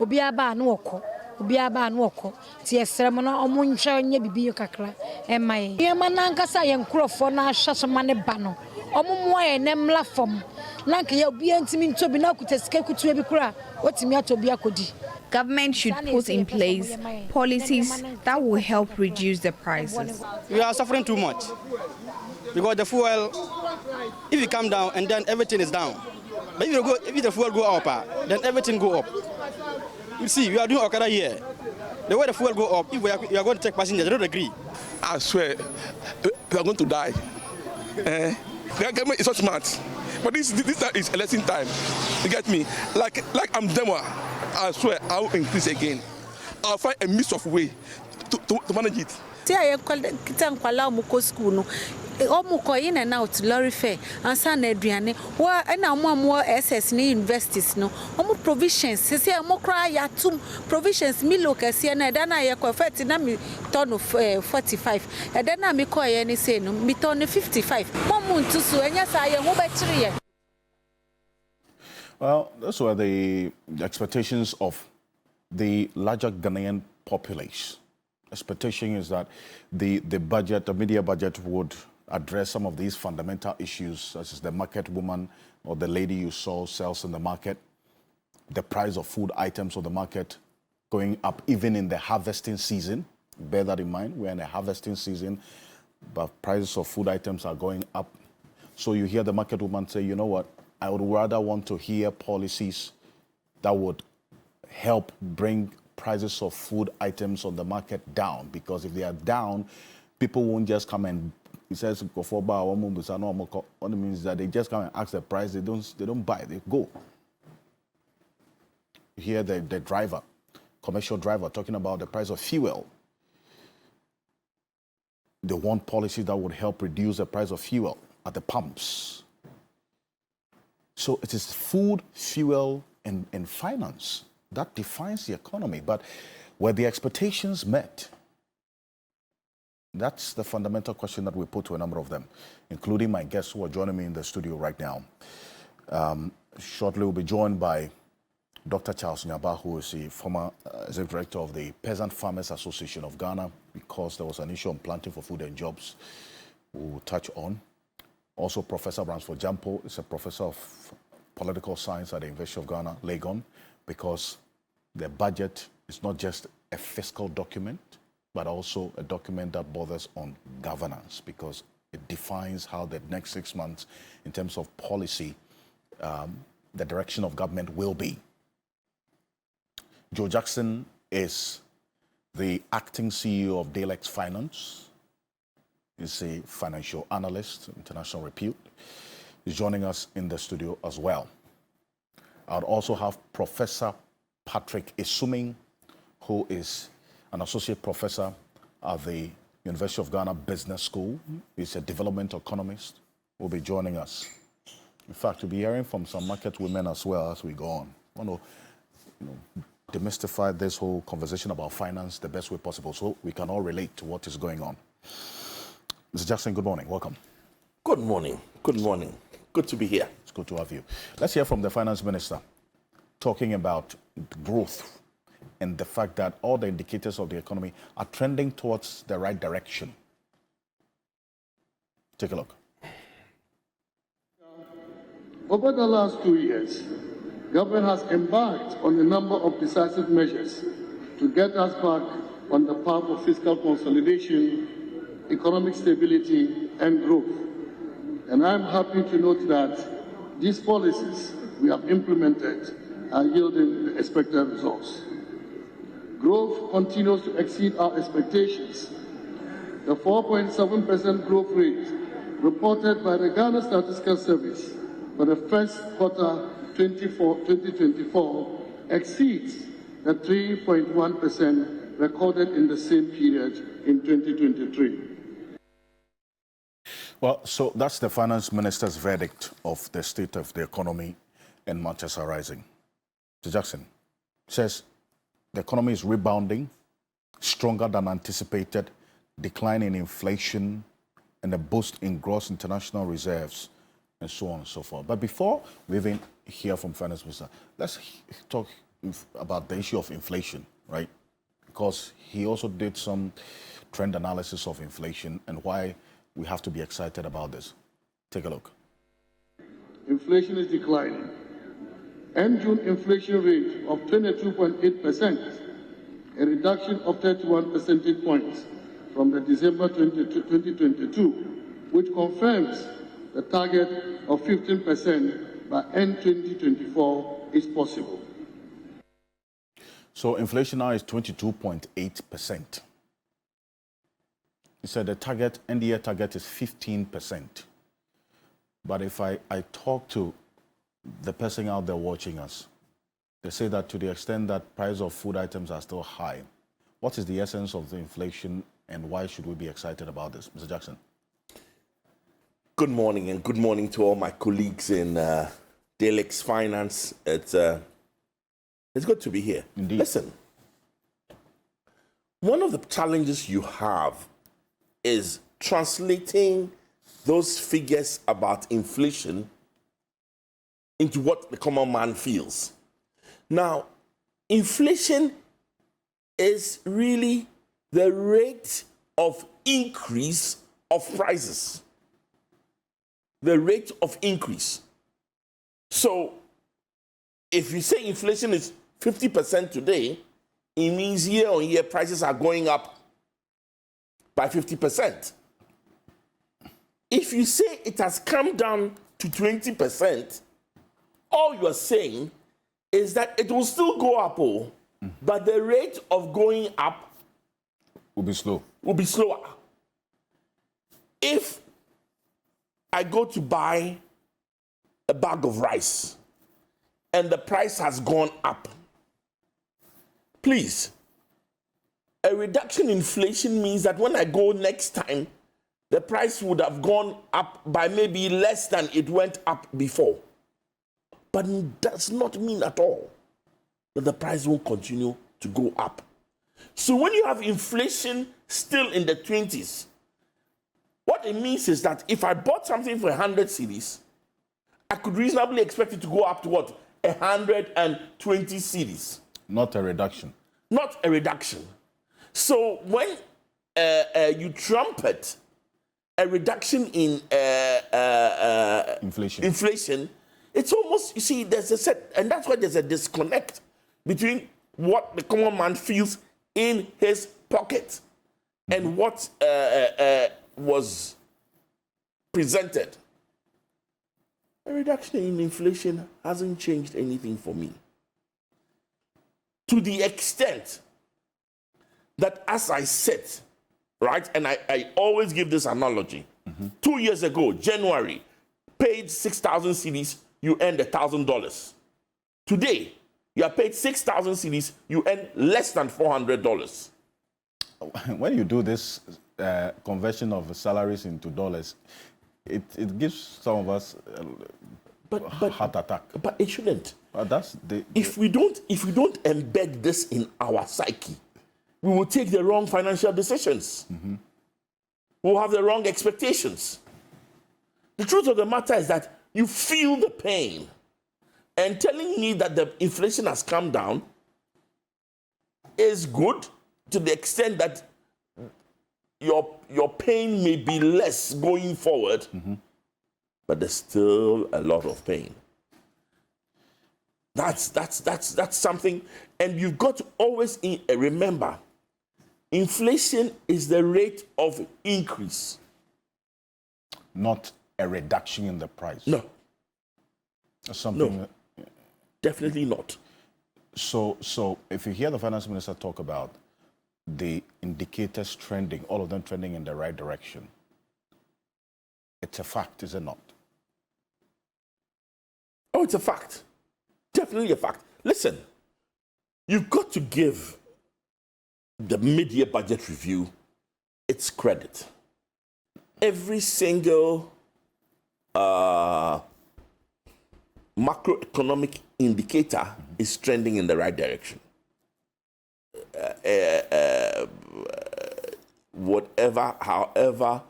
Obiaba no oko. Obiaba no oko. Ti esrem no omunhwe onye bibi kakra emaye. Yema nankasa ye nkrofo na ahwasoma ne ba no. Omummo ye ne mla fom. Nanka ye obi antimi ntobi na kutasika kutu bi kura. Otimi atobi akodi. Government should put in place policies that will help reduce the prices. We are suffering too much because the fuel, if it come down and then everything is down. But if the fuel go up, then everything go up. You see, we are doing Okada here. The way the fuel go up, if we are going to take passengers, they don't agree. I swear, we are going to die. The government is so smart. But this is election time. You get me? Like I'm demo. I swear I will increase again. I'll find a mix of way to manage it. Omuko in and out lorry fare and San Adriane, where and now more SS universities no provisions. Say a more cry ya two provisions me look as Siena Dana Yakofet in a ton of 45. And then I me call any say no me ton 55. Momun to so and yes I am over 3. Well, those were the expectations of the larger Ghanaian populace. Expectation is that the budget, the media budget would address some of these fundamental issues, such as the market woman or the lady you saw sells in the market, the price of food items on the market going up even in the harvesting season. Bear that in mind, we're in a harvesting season, but prices of food items are going up. So you hear the market woman say, you know what, I would rather want to hear policies that would help bring prices of food items on the market down, because if they are down, people won't just come and it says what it means that they just come and ask the price, they don't buy, they go. You hear the driver, commercial driver, talking about the price of fuel. They want policies that would help reduce the price of fuel at the pumps. So it is food, fuel, and finance that defines the economy. But were the expectations met? That's the fundamental question that we put to a number of them, including my guests who are joining me in the studio right now. Shortly, we'll be joined by Dr. Charles Nyaba, who is the former executive director of the Peasant Farmers Association of Ghana, because there was an issue on planting for food and jobs we'll touch on. Also, Professor Bransford Jampo is a professor of political science at the University of Ghana, Legon, because the budget is not just a fiscal document, but also a document that borders on governance, because it defines how the next 6 months, in terms of policy, the direction of government will be. Joe Jackson is the acting CEO of Dalex Finance. He's a financial analyst, international repute. He's joining us in the studio as well. I'd also have Professor Patrick Isuming, who is an associate professor at the University of Ghana Business School. He's a development economist, will be joining us. In fact, we'll be hearing from some market women as well as we go on. I want to demystify this whole conversation about finance the best way possible so we can all relate to what is going on. Mr. Jackson, good morning. Welcome. Good morning. Good morning. Good to be here. It's good to have you. Let's hear from the finance minister talking about growth and the fact that all the indicators of the economy are trending towards the right direction. Take a look. Over the last 2 years, government has embarked on a number of decisive measures to get us back on the path of fiscal consolidation, economic stability, and growth. And I'm happy to note that these policies we have implemented are yielding the expected results. Growth continues to exceed our expectations. The 4.7% growth rate reported by the Ghana Statistical Service for the first quarter 2024 exceeds the 3.1% recorded in the same period in 2023. Well, so that's the finance minister's verdict of the state of the economy in Manchester Rising. Mr. Jackson says the economy is rebounding, stronger than anticipated, decline in inflation, and a boost in gross international reserves, and so on and so forth. But before we even hear from finance minister, let's talk about the issue of inflation, right? Because he also did some trend analysis of inflation and why we have to be excited about this. Take a look. Inflation is declining. End June inflation rate of 22.8%, a reduction of 31 percentage points from the December 2022, which confirms the target of 15% by end 2024 is possible. So inflation now is 22.8%. He said the target, end year target is 15%. But if I talk to the person out there watching us, they say that to the extent that price of food items are still high, what is the essence of the inflation and why should we be excited about this? Mr. Jackson. Good morning, and good morning to all my colleagues in Dalex Finance. It's good to be here. Indeed. Listen, one of the challenges you have is translating those figures about inflation into what the common man feels. Now, inflation is really the rate of increase of prices. The rate of increase. So, if you say inflation is 50% today, it means year on year prices are going up by 50%. If you say it has come down to 20%, all you are saying is that it will still go up, but the rate of going up Will be slow. will be slower. If I go to buy a bag of rice and the price has gone up, please, a reduction in inflation means that when I go next time, the price would have gone up by maybe less than it went up before. But it does not mean at all that the price won't continue to go up. So when you have inflation still in the 20s, what it means is that if I bought something for 100 cedis, I could reasonably expect it to go up to what? 120 cedis. Not a reduction. Not a reduction. So when you trumpet a reduction in inflation, it's almost, you see, there's a set, and that's why there's a disconnect between what the common man feels in his pocket and what was presented. A reduction in inflation hasn't changed anything for me. To the extent that as I said, right, and I always give this analogy, 2 years ago, January, paid 6,000 cedis, you earned $1,000. Today, you are paid 6,000 cedis, you earn less than $400. When you do this conversion of salaries into dollars, it gives some of us a heart attack. But it shouldn't. That's if we don't embed this in our psyche, we will take the wrong financial decisions. We'll have the wrong expectations. The truth of the matter is that you feel the pain. And telling me that the inflation has come down is good to the extent that your pain may be less going forward, but there's still a lot of pain. That's something, and you've got to always remember, inflation is the rate of increase. Not a reduction in the price. No. Something. No. Definitely not. So if you hear the finance minister talk about the indicators trending, all of them trending in the right direction, it's a fact, is it not? Oh, it's a fact. Definitely a fact. Listen, you've got to give the mid-year budget review its credit. Every single macroeconomic indicator is trending in the right direction. However,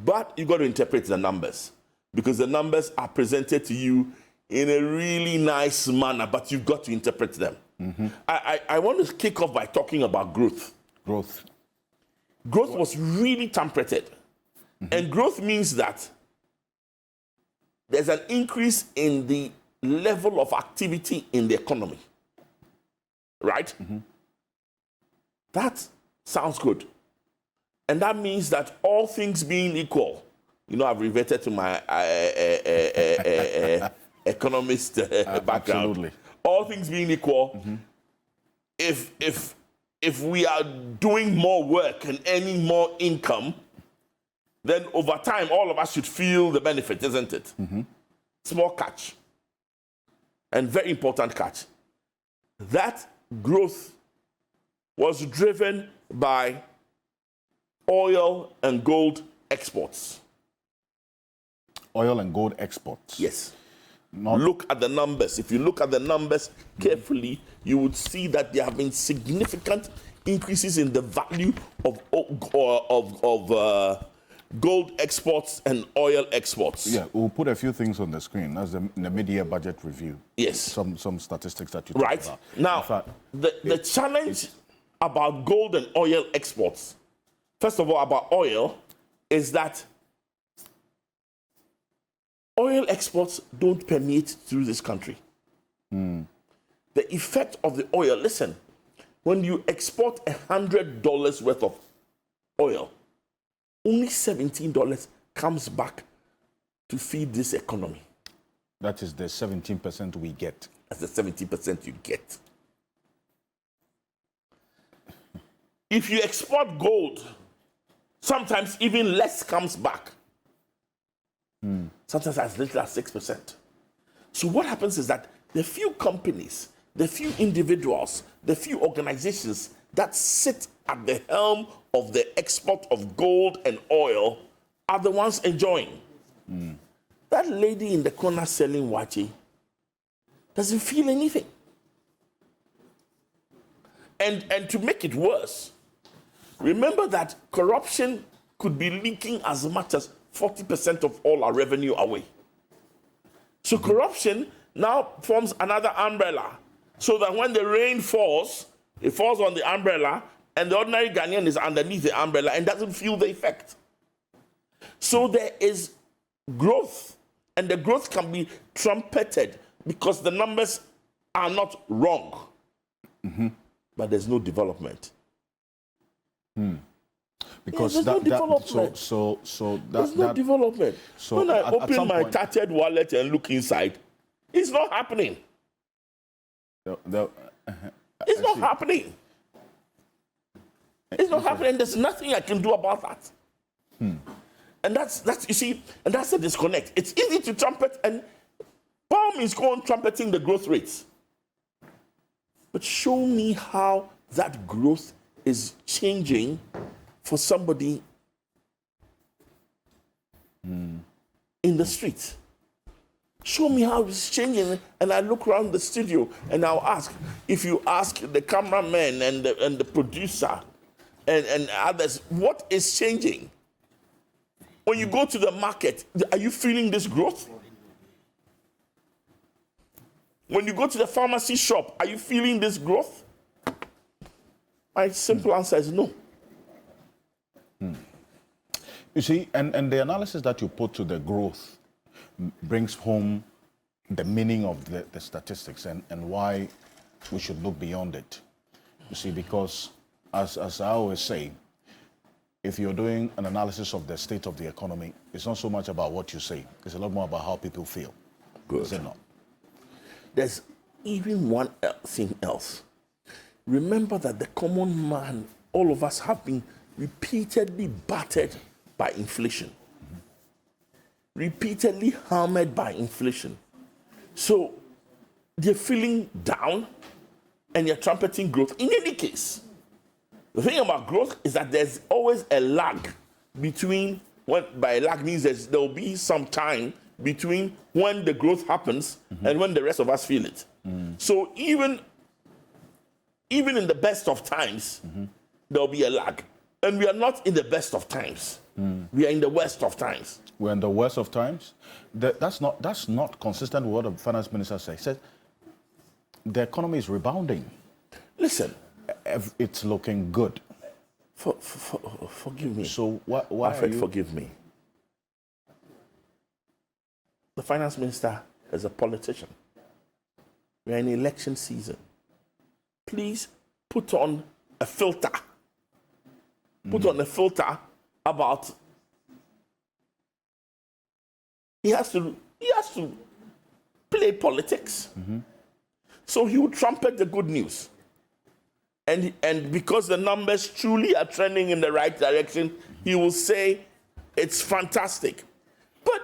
but you got to interpret the numbers, because the numbers are presented to you in a really nice manner, but you've got to interpret them. I want to kick off by talking about growth. Growth. Growth was really tempered. And growth means that there's an increase in the level of activity in the economy. Right? That sounds good. And that means that all things being equal, you know, I've reverted to my economist background. Absolutely. All things being equal, if we are doing more work and earning more income, then over time, all of us should feel the benefit, isn't it? Small catch. And very important catch. That growth was driven by oil and gold exports. Oil and gold exports. Yes. Look at the numbers. If you look at the numbers carefully, you would see that there have been significant increases in the value of gold exports and oil exports. Yeah, we'll put a few things on the screen. That's the media budget review. Yes. Some statistics that you talked right about. Now, fact, the challenge about gold and oil exports, first of all, about oil, is that oil exports don't permeate through this country. The effect of the oil, listen, when you export $100 worth of oil, only $17 comes back to feed this economy. That is the 17% we get. That's the 17% you get. If you export gold, sometimes even less comes back. Sometimes as little as 6%. So what happens is that the few companies, the few individuals, the few organizations that sit at the helm of the export of gold and oil are the ones enjoying. That lady in the corner selling wachi doesn't feel anything. And to make it worse, remember that corruption could be leaking as much as 40% of all our revenue away. So corruption now forms another umbrella, so that when the rain falls, it falls on the umbrella, and the ordinary Ghanaian is underneath the umbrella and doesn't feel the effect. So there is growth, and the growth can be trumpeted because the numbers are not wrong. But there's no development. Because there's no development. There's no development. So when I open my tattered wallet and look inside, it's not happening. It's not happening. It's not happening. There's nothing I can do about that. And that's you see, and that's the disconnect. It's easy to trumpet, and by all means go on trumpeting the growth rates. But show me how that growth is changing for somebody in the street. Show me how it's changing. And I look around the studio and I'll ask, if you ask the cameraman and the producer and others, what is changing? When you go to the market, are you feeling this growth? When you go to the pharmacy shop, are you feeling this growth? My simple answer is no. You see, and the analysis that you put to the growth brings home the meaning of the statistics and why we should look beyond it. You see, because as I always say, if you're doing an analysis of the state of the economy, it's not so much about what you say. It's a lot more about how people feel. Good. Is it not? There's even one thing else. Remember that the common man, all of us have been repeatedly battered by inflation. Repeatedly hammered by inflation. So they're feeling down and you're trumpeting growth. In any case, the thing about growth is that there's always a lag between, by lag means there will be some time between when the growth happens and when the rest of us feel it. So even in the best of times, there'll be a lag. And we are not in the best of times. We are in the worst of times. We're in the worst of times. That's not consistent with what the finance minister said. He said the economy is rebounding. Listen, it's looking good. Forgive me. So why Alfred, are you... forgive me. The finance minister is a politician. We are in election season. Please put on a filter. Put on a filter about. He has to play politics. So he will trumpet the good news. And because the numbers truly are trending in the right direction, he will say it's fantastic. But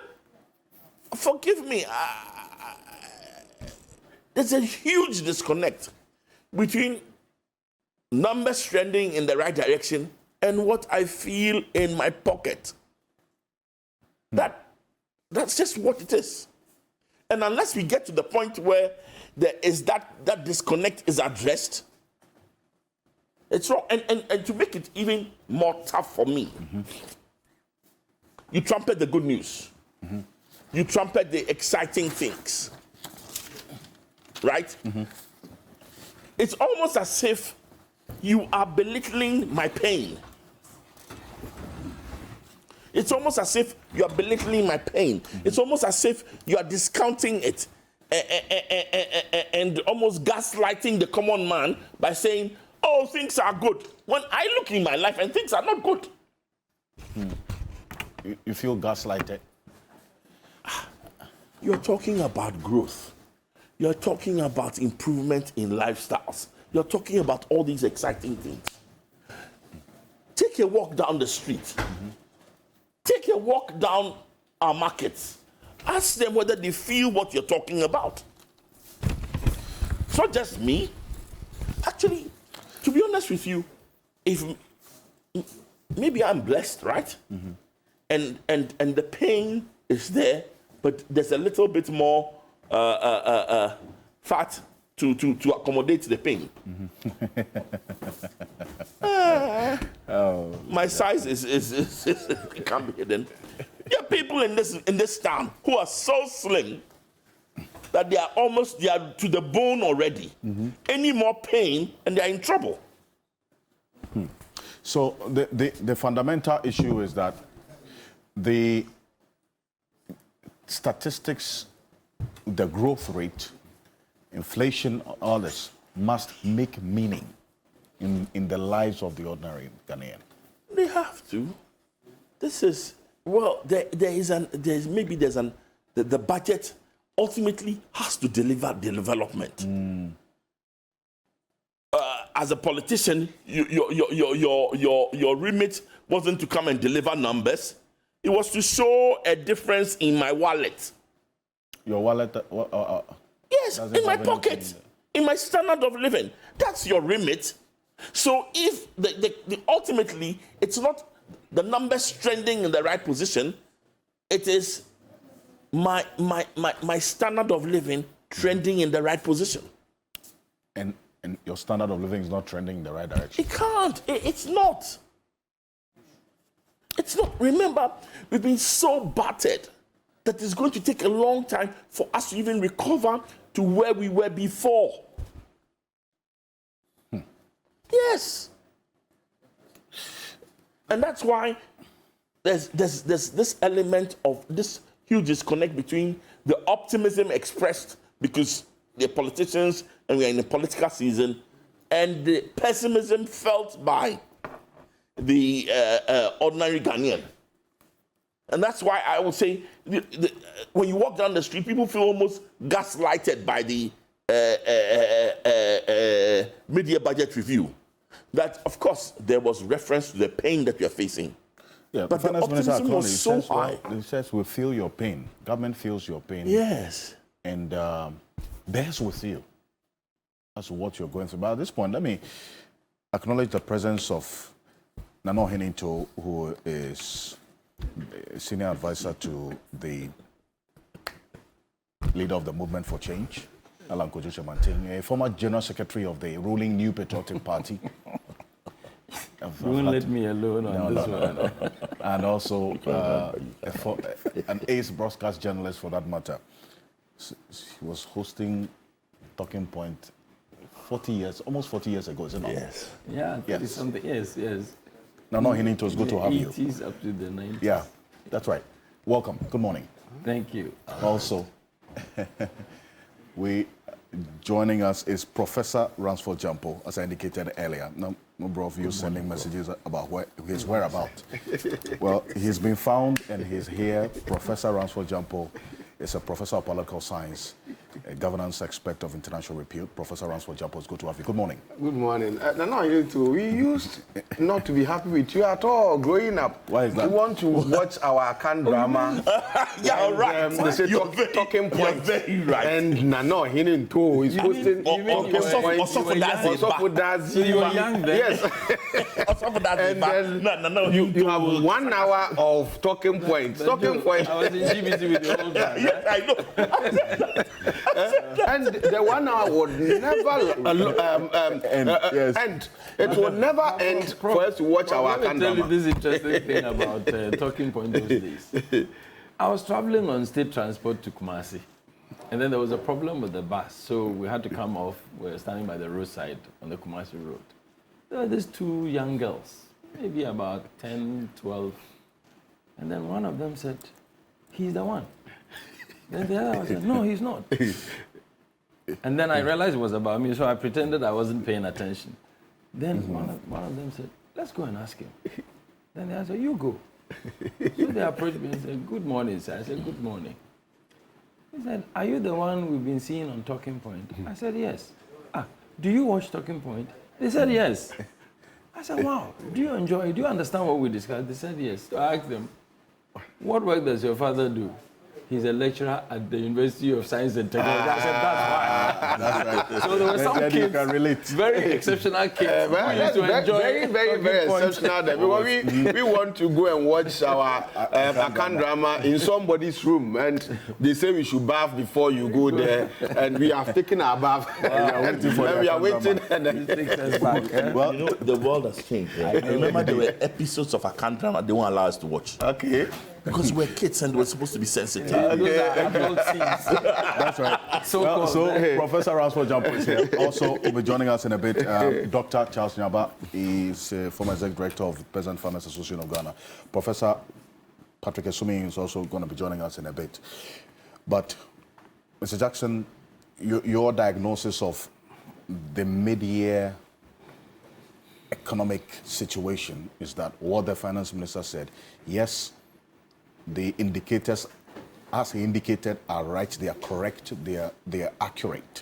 forgive me, there's a huge disconnect between numbers trending in the right direction and what I feel in my pocket. That's just what it is. And unless we get to the point where there is that disconnect is addressed, it's wrong. And to make it even more tough for me, you trumpet the good news. You trumpet the exciting things. Right? It's almost as if you are belittling my pain. It's almost as if you are belittling my pain. It's almost as if you are discounting it and almost gaslighting the common man by saying, oh, things are good. When I look in my life and things are not good. You feel gaslighted? You're talking about growth. You're talking about improvement in lifestyles. You're talking about all these exciting things. Take a walk down the street. Take a walk down our markets. Ask them whether they feel what you're talking about. It's not just me. Actually, to be honest with you, if maybe I'm blessed, right? And the pain is there, but there's a little bit more fat to accommodate the pain. My size is can't be hidden. There are people in this town who are so slim that they are to the bone already. Any more pain and they are in trouble. So the fundamental issue is that the statistics, the growth rate, inflation, all this must make meaning in the lives of the ordinary Ghanaian. They have to. This is, well, the budget ultimately has to deliver the development. As a politician, your remit wasn't to come and deliver numbers. It was to show a difference in my wallet. Your wallet? Yes, in my pocket, in my standard of living. That's your remit. So if ultimately it's not the numbers trending in the right position, it is my standard of living trending in the right position. And your standard of living is not trending in the right direction. It can't. It's not. It's not. Remember, we've been so battered that it's going to take a long time for us to even recover to where we were before. Yes. And that's why there's this element of this huge disconnect between the optimism expressed because they're politicians and we're in a political season, and the pessimism felt by the ordinary Ghanaian. And that's why I would say when you walk down the street, people feel almost gaslighted by the mid-year budget review. That, of course, there was reference to the pain that you're facing. Yeah, but the optimism was so high. It says we feel your pain. Government feels your pain. Yes. And bears with you. That's what you're going through. But at this point, let me acknowledge the presence of Nano Heninto, who is a senior advisor to the leader of the Movement for Change, Alan Kojo Shamantin, a former general secretary of the ruling New Patriotic Party. You won't let me alone on this one. And also an ace broadcast journalist for that matter. He was hosting Talking Point 40 years, almost 40 years ago, isn't it? Yes. Yeah, Yes. something. Yes. No, Hinito, it's good to have you. 80s up to the 90s. Yeah, that's right. Welcome. Good morning. Thank you. Also, joining us is Professor Ransford Jampo, as I indicated earlier. Number of you sending messages about his whereabouts. Well, he's been found and he's here. Professor Ransford Jampo is a professor of political science, a governance expert of international repute. Professor Ransford Jampo, it's good to have you. Good morning. Good morning. We used not to be happy with you at all growing up. Why is that? We want to watch our Akan drama. Yeah, right. They say Talking Point. Very right. And Nano Hininto is posting Talking Point. Also for that. So you were young then? Yes. Also for that. And then you have 1 hour of Talking Point. Talking Point. I was in GBT with the old guy. Yes, I know. And the 1 hour would never end. It would never end for us to watch our Let me tell you Akan this interesting thing about Talking Point those days. I was traveling on state transport to Kumasi, and then there was a problem with the bus, so we had to come off. We were standing by the roadside on the Kumasi road. There were these 2 young girls, maybe about 10, 12, and then one of them said, "He's the one." Then the other one said, "No, he's not." And then I realized it was about me, so I pretended I wasn't paying attention. Then one of them said, "Let's go and ask him." Then the other said, "You go." So they approached me and said, "Good morning, sir." I said, "Good morning." He said, "Are you the one we've been seeing on Talking Point?" I said, "Yes." "Do you watch Talking Point?" They said, "Yes." I said, "Wow, do you enjoy it? Do you understand what we discussed?" They said, "Yes." So I asked them, "What work does your father do?" "He's a lecturer at the University of Science and Technology." I said, "That's why." That's right. So there were some kids, can relate. very exceptional kids, who used to enjoy very exceptional. Because we want to go and watch our Akan drama in somebody's room, and they say we should bath before you go there, and we have taken our bath. And we are waiting. Well, you know, the world has changed. Right? I remember there were episodes of Akan drama they won't allow us to watch. Okay. Because we're kids and we're supposed to be sensitive. Those are adult scenes. That's right. So Professor Ransford Jampo is here. Also, will be joining us in a bit. Dr. Charles Nyaba is former executive director of the Peasant Farmers Association of Ghana. Professor Patrick Esumi is also going to be joining us in a bit. But, Mr. Jackson, your diagnosis of the mid-year economic situation is that what the finance minister said, yes, the indicators, as he indicated, are right, they are correct, they are accurate.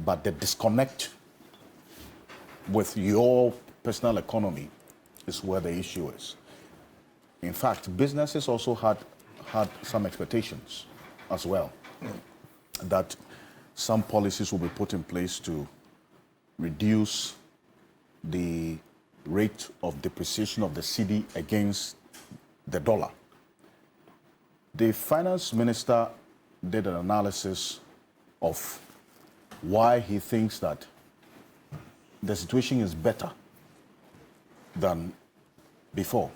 But the disconnect with your personal economy is where the issue is. In fact, businesses also had some expectations as well, that some policies will be put in place to reduce the rate of depreciation of the cedi against the dollar. The finance minister did an analysis of why he thinks that the situation is better than before.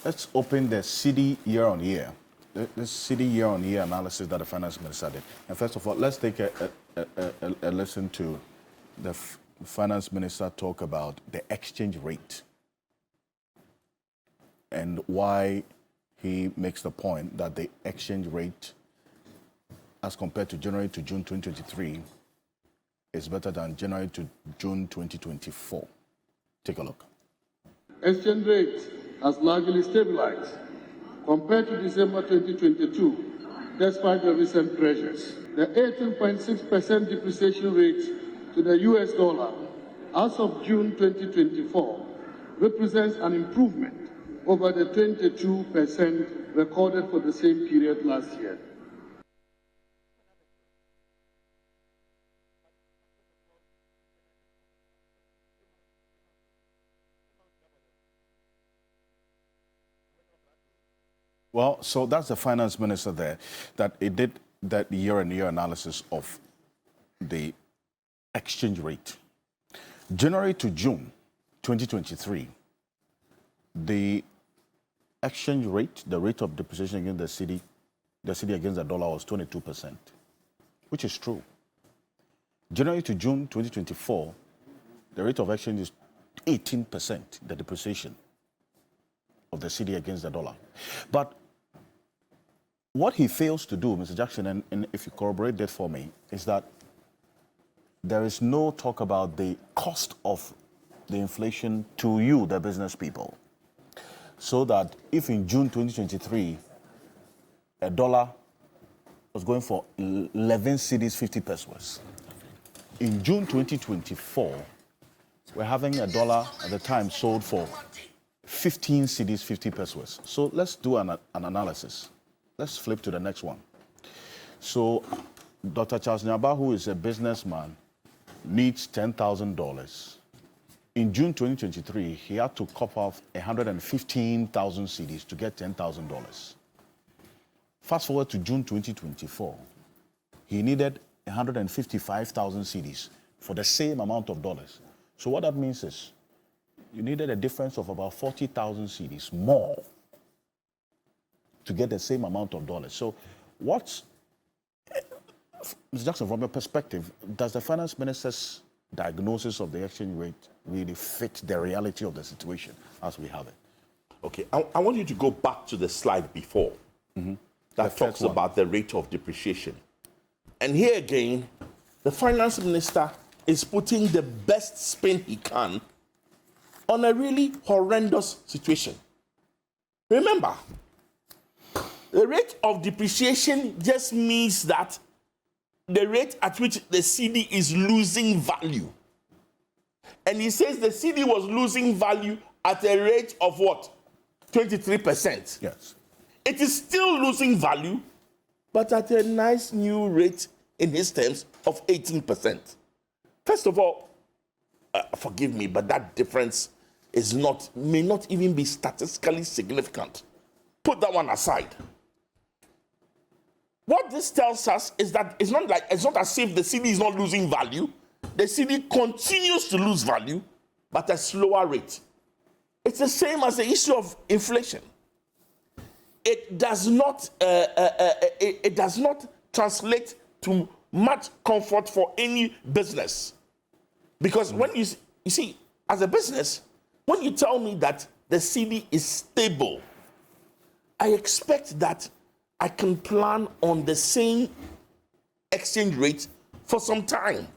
Let's open the cedi year-on-year. The cedi year-on-year analysis that the finance minister did. And first of all, let's take a listen to the finance minister talk about the exchange rate and why he makes the point that the exchange rate, as compared to January to June 2023, is better than January to June 2024. Take a look. Exchange rate has largely stabilized compared to December 2022, despite the recent pressures. The 18.6% depreciation rate to the US dollar as of June 2024 represents an improvement over the 22% recorded for the same period last year. Well, so that's the finance minister there, that it did that year-on-year analysis of the exchange rate. January to June 2023, the exchange rate, the rate of depreciation against the cedi against the dollar was 22%, which is true. January to June 2024, the rate of exchange is 18%, the depreciation of the cedi against the dollar. But what he fails to do, Mr. Jackson, and if you corroborate that for me, is that there is no talk about the cost of the inflation to you, the business people. So that if in June 2023, a dollar was going for 11 cedis, 50 pesos. In June 2024, we're having a dollar at the time sold for 15 cedis, 50 pesos. So let's do an analysis. Let's flip to the next one. So Dr. Charles Nyaba, who is a businessman, needs $10,000. In June 2023, he had to cop off 115,000 cedis to get $10,000. Fast forward to June 2024, he needed 155,000 cedis for the same amount of dollars. So what that means is you needed a difference of about 40,000 cedis more to get the same amount of dollars. So what's, Mr. Jackson, from your perspective, does the finance minister's diagnosis of the exchange rate really fit the reality of the situation as we have it? Okay, I want you to go back to the slide before that talks about the rate of depreciation. And here again, the finance minister is putting the best spin he can on a really horrendous situation. Remember, the rate of depreciation just means that the rate at which the cedi is losing value. And he says the cedi was losing value at a rate of what? 23%. Yes. It is still losing value, but at a nice new rate in his terms of 18%. First of all, forgive me, but that difference may not even be statistically significant. Put that one aside. What this tells us is that it's not as if the cedi is not losing value. The cedi continues to lose value, but at a slower rate. It's the same as the issue of inflation. It does not translate to much comfort for any business. Because when you see, as a business, when you tell me that the cedi is stable, I expect that I can plan on the same exchange rate for some time.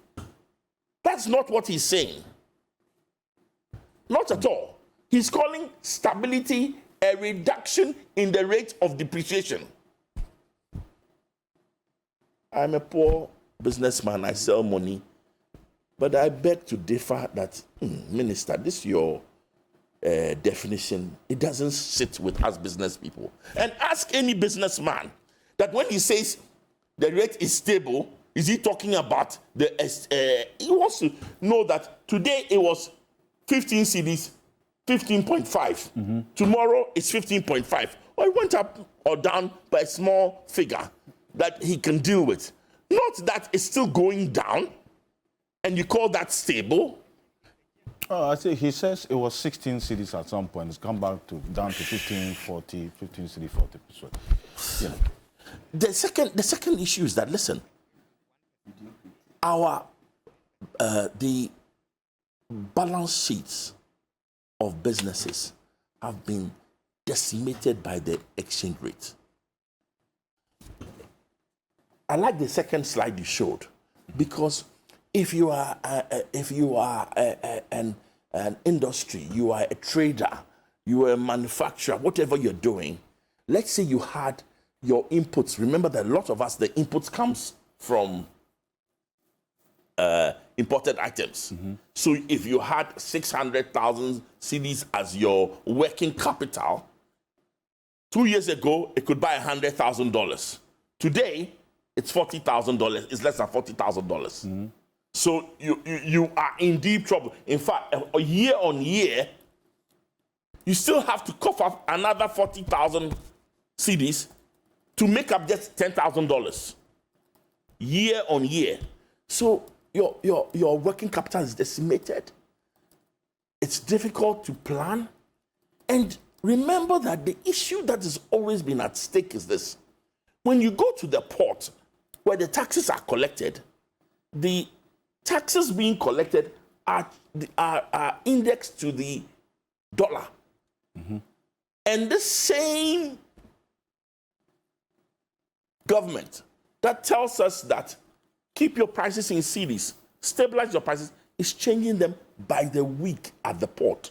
That's not what he's saying. Not at all. He's calling stability a reduction in the rate of depreciation. I'm a poor businessman, I sell money, but I beg to differ that, Minister, this is your definition. It doesn't sit with us business people. And ask any businessman that when he says the rate is stable, is he talking about he wants to know that today it was 15 cedis, 15.5. Tomorrow it's 15.5. Or it went up or down by a small figure that he can deal with. Not that it's still going down and you call that stable. I say he says it was 16 cedis at some point. It's come back down to 15 cedi 40. So, yeah. The second issue is that, listen, the balance sheets of businesses have been decimated by the exchange rate. I like the second slide you showed, because if you are an industry, you are a trader, you are a manufacturer, whatever you're doing, let's say you had your inputs. Remember that a lot of us, the inputs comes from imported items. So if you had 600,000 cedis as your working capital, 2 years ago, it could buy $100,000. Today, it's $40,000. It's less than $40,000. So you are in deep trouble. In fact, year on year, you still have to cough up another 40,000 cedis to make up just $10,000 year on year. So your working capital is decimated. it's difficult to plan. And remember that the issue that has always been at stake is this. When you go to the port where the taxes are collected, the taxes being collected are indexed to the dollar. Mm-hmm. And the same government that tells us that keep your prices in cedis, stabilize your prices, is changing them by the week at the port.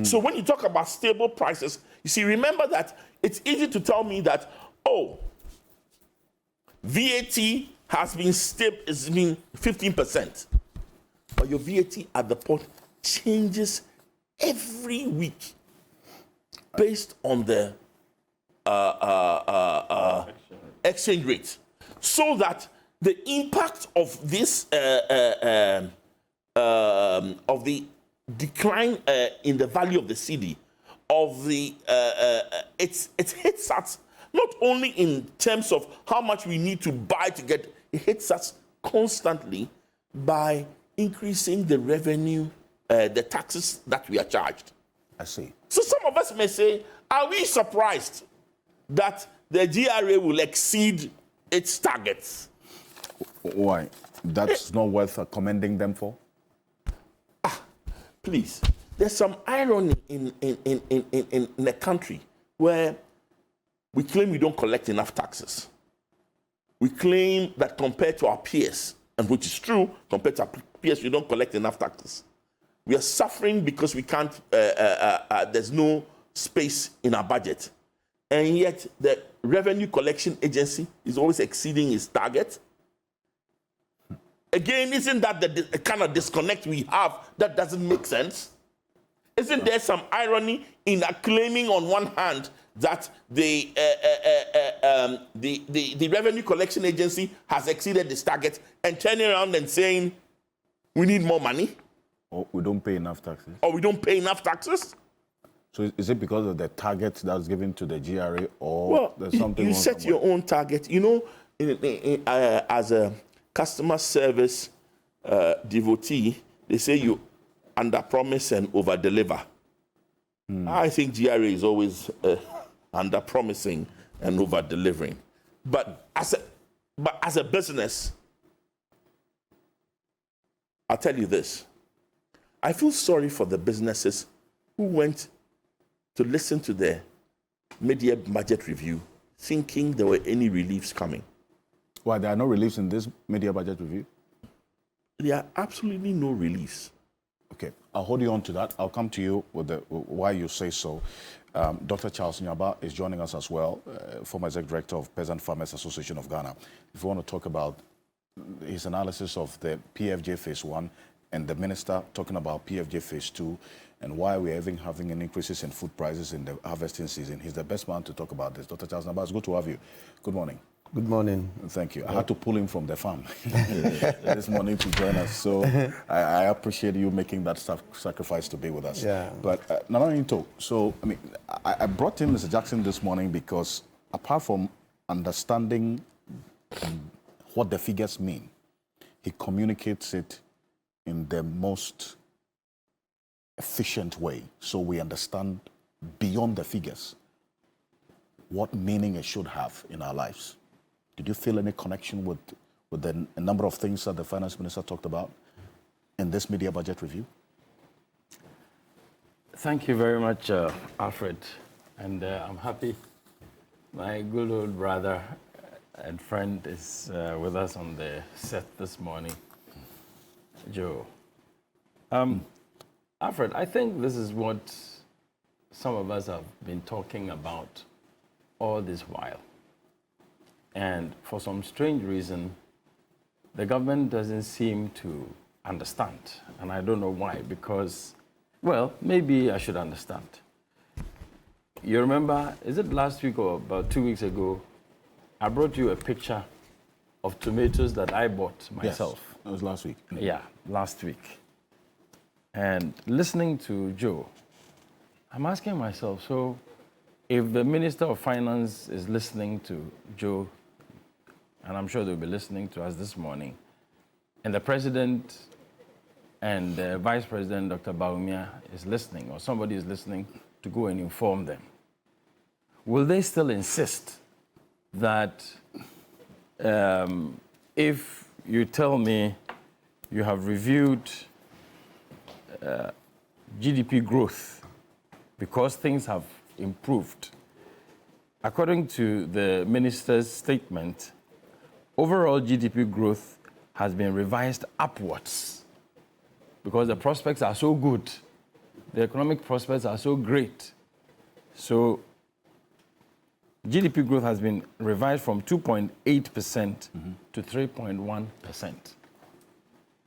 So when you talk about stable prices, you see, remember that it's easy to tell me that, oh, VAT has been stable, it's been 15%. But your VAT at the port changes every week based on the exchange rate. So that the impact of this, of the decline in the value of the cedi, of the it hits us not only in terms of how much we need to buy to get, it hits us constantly by increasing the revenue, the taxes that we are charged. I see. So some of us may say, are we surprised that the GRA will exceed its targets? Why? That's not worth commending them for? Please, there's some irony in a country where we claim we don't collect enough taxes. We claim that compared to our peers, and which is true, compared to our peers, we don't collect enough taxes. We are suffering because we can't, there's no space in our budget. And yet the Revenue Collection Agency is always exceeding its target. Again, isn't that the kind of disconnect we have that doesn't make sense? Isn't there some irony in claiming on one hand that the Revenue Collection Agency has exceeded its target and turning around and saying, we need more money? Or we don't pay enough taxes? Or we don't pay enough taxes? So is it because of the target that's given to the GRA, or there's something you wrong set somewhere? your own target. You know, as a customer service devotee, they say you under-promise and over-deliver. I think GRA is always under-promising and over-delivering. But as a business, I'll tell you this. I feel sorry for the businesses who went to listen to the mid-year budget review thinking there were any reliefs coming. Why, there are no reliefs in this mid-year budget review? There are absolutely no reliefs. Okay, I'll hold you on to that. I'll come to you with why you say so. Dr. Charles Nyaba is joining us as well, former Executive Director of Peasant Farmers Association of Ghana. If you want to talk about his analysis of the PFJ Phase 1 and the Minister talking about PFJ Phase 2 and why we're even having an increases in food prices in the harvesting season, he's the best man to talk about this. Dr. Charles Nyaba, it's good to have you. Good morning. Good morning. Thank you. I had to pull him from the farm this morning to join us. So I appreciate you making that sacrifice to be with us. Yeah. But Nana Into, so I mean, I brought in Mr. Jackson this morning because apart from understanding what the figures mean, he communicates it in the most efficient way, so we understand beyond the figures what meaning it should have in our lives. Did you feel any connection with a number of things that the Finance Minister talked about in this mid-year budget review? Thank you very much, Alfred. And I'm happy my good old brother and friend is with us on the set this morning, Joe. Alfred, I think this is what some of us have been talking about all this while. And for some strange reason, the government doesn't seem to understand. And I don't know why, because, well, maybe I should understand. You remember, is it last week or about 2 weeks ago, I brought you a picture of tomatoes that I bought myself. Yes, that was last week. Yeah, last week. And listening to Joe, I'm asking myself, so if the Minister of Finance is listening to Joe, and I'm sure they'll be listening to us this morning, and the President and Vice President Dr. Baumia is listening, or somebody is listening, to go and inform them. Will they still insist that if you tell me you have reviewed GDP growth because things have improved? According to the minister's statement, overall GDP growth has been revised upwards because the prospects are so good. The economic prospects are so great. So GDP growth has been revised from 2.8% to 3.1%.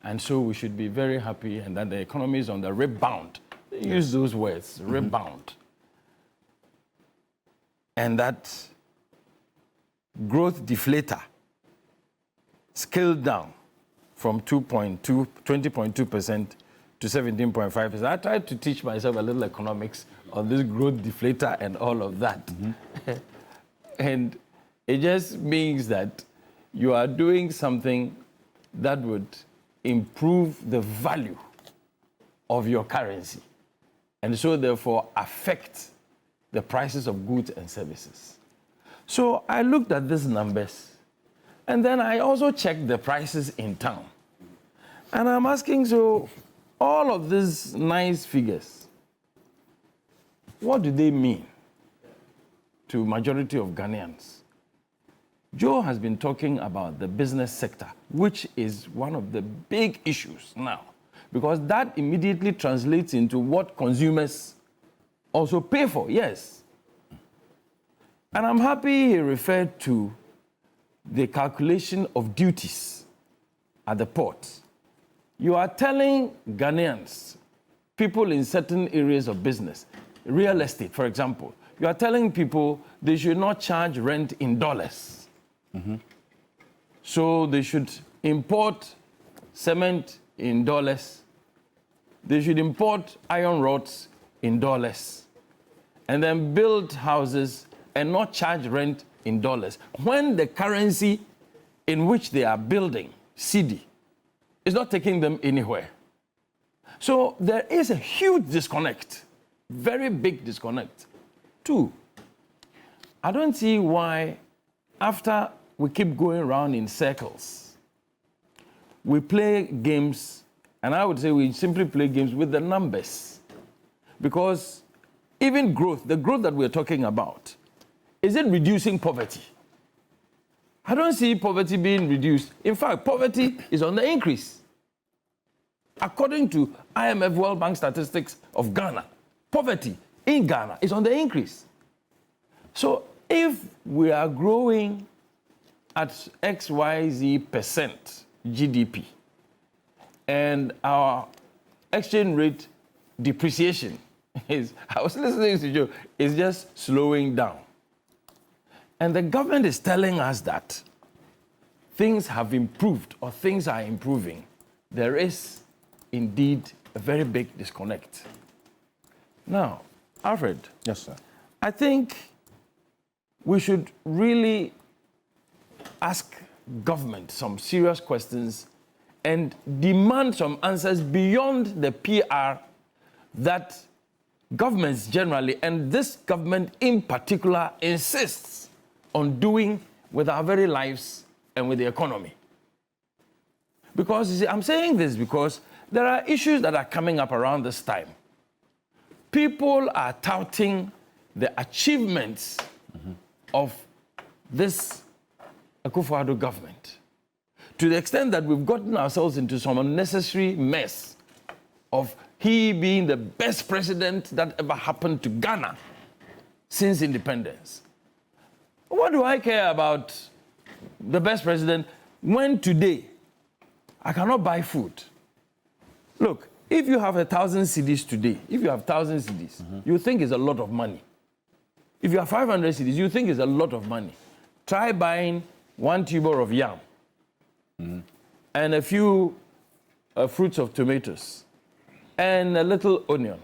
And so we should be very happy, and that the economy is on the rebound. They use those words, rebound. And that growth deflator scaled down from 20.2% to 17.5%. I tried to teach myself a little economics on this growth deflator and all of that. And it just means that you are doing something that would improve the value of your currency, and so therefore affect the prices of goods and services. So I looked at these numbers, and then I also checked the prices in town. And I'm asking, so all of these nice figures, what do they mean to majority of Ghanaians? Joe has been talking about the business sector, which is one of the big issues now, because that immediately translates into what consumers also pay for, yes. And I'm happy he referred to the calculation of duties at the port. You are telling Ghanaians, people in certain areas of business, real estate, for example, you are telling people they should not charge rent in dollars. So they should import cement in dollars. They should import iron rods in dollars. And then build houses and not charge rent in dollars, when the currency in which they are building, cedi, is not taking them anywhere. So there is a huge disconnect, very big disconnect. Two, I don't see why, after we keep going around in circles, we play games, and I would say we simply play games with the numbers. Because even growth, the growth that we're talking about, is it reducing poverty? I don't see poverty being reduced. In fact, poverty is on the increase. According to IMF World Bank statistics of Ghana, poverty in Ghana is on the increase. So if we are growing at XYZ% GDP, and our exchange rate depreciation is, I was listening to Joe, is just slowing down. And the government is telling us that things have improved or things are improving. There is indeed a very big disconnect. Now, Alfred. Yes, sir. I think we should really ask government some serious questions and demand some answers beyond the PR that governments generally, and this government in particular, insists on doing with our very lives and with the economy. Because, you see, I'm saying this because there are issues that are coming up around this time. People are touting the achievements of this Akufo-Addo government, to the extent that we've gotten ourselves into some unnecessary mess of he being the best president that ever happened to Ghana since independence. What do I care about the best president when today I cannot buy food? Look, if you have 1,000 cedis today, if you have 1,000 cedis, you think it's a lot of money. If you have 500 cedis, you think it's a lot of money. Try buying 1 tuber of yam and a few fruits of tomatoes and a little onion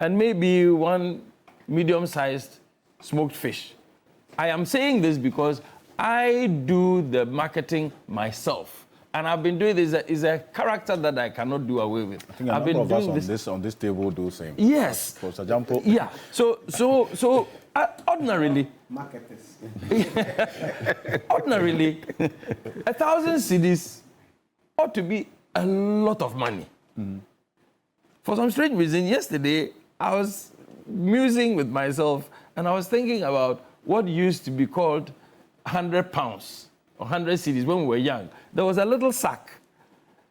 and maybe 1 medium-sized smoked fish. I am saying this because I do the marketing myself. And I've been doing this. Is a character that I cannot do away with. I think I've been doing us on this table do the same. Yes. For example. Yeah. So ordinarily. Marketers. Ordinarily, 1,000 cedis ought to be a lot of money. For some strange reason, yesterday I was musing with myself and I was thinking about what used to be called 100 pounds or 100 cedis when we were young. There was a little sack.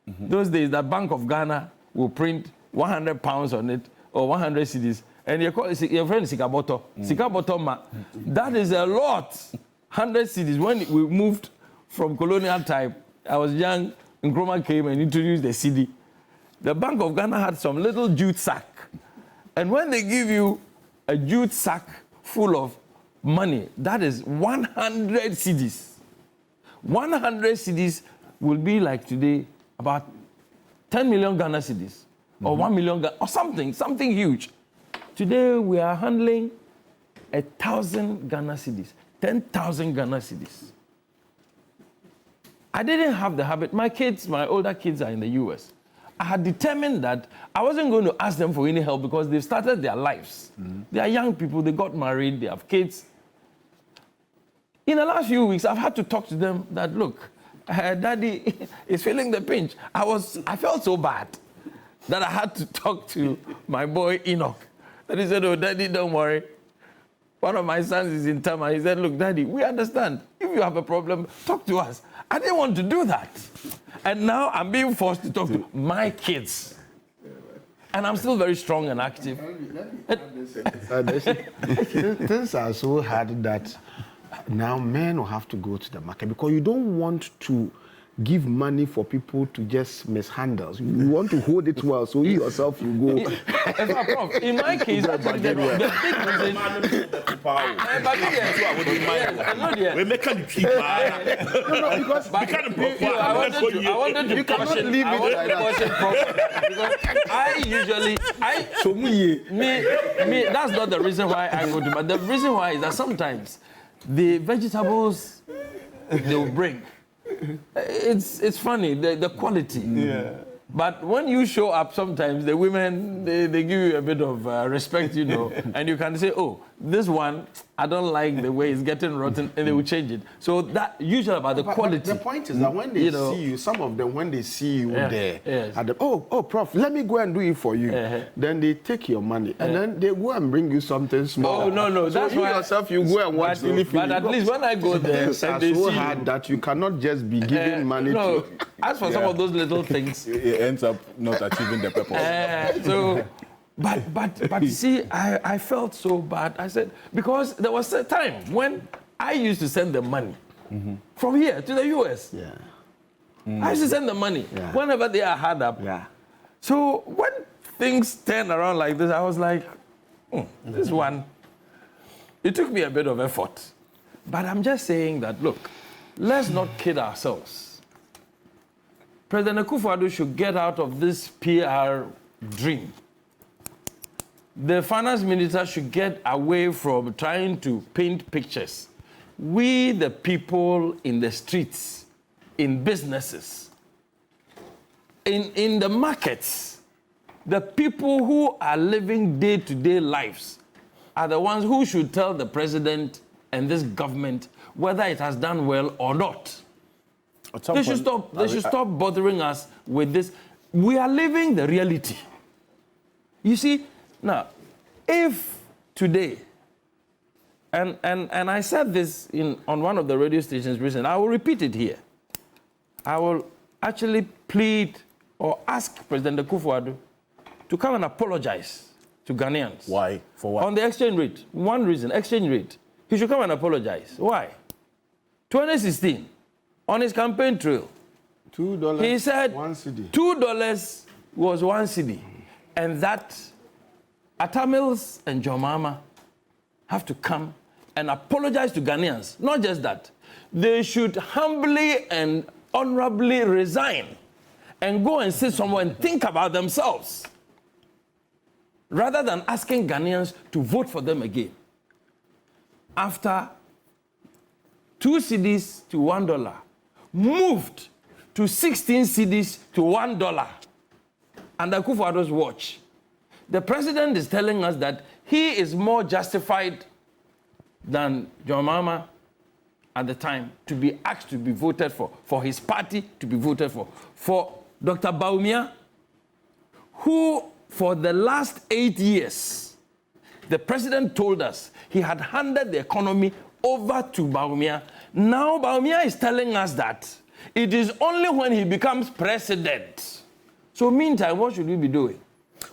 Those days, the Bank of Ghana will print 100 pounds on it or 100 cedis. And you call it, your friend is Sikaboto. Sikaboto ma. That is a lot. 100 cedis. When we moved from colonial time, I was young, Nkrumah came and introduced the cedi. The Bank of Ghana had some little jute sack. And when they give you a jute sack full of money, that is 100 cedis. 100 cedis will be like today about 10 million Ghana cedis or 1 million or something huge. Today we are handling 1,000 Ghana cedis, 10,000 Ghana cedis. I didn't have the habit. My older kids are in the US. I had determined that I wasn't going to ask them for any help because they've started their lives. They are young people, they got married, they have kids. In the last few weeks, I've had to talk to them that, look, Daddy is feeling the pinch. I felt so bad that I had to talk to my boy Enoch. And he said, oh, Daddy, don't worry. One of my sons is in Tama. He said, look, Daddy, we understand. If you have a problem, talk to us. I didn't want to do that. And now I'm being forced to talk to my kids. And I'm still very strong and active. Things are so hard that now men will have to go to the market because you don't want to give money for people to just mishandle. You want to hold it well, so you yourself you go. In my case, the big reason. We're making it cheaper. No, because I wanted to caution. I wanted to caution because I usually me. That's not the reason why I go to. But the reason why is that sometimes the vegetables they will bring. It's funny, the quality. Yeah. But when you show up, sometimes the women, they give you a bit of respect, you know, and you can say, oh, this one, I don't like the way it's getting rotten, and they will change it. So that usually about the quality. The point is that when they see you, some of them, when they see you there, oh, Prof, let me go and do it for you. Then they take your money, and then they go and bring you something small. Oh, no, so that's you why yourself, you go and watch the But at least when I go there, and they so hard that you cannot just be giving money to. As for some of those little things, it ends up not achieving the purpose. But see, I felt so bad. I said, because there was a time when I used to send them money from here to the US. Yeah. I used to send them money whenever they are hard up. Yeah. So when things turn around like this, I was like, this one, it took me a bit of effort. But I'm just saying that, look, let's not kid ourselves. President Akufo-Addo should get out of this PR dream. The finance minister should get away from trying to paint pictures. We, the people in the streets, in businesses, in the markets, the people who are living day-to-day lives are the ones who should tell the president and this government whether it has done well or not. They should stop bothering us with this. We are living the reality. You see, now, if today, and I said this on one of the radio stations recently, I will repeat it here. I will actually plead or ask President Akufo-Addo to come and apologize to Ghanaians. Why? For what? On the exchange rate. One reason, exchange rate. He should come and apologize. Why? 2016. On his campaign trail, $2, he said one cedi. $2 was one cedi, and that Atamils and Jomama have to come and apologize to Ghanaians. Not just that, they should humbly and honorably resign and go and sit somewhere and think about themselves, rather than asking Ghanaians to vote for them again. After 2 cedis to $1, moved to 16 cedis to $1 under Akufo-Addo's watch. The president is telling us that he is more justified than John Mahama at the time to be asked to be voted for his party to be voted for Dr. Bawumia, who for the last 8 years, the president told us he had handed the economy over to Bawumia. Now Bawumia is telling us that it is only when he becomes president. So meantime, what should we be doing?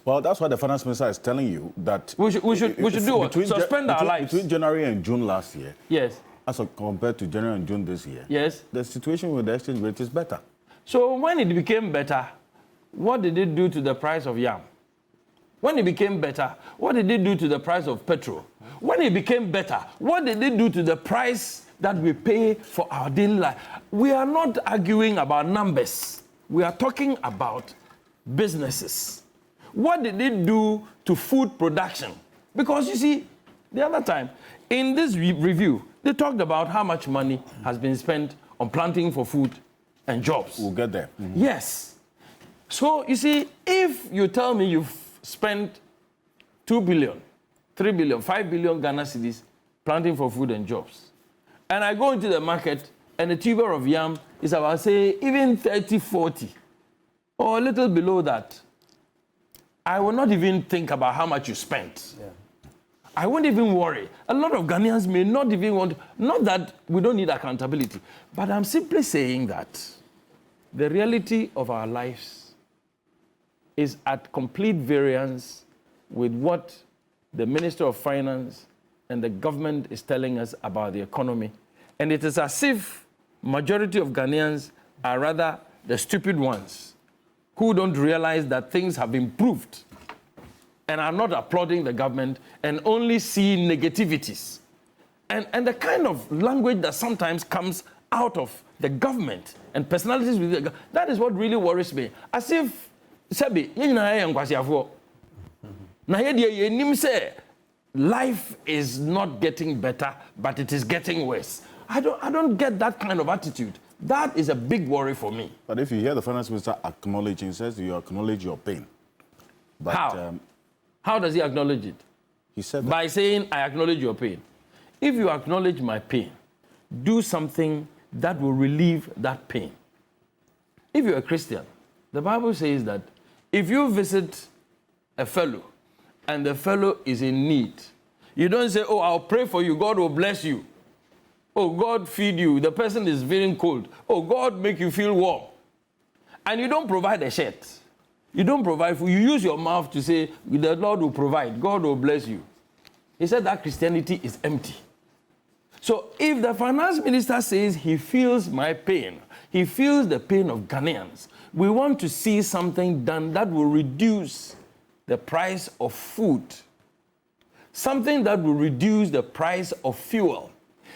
Well, that's what the finance minister is telling you, that we should do what? Suspend our lives. Between January and June last year, yes, as compared to January and June this year, yes, the situation with the exchange rate is better. So when it became better, what did it do to the price of yam? When it became better, what did it do to the price of petrol? When it became better, what did it do to the price that we pay for our daily life? We are not arguing about numbers. We are talking about businesses. What did it do to food production? Because you see, the other time, in this review, they talked about how much money has been spent on planting for food and jobs. We'll get there. Mm-hmm. Yes. So, you see, if you tell me you've spent 2 billion, 3 billion, 5 billion Ghana cedis planting for food and jobs, and I go into the market and the tuber of yam is about, say, even 30, 40, or a little below that, I will not even think about how much you spent. Yeah. I won't even worry. A lot of Ghanaians may not even want, not that we don't need accountability, but I'm simply saying that the reality of our lives is at complete variance with what the Minister of Finance and the government is telling us about the economy. And it is as if majority of Ghanaians are rather the stupid ones who don't realize that things have improved and are not applauding the government and only see negativities. And the kind of language that sometimes comes out of the government and personalities with the government, that is what really worries me. As if, life is not getting better, but it is getting worse. I don't get that kind of attitude. That is a big worry for me. But if you hear the finance minister acknowledging, says you acknowledge your pain. But, how? How does he acknowledge it? He said that. By saying, I acknowledge your pain. If you acknowledge my pain, do something that will relieve that pain. If you're a Christian, the Bible says that if you visit a fellow and the fellow is in need, you don't say, oh, I'll pray for you, God will bless you. Oh, God feed you, the person is feeling cold. Oh, God make you feel warm. And you don't provide a shirt. You don't provide food. You use your mouth to say, the Lord will provide, God will bless you. He said that Christianity is empty. So if the finance minister says he feels my pain, he feels the pain of Ghanaians, we want to see something done that will reduce the price of food, something that will reduce the price of fuel,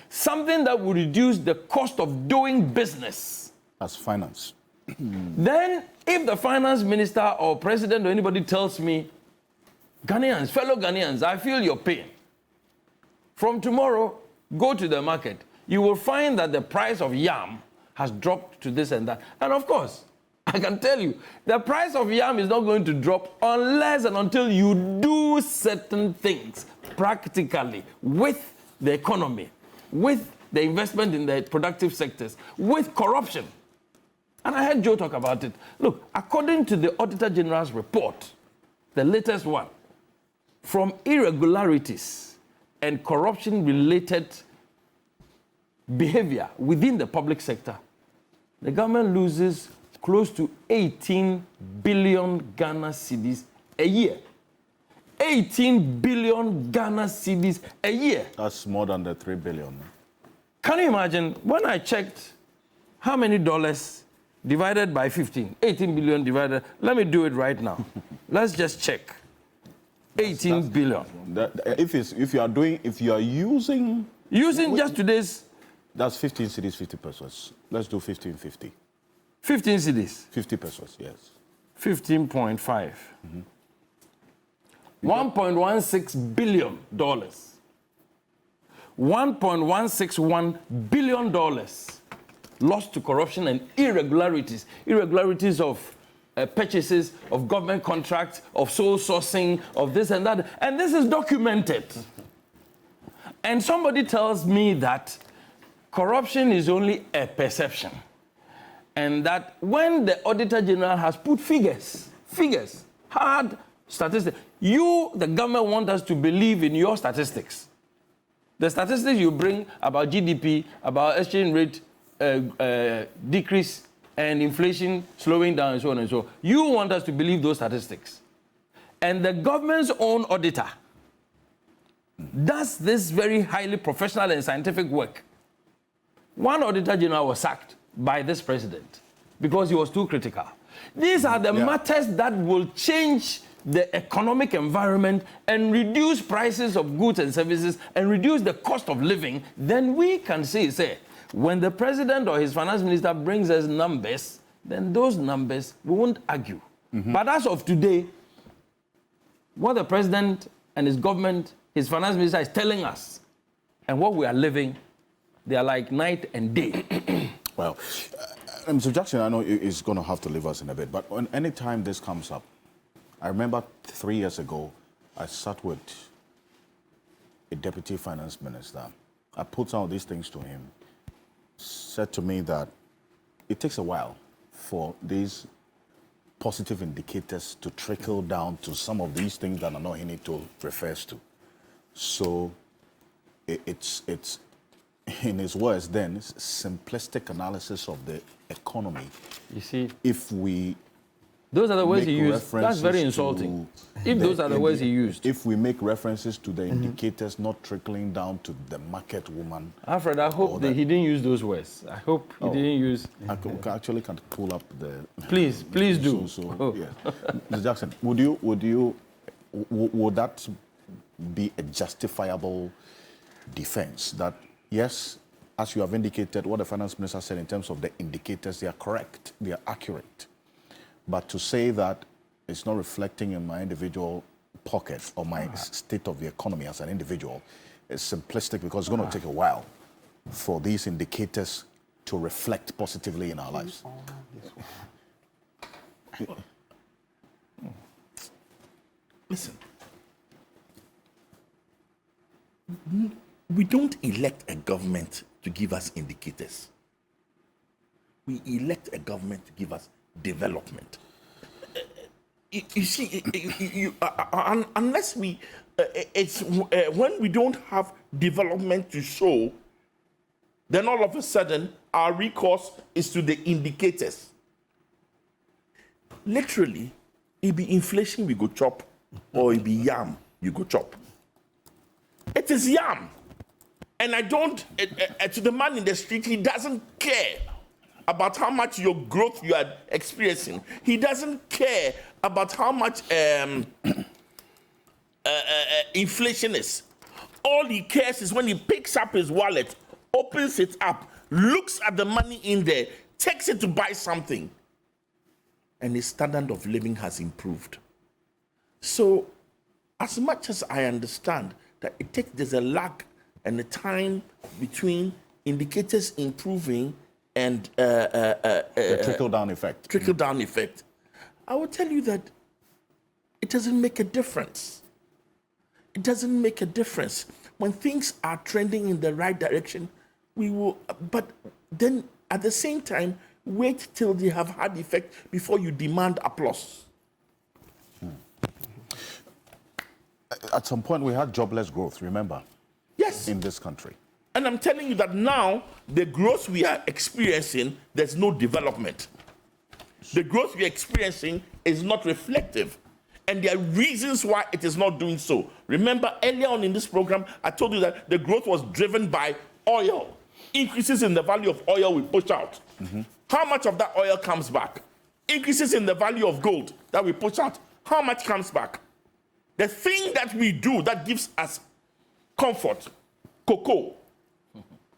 something that will reduce the cost of doing business. As finance. Then, if the finance minister or president or anybody tells me, Ghanaians, fellow Ghanaians, I feel your pain. From tomorrow, go to the market. You will find that the price of yam has dropped to this and that. And of course, I can tell you, the price of yam is not going to drop unless and until you do certain things practically with the economy, with the investment in the productive sectors, with corruption. And I heard Joe talk about it. Look, according to the Auditor General's report, the latest one, from irregularities and corruption-related behavior within the public sector, the government loses close to 18 billion Ghana cedis a year. 18 billion Ghana cedis a year. That's more than the 3 billion. Can you imagine, when I checked how many dollars divided by 15, 18 billion divided, let me do it right now. Let's just check. 18 billion. If you are using just today's, that's 15 cedis, 50 pesos. Let's do 15.50. 15 cedis. 50 pesos, yes. 15.5. Mm-hmm. $1.16 billion. $1.161 billion lost to corruption and irregularities of purchases, of government contracts, of sole sourcing, of this and that. And this is documented. And somebody tells me that corruption is only a perception. And that when the Auditor General has put figures, hard statistics, you, the government, want us to believe in your statistics. The statistics you bring about GDP, about exchange rate decrease, and inflation slowing down, and so on and so on. You want us to believe those statistics. And the government's own auditor does this very highly professional and scientific work. One Auditor General was sacked by this president because he was too critical. These are the matters that will change the economic environment and reduce prices of goods and services and reduce the cost of living. Then we can say, when the president or his finance minister brings us numbers, then those numbers, we won't argue. But as of today, what the president and his government, his finance minister is telling us, and what we are living, they are like night and day. Well, Mr. Jackson, I know is going to have to leave us in a bit, but any time this comes up, I remember 3 years ago, I sat with a deputy finance minister. I put some of these things to him, said to me that it takes a while for these positive indicators to trickle down to some of these things that Anohini refers to. So it's in his words then, it's simplistic analysis of the economy. You see, if we those are the words he used. That's very insulting. If those are the words he used. If we make references to the indicators not trickling down to the market woman. Alfred, I hope that he didn't use those words. I hope he didn't use. I actually can pull up the. Please do. Yeah. Mr. Jackson, would that be a justifiable defense that yes, as you have indicated, what the finance minister said in terms of the indicators, they are correct, they are accurate. But to say that it's not reflecting in my individual pocket or my state of the economy as an individual is simplistic because it's going to take a while for these indicators to reflect positively in our lives. Listen, we don't elect a government to give us indicators. We elect a government to give us development. You see, unless we, when we don't have development to show, then all of a sudden our recourse is to the indicators. Literally, it be inflation we go chop, or it be yam you go chop. It is yam, and I don't. To the man in the street, he doesn't care about how much your growth you are experiencing. He doesn't care about how much inflation is. All he cares is when he picks up his wallet, opens it up, looks at the money in there, takes it to buy something, and his standard of living has improved. So, as much as I understand that there's a lag and a time between indicators improving and the trickle-down effect. Trickle-down effect. I will tell you that it doesn't make a difference. It doesn't make a difference. When things are trending in the right direction, we will, but then at the same time, wait till they have had effect before you demand applause. At some point, we had jobless growth, remember? Yes. In this country. And I'm telling you that now, the growth we are experiencing, there's no development. The growth we are experiencing is not reflective. And there are reasons why it is not doing so. Remember, earlier on in this program, I told you that the growth was driven by oil. Increases in the value of oil we push out. How much of that oil comes back? Increases in the value of gold that we push out. How much comes back? The thing that we do that gives us comfort, cocoa.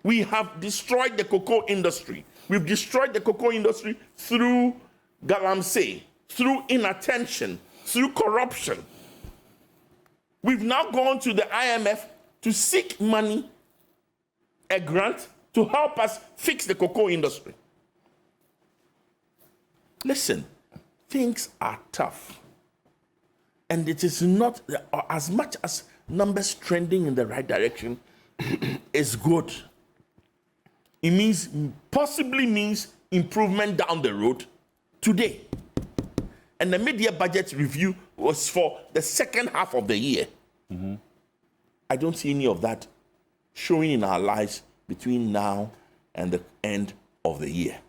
We have destroyed the cocoa industry. We've destroyed the cocoa industry through galamsey, through inattention, through corruption. We've now gone to the IMF to seek money, a grant, to help us fix the cocoa industry. Listen, things are tough. And it is not, as much as numbers trending in the right direction is good. It means, possibly means improvement down the road today. And the mid-year budget review was for the second half of the year. I don't see any of that showing in our lives between now and the end of the year.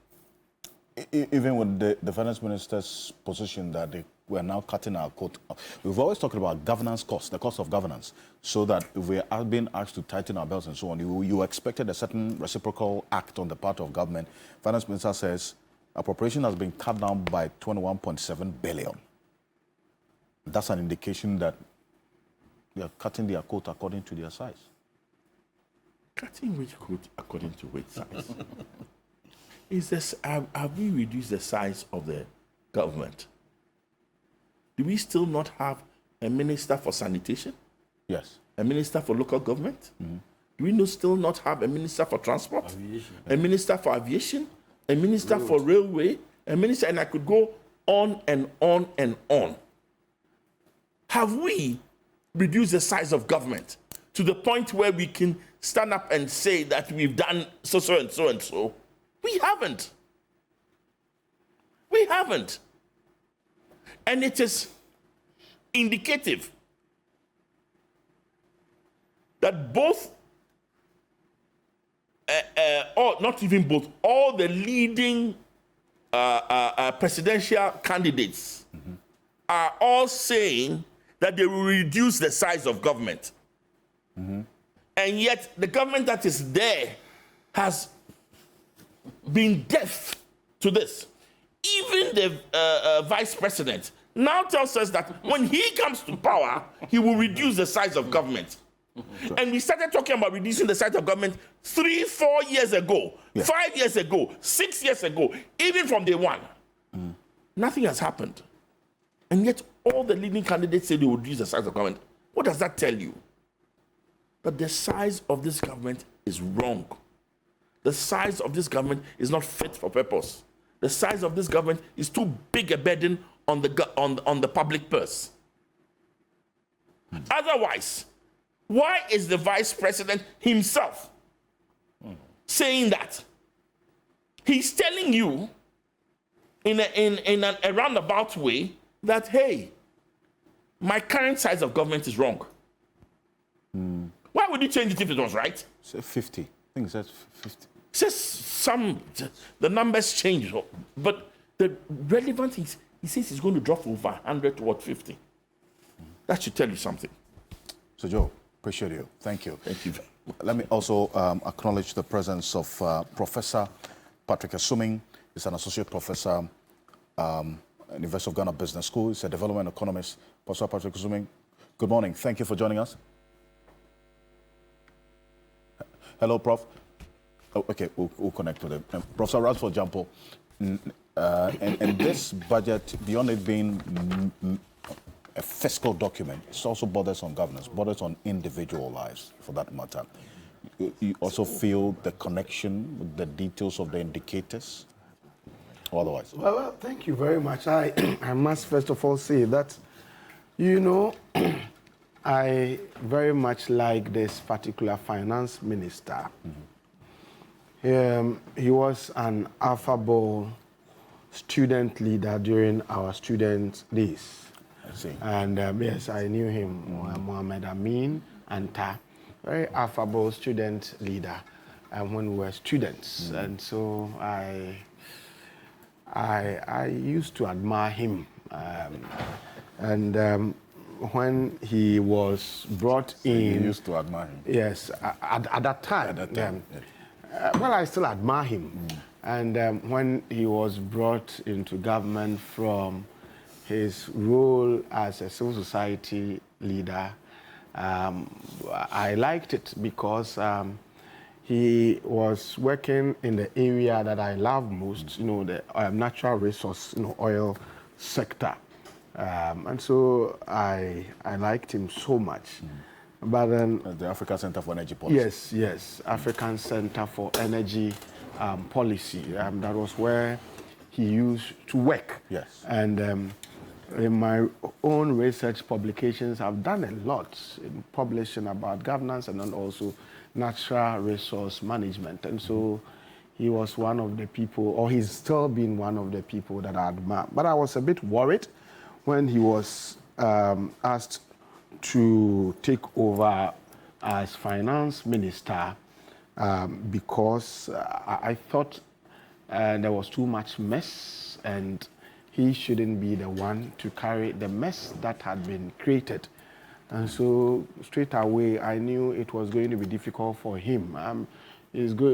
Even with the finance minister's position that we're now cutting our coat, we've always talked about governance costs, the cost of governance, so that if we are being asked to tighten our belts and so on, you expected a certain reciprocal act on the part of government. Finance minister says appropriation has been cut down by 21.7 billion. That's an indication that they are cutting their coat according to their size. Cutting which coat according to which size? Is this, have we reduced the size of the government? Do we still not have a minister for sanitation? Yes. A minister for local government? Do we still not have a minister for transport? Aviation. A minister for aviation? A minister for railway? A minister, and I could go on and on and on. Have we reduced the size of government to the point where we can stand up and say that we've done so and so and so? We haven't. We haven't. And it is indicative that both, or not even both, all the leading presidential candidates are all saying that they will reduce the size of government. And yet the government that is there has been deaf to this. Even the vice president now tells us that when he comes to power, he will reduce the size of government. Sure. And we started talking about reducing the size of government 3-4 years ago, 5 years ago, 6 years ago, even from day one. Nothing has happened. And yet all the leading candidates say they will reduce the size of government. What does that tell you? That the size of this government is wrong. The size of this government is not fit for purpose. The size of this government is too big a burden on the public purse. Otherwise, why is the vice president himself saying that? He's telling you in a roundabout way that, hey, my current size of government is wrong. Why would you change it if it was right? Say 50. I think it says 50. Says the numbers change, but the relevant thing is, he says he's going to drop from over 100 to 50. That should tell you something. So, Joe, appreciate you. Thank you. Thank you. Let me also acknowledge the presence of Professor Patrick Assuming. He's an associate professor at the University of Ghana Business School. He's a development economist. Professor Patrick Assuming, good morning. Thank you for joining us. Hello, Prof. Oh, okay, we'll connect with him. Professor Ransford Jampo, and this budget, beyond it being a fiscal document, it also borders on governance, borders on individual lives, for that matter. You also feel the connection with the details of the indicators, or otherwise? Well, thank you very much. I must first of all say that, you know, I very much like this particular finance minister. He was an affable student leader during our student days. I see. And yes, I knew him, Mohammed Amin Anta, very affable student leader when we were students. And so I used to admire him. When he was brought in... You used to admire him? Yes, at that time. At that time, yes. Well, I still admire him. And when he was brought into government from his role as a civil society leader, I liked it because he was working in the area that I love most, you know, the natural resource, you know, oil sector. And so I liked him so much. But then the African Center for Energy Policy. Yes, African Center for Energy Policy. That was where he used to work. Yes. And in my own research publications, I've done a lot in publishing about governance and then also natural resource management. And so he was one of the people, or he's still been one of the people that I admire. But I was a bit worried when he was asked to take over as finance minister because I thought there was too much mess and he shouldn't be the one to carry the mess that had been created. And so straight away, I knew it was going to be difficult for him.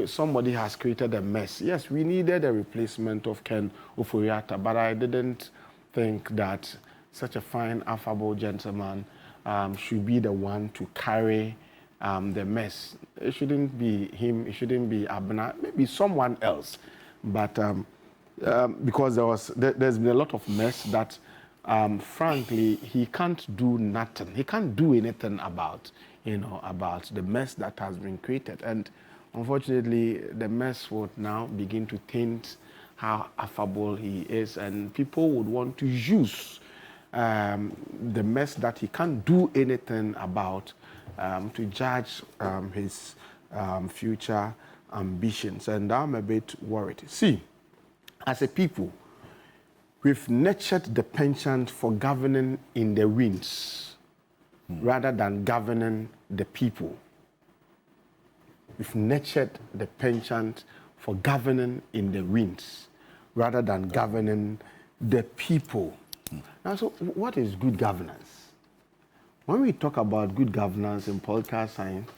Somebody has created a mess. Yes, we needed a replacement of Ken Ofori-Atta, but I didn't think that such a fine, affable gentleman should be the one to carry the mess. It shouldn't be him, it shouldn't be Abner, maybe someone else. But because there's been a lot of mess that, frankly, he can't do nothing. He can't do anything about the mess that has been created. And unfortunately, the mess would now begin to taint how affable he is, and people would want to use the mess that he can't do anything about to judge his future ambitions. And I'm a bit worried. See, as a people, we've nurtured the penchant for governing in the winds rather than governing the people. We've nurtured the penchant for governing in the winds rather than governing the people. Now, so what is good governance? When we talk about good governance in political science,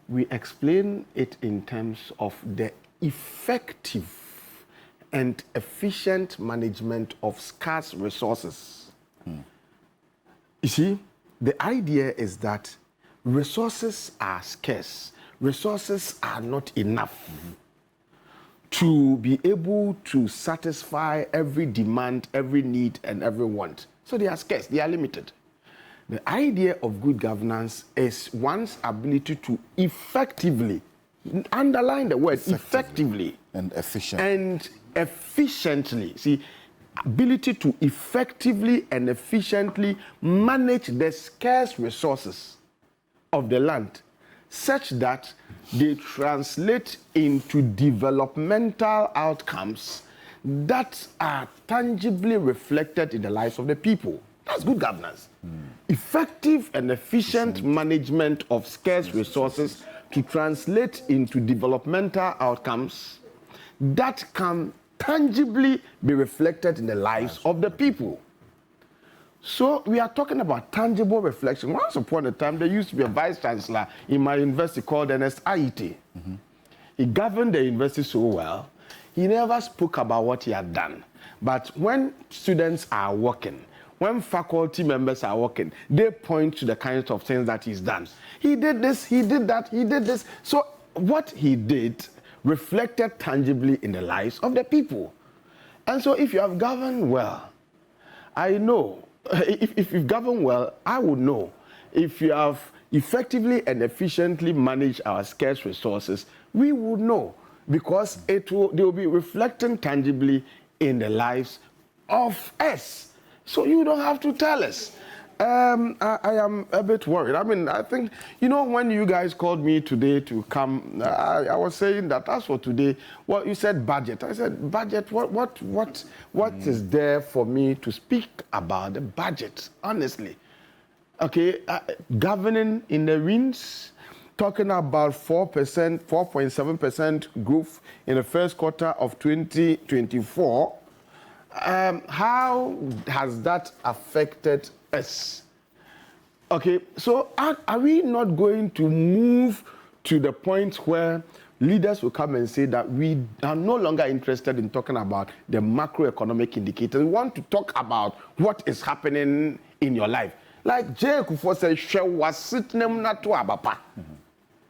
we explain it in terms of the effective and efficient management of scarce resources. You see, the idea is that resources are scarce. Resources are not enough to be able to satisfy every demand, every need, and every want. So they are scarce, they are limited. The idea of good governance is one's ability to effectively, underline the word, effectively and efficient. And efficiently, see, ability to effectively and efficiently manage the scarce resources of the land such that they translate into developmental outcomes that are tangibly reflected in the lives of the people. That's good governance. Effective and efficient management of scarce resources to translate into developmental outcomes that can tangibly be reflected in the lives of the people. So we are talking about tangible reflection. Once upon a time, there used to be a vice chancellor in my university called Ernest Aite. He governed the university so well, he never spoke about what he had done. But when students are working, when faculty members are working, they point to the kinds of things that he's done. He did this, he did that, he did this. So what he did reflected tangibly in the lives of the people. And so if you have governed well, I know, if you govern well, I would know. If you have effectively and efficiently managed our scarce resources, we would know, because they will be reflecting tangibly in the lives of us. So you don't have to tell us. I am a bit worried. I mean, I think, when you guys called me today to come, I was saying that as for today, well, you said budget. I said, budget, what is there for me to speak about the budget, honestly? Okay, governing in the winds, talking about 4%, 4.7% growth in the first quarter of 2024. How has that affected us? Okay, so are we not going to move to the point where leaders will come and say that we are no longer interested in talking about the macroeconomic indicators? We want to talk about what is happening in your life. Like Jay Kufo said,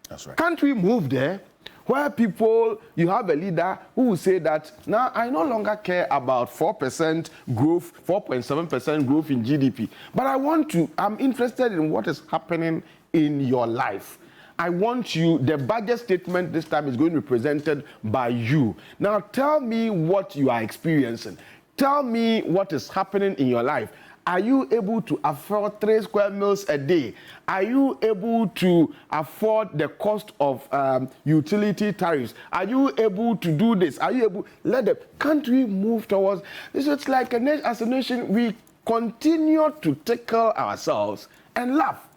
that's right. Can't we move there? Where you have a leader who will say that, now I no longer care about 4% growth, 4.7% growth in GDP, but I'm interested in what is happening in your life. I want you, the budget statement this time is going to be presented by you. Now tell me what you are experiencing. Tell me what is happening in your life. Are you able to afford 3 square meals a day? Are you able to afford the cost of utility tariffs? Are you able to do this? Are you able? Let the country move towards this. It's like as a nation, we continue to tickle ourselves and laugh.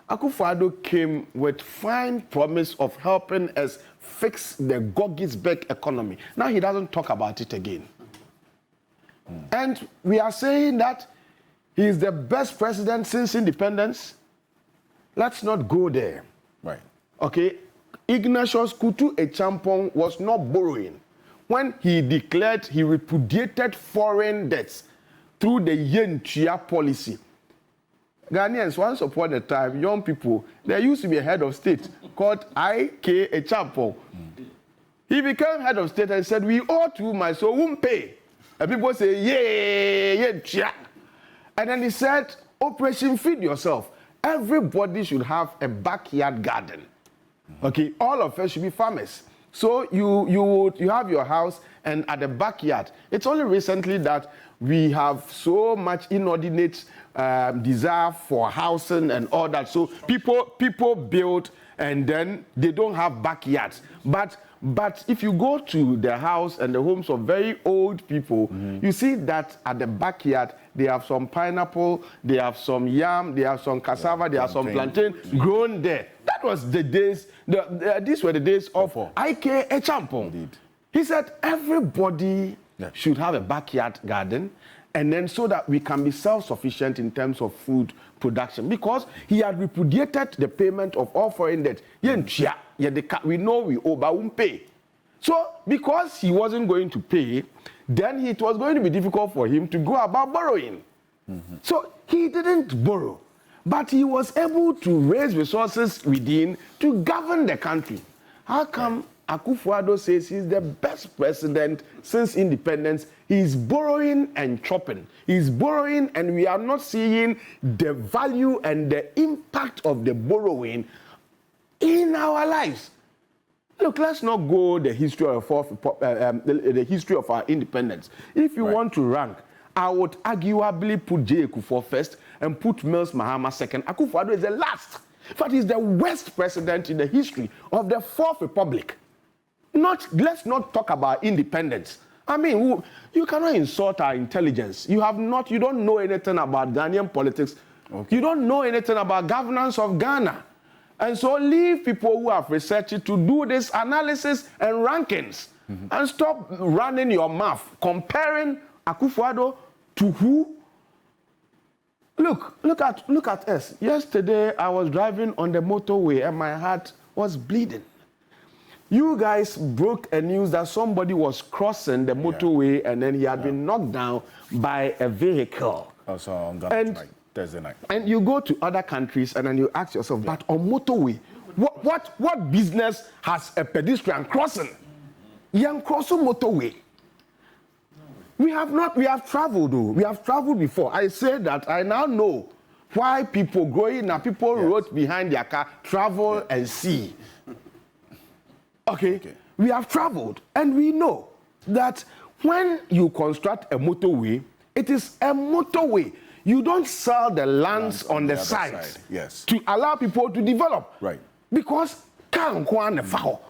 Akufo-Addo came with fine promise of helping us fix the Gogisberg economy. Now he doesn't talk about it again. And we are saying that he is the best president since independence. Let's not go there. Right. Okay? Ignatius Kutu Echampong was not borrowing. When he declared he repudiated foreign debts through the yen chia policy. Ghanaians, once upon a time, young people, there used to be a head of state called I.K. Echampong. He became head of state and said, we owe too much, so we won't pay. And people say, yeah, chia. And then he said, Operation Feed Yourself. Everybody should have a backyard garden. Okay, all of us should be farmers. So you have your house and at the backyard. It's only recently that we have so much inordinate desire for housing and all that. So people build and then they don't have backyards. But if you go to the house and the homes of very old people, you see that at the backyard, they have some pineapple, they have some yam, they have some cassava, they have some plantain grown there. That was the days, these were the days of I.K. Echampong. He said everybody should have a backyard garden, and then so that we can be self-sufficient in terms of food production. Because he had repudiated the payment of all foreign debt. We know we owe, but we won't pay. So because he wasn't going to pay, then it was going to be difficult for him to go about borrowing. So he didn't borrow, but he was able to raise resources within to govern the country. How come Akufo-Addo says he's the best president since independence? He's borrowing and chopping. He's borrowing, and we are not seeing the value and the impact of the borrowing in our lives. Look, let's not go the history of the history of our independence. If you want to rank, I would arguably put J. Kufuor first and put Mills Mahama second. Akufo-Addo is the last. In fact, he's the worst president in the history of the Fourth Republic. Let's not talk about independence. I mean, you cannot insult our intelligence. You don't know anything about Ghanaian politics. Okay. You don't know anything about governance of Ghana. And so leave people who have researched it to do this analysis and rankings. And stop running your mouth, comparing Akufo-Addo to who? Look at us. Yesterday, I was driving on the motorway and my heart was bleeding. You guys broke a news that somebody was crossing the motorway and then he had been knocked down by a vehicle. Also on Thursday night. And you go to other countries and then you ask yourself, but on motorway, what business has a pedestrian crossing? Young crossing motorway. We have traveled though. We have traveled before. I say that I now know why people growing up, people wrote behind their car, travel and see. Okay, we have traveled and we know that when you construct a motorway, it is a motorway. You don't sell the lands on the side to allow people to develop. Right. Because can't go on the foul.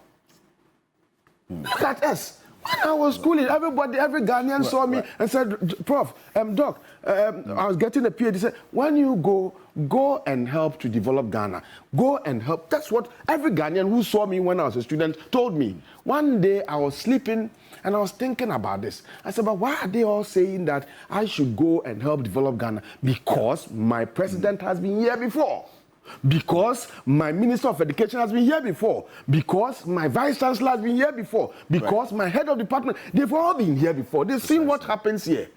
Look at us. When I was schooling, every Ghanaian saw me and said, Prof, Doc, I was getting a PhD. He said, when you go and help to develop Ghana. Go and help. That's what every Ghanaian who saw me when I was a student told me. One day I was sleeping and I was thinking about this. I said, but why are they all saying that I should go and help develop Ghana? Because my president has been here before. Because my Minister of Education has been here before. Because my Vice Chancellor has been here before. Because my head of department, they've all been here before. They've seen what happens here.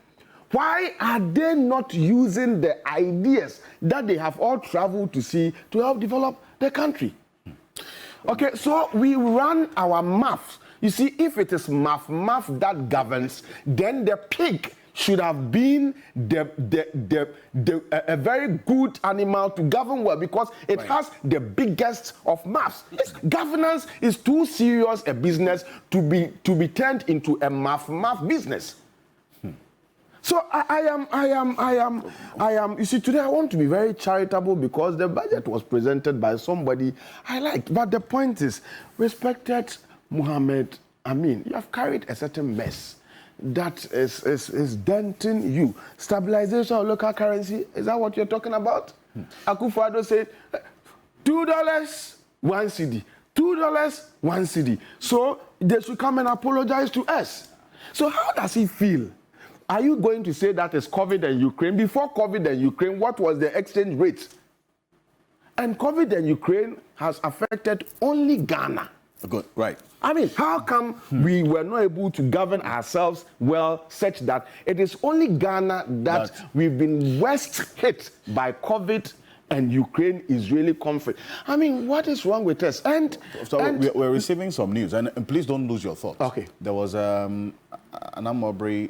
Why are they not using the ideas that they have all traveled to see to help develop the country? Okay, so we run our math. You see, if it is math that governs, then the pig should have been a very good animal to govern well because it has the biggest of maths. Governance is too serious a business to be turned into a math business. So I am. You see, today I want to be very charitable because the budget was presented by somebody I like. But the point is, respected Mohammed Amin, you have carried a certain mess that is denting you. Stabilization of local currency, is that what you're talking about? Akufo-Addo said, $2, 1 cedi. $2, 1 cedi. So they should come and apologize to us. So how does he feel? Are you going to say that is COVID and Ukraine? Before COVID and Ukraine, what was the exchange rate? And COVID and Ukraine has affected only Ghana. Good, right. I mean, how come we were not able to govern ourselves well such that it is only Ghana that we've been worst hit by COVID and Ukraine is really conflict? I mean, what is wrong with us? And we're receiving some news, and please don't lose your thoughts. Okay. There was an armed robbery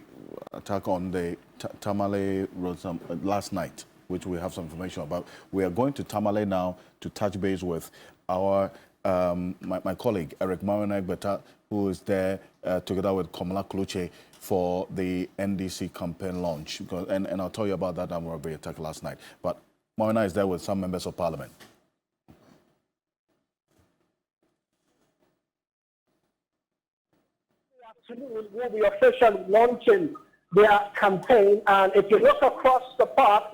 attack on the Tamale Road last night, which we have some information about. We are going to Tamale now to touch base with our my colleague Eric Marinag-Beta, who is there together with Komala Kluche for the NDC campaign launch. And I'll tell you about that armed robbery attack last night. But Marina is there with some members of parliament. Will be officially launching their campaign, and if you look across the park,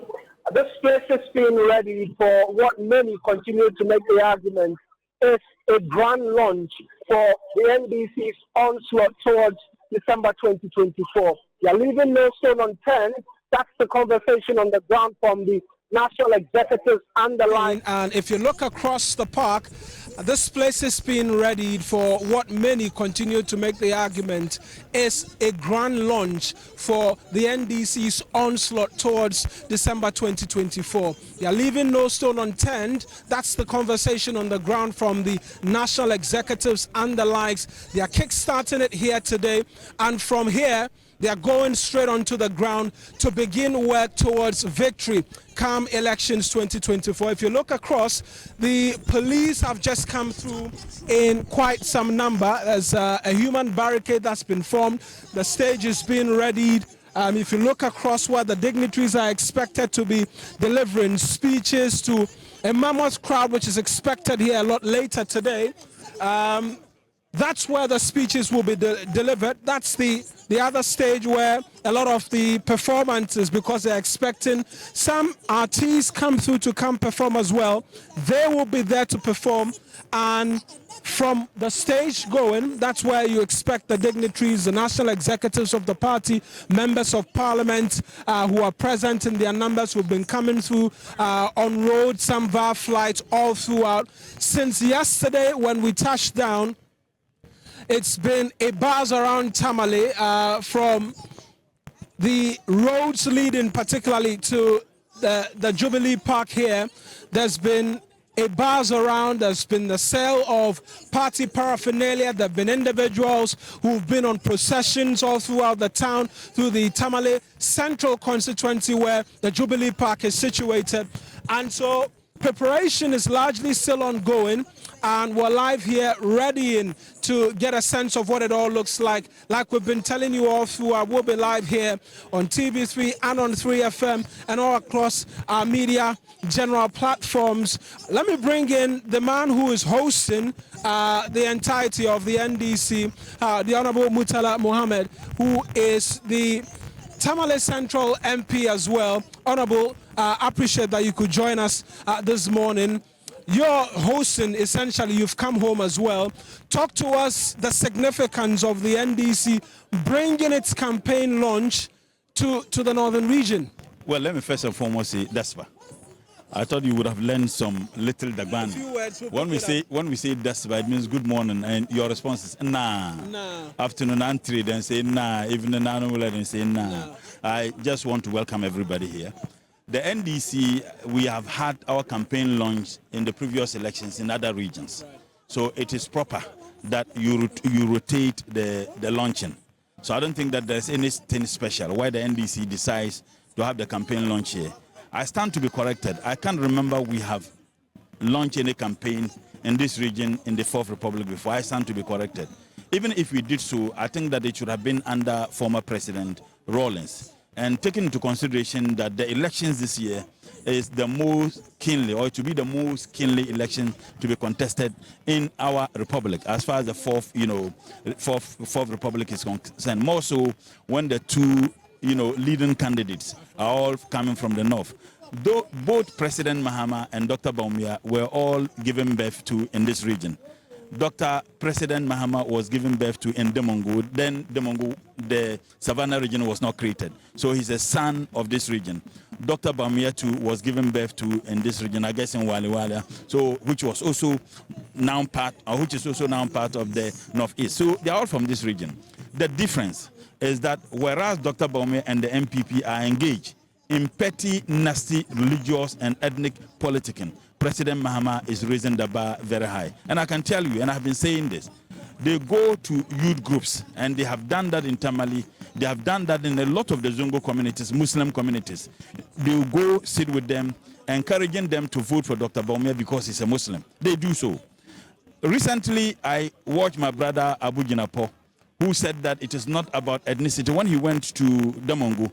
this place is being ready for what many continue to make the argument is a grand launch for the NDC's onslaught towards December 2024. They are leaving no stone unturned. That's the conversation on the ground from the national executives and the line. And if you look across the park, this place is being readied for what many continue to make the argument is a grand launch for the NDC's onslaught towards December 2024. They are leaving no stone unturned. That's the conversation on the ground from the national executives and the likes. They are kickstarting it here today, and from here they are going straight onto the ground to begin work towards victory come elections 2024. If you look across, the police have just come through in quite some number. There's a human barricade that's been formed. The stage is being readied. If you look across where the dignitaries are expected to be delivering speeches to a mammoth crowd, which is expected here a lot later today, that's where the speeches will be delivered. That's the other stage where a lot of the performances, because they're expecting some artists come through to come perform as well. They will be there to perform, and from the stage going, that's where you expect the dignitaries, the national executives of the party, members of parliament who are present in their numbers, who've been coming through on road, some via flights, all throughout. Since yesterday when we touched down, it's been a buzz around Tamale from the roads leading particularly to the Jubilee Park here. There's been a buzz around. There's been the sale of party paraphernalia. There have been individuals who've been on processions all throughout the town, through the Tamale Central constituency where the Jubilee Park is situated. And so preparation is largely still ongoing, and we're live here readying to get a sense of what it all looks like. Like we've been telling you all through, we'll be live here on TV3 and on 3FM and all across our media general platforms. Let me bring in the man who is hosting the entirety of the NDC, the Honorable Murtala Mohammed, who is the Tamale Central MP as well. Honorable, appreciate that you could join us this morning. You're hosting, essentially, you've come home as well. Talk to us the significance of the NDC bringing its campaign launch to the northern region. Well, let me first and foremost say Daspa. I thought you would have learned some little Dagban. When we say Daspa, it means good morning, and your response is nah. Afternoon entry, then say nah. Evening then say nah. I just want to welcome everybody here. The NDC, we have had our campaign launch in the previous elections in other regions. So it is proper that you rotate the launching. So I don't think that there's anything special why the NDC decides to have the campaign launch here. I stand to be corrected. I can't remember we have launched any campaign in this region in the Fourth Republic before. I stand to be corrected. Even if we did so, I think that it should have been under former President Rawlings. And taking into consideration that the elections this year is the most keenly, or to be the most keenly election to be contested in our republic, as far as the Fourth Republic is concerned. More so when the two, leading candidates are all coming from the north. Though both President Mahama and Dr. Bawumia were all given birth to in this region. President Mahama was given birth to in Demongo. Then Demongo, the Savannah region, was not created. So he's a son of this region. Dr. Bawumia too was given birth to in this region, I guess in Waliwala, so which is also now part of the Northeast. So they are all from this region. The difference is that whereas Dr. Bawumia and the MPP are engaged in petty, nasty, religious and ethnic politicking, President Mahama is raising the bar very high. And I can tell you, and I've been saying this, they go to youth groups, and they have done that in Tamale. They have done that in a lot of the Zongo communities, Muslim communities. They will go sit with them, encouraging them to vote for Dr. Bawumia because he's a Muslim. They do so. Recently, I watched my brother Abu Jinapo, who said that it is not about ethnicity. When he went to Demongo,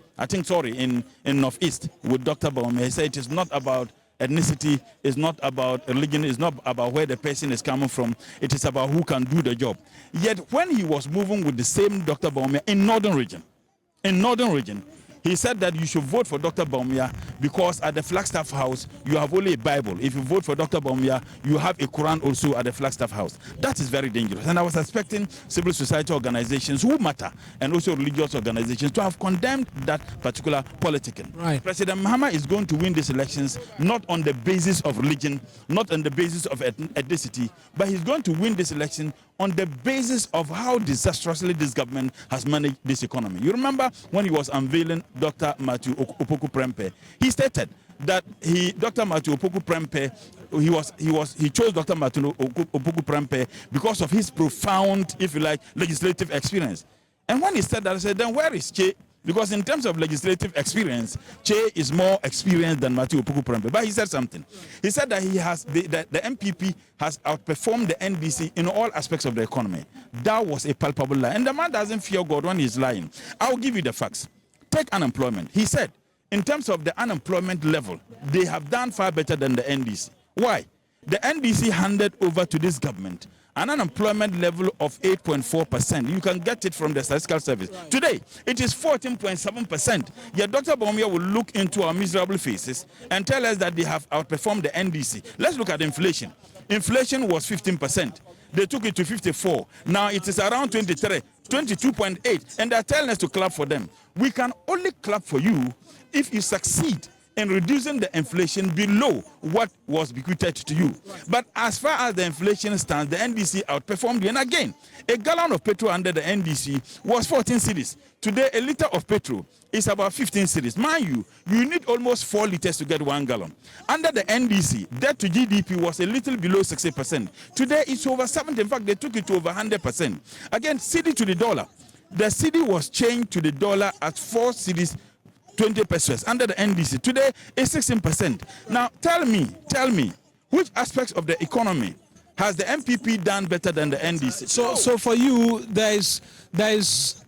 in Northeast with Dr. Bawumia, he said it is not about ethnicity, is not about religion, is not about where the person is coming from. It is about who can do the job. Yet when he was moving with the same Dr. Bawumia in Northern region, he said that you should vote for Dr. Bawumia because at the Flagstaff House, you have only a Bible. If you vote for Dr. Bawumia, you have a Quran also at the Flagstaff House. That is very dangerous. And I was expecting civil society organizations who matter and also religious organizations to have condemned that particular politicking. Right. President Mahama is going to win these elections not on the basis of religion, not on the basis of ethnicity, but he's going to win this election on the basis of how disastrously this government has managed this economy. You remember when he was unveiling Dr. Matthew Opoku Prempeh, he stated that Dr. Matthew Opoku Prempeh, he chose Dr. Matthew Opoku Prempeh because of his profound, if you like, legislative experience. And when he said that, I said, then where is Che? Because in terms of legislative experience, Che is more experienced than Matthew Opoku Prempeh. But he said something. He said that the MPP has outperformed the NDC in all aspects of the economy. That was a palpable lie. And the man doesn't fear God when he's lying. I'll give you the facts. Take unemployment. He said, in terms of the unemployment level, they have done far better than the NDC. Why? The NDC handed over to this government an unemployment level of 8.4%. You can get it from the Statistical Service. Right. Today, it is 14.7%. Yet Dr. Bawumia will look into our miserable faces and tell us that they have outperformed the NDC. Let's look at inflation. Inflation was 15%. They took it to 54. Now it is around 23, 22.8. And they're telling us to clap for them. We can only clap for you if you succeed in reducing the inflation below what was bequeathed to you. Right. But as far as the inflation stands, the NDC outperformed you. And again, a gallon of petrol under the NDC was 14 cedis. Today, a liter of petrol is about 15 cedis. Mind you, you need almost 4 liters to get 1 gallon. Under the NDC, debt to GDP was a little below 60%. Today, it's over 70%. In fact, they took it to over 100%. Again, cedi to the dollar. The cedi was changed to the dollar at 4 cedis 20 pesos under the NDC. Today is 16%. Now tell me, which aspects of the economy has the MPP done better than the NDC? So for you, there is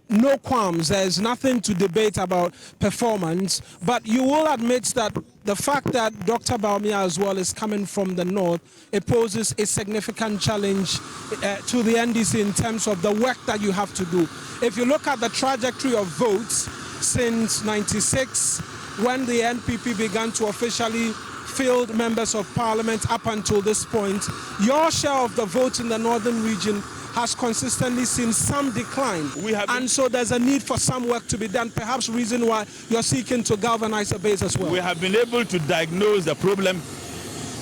no qualms. There is nothing to debate about performance. But you will admit that the fact that Dr. Bawumia as well is coming from the north, it poses a significant challenge to the NDC in terms of the work that you have to do. If you look at the trajectory of votes since '96, when the NPP began to officially field members of parliament up until this point, your share of the vote in the northern region has consistently seen some decline. And so there's a need for some work to be done, perhaps reason why you're seeking to galvanize a base as well. We have been able to diagnose the problem.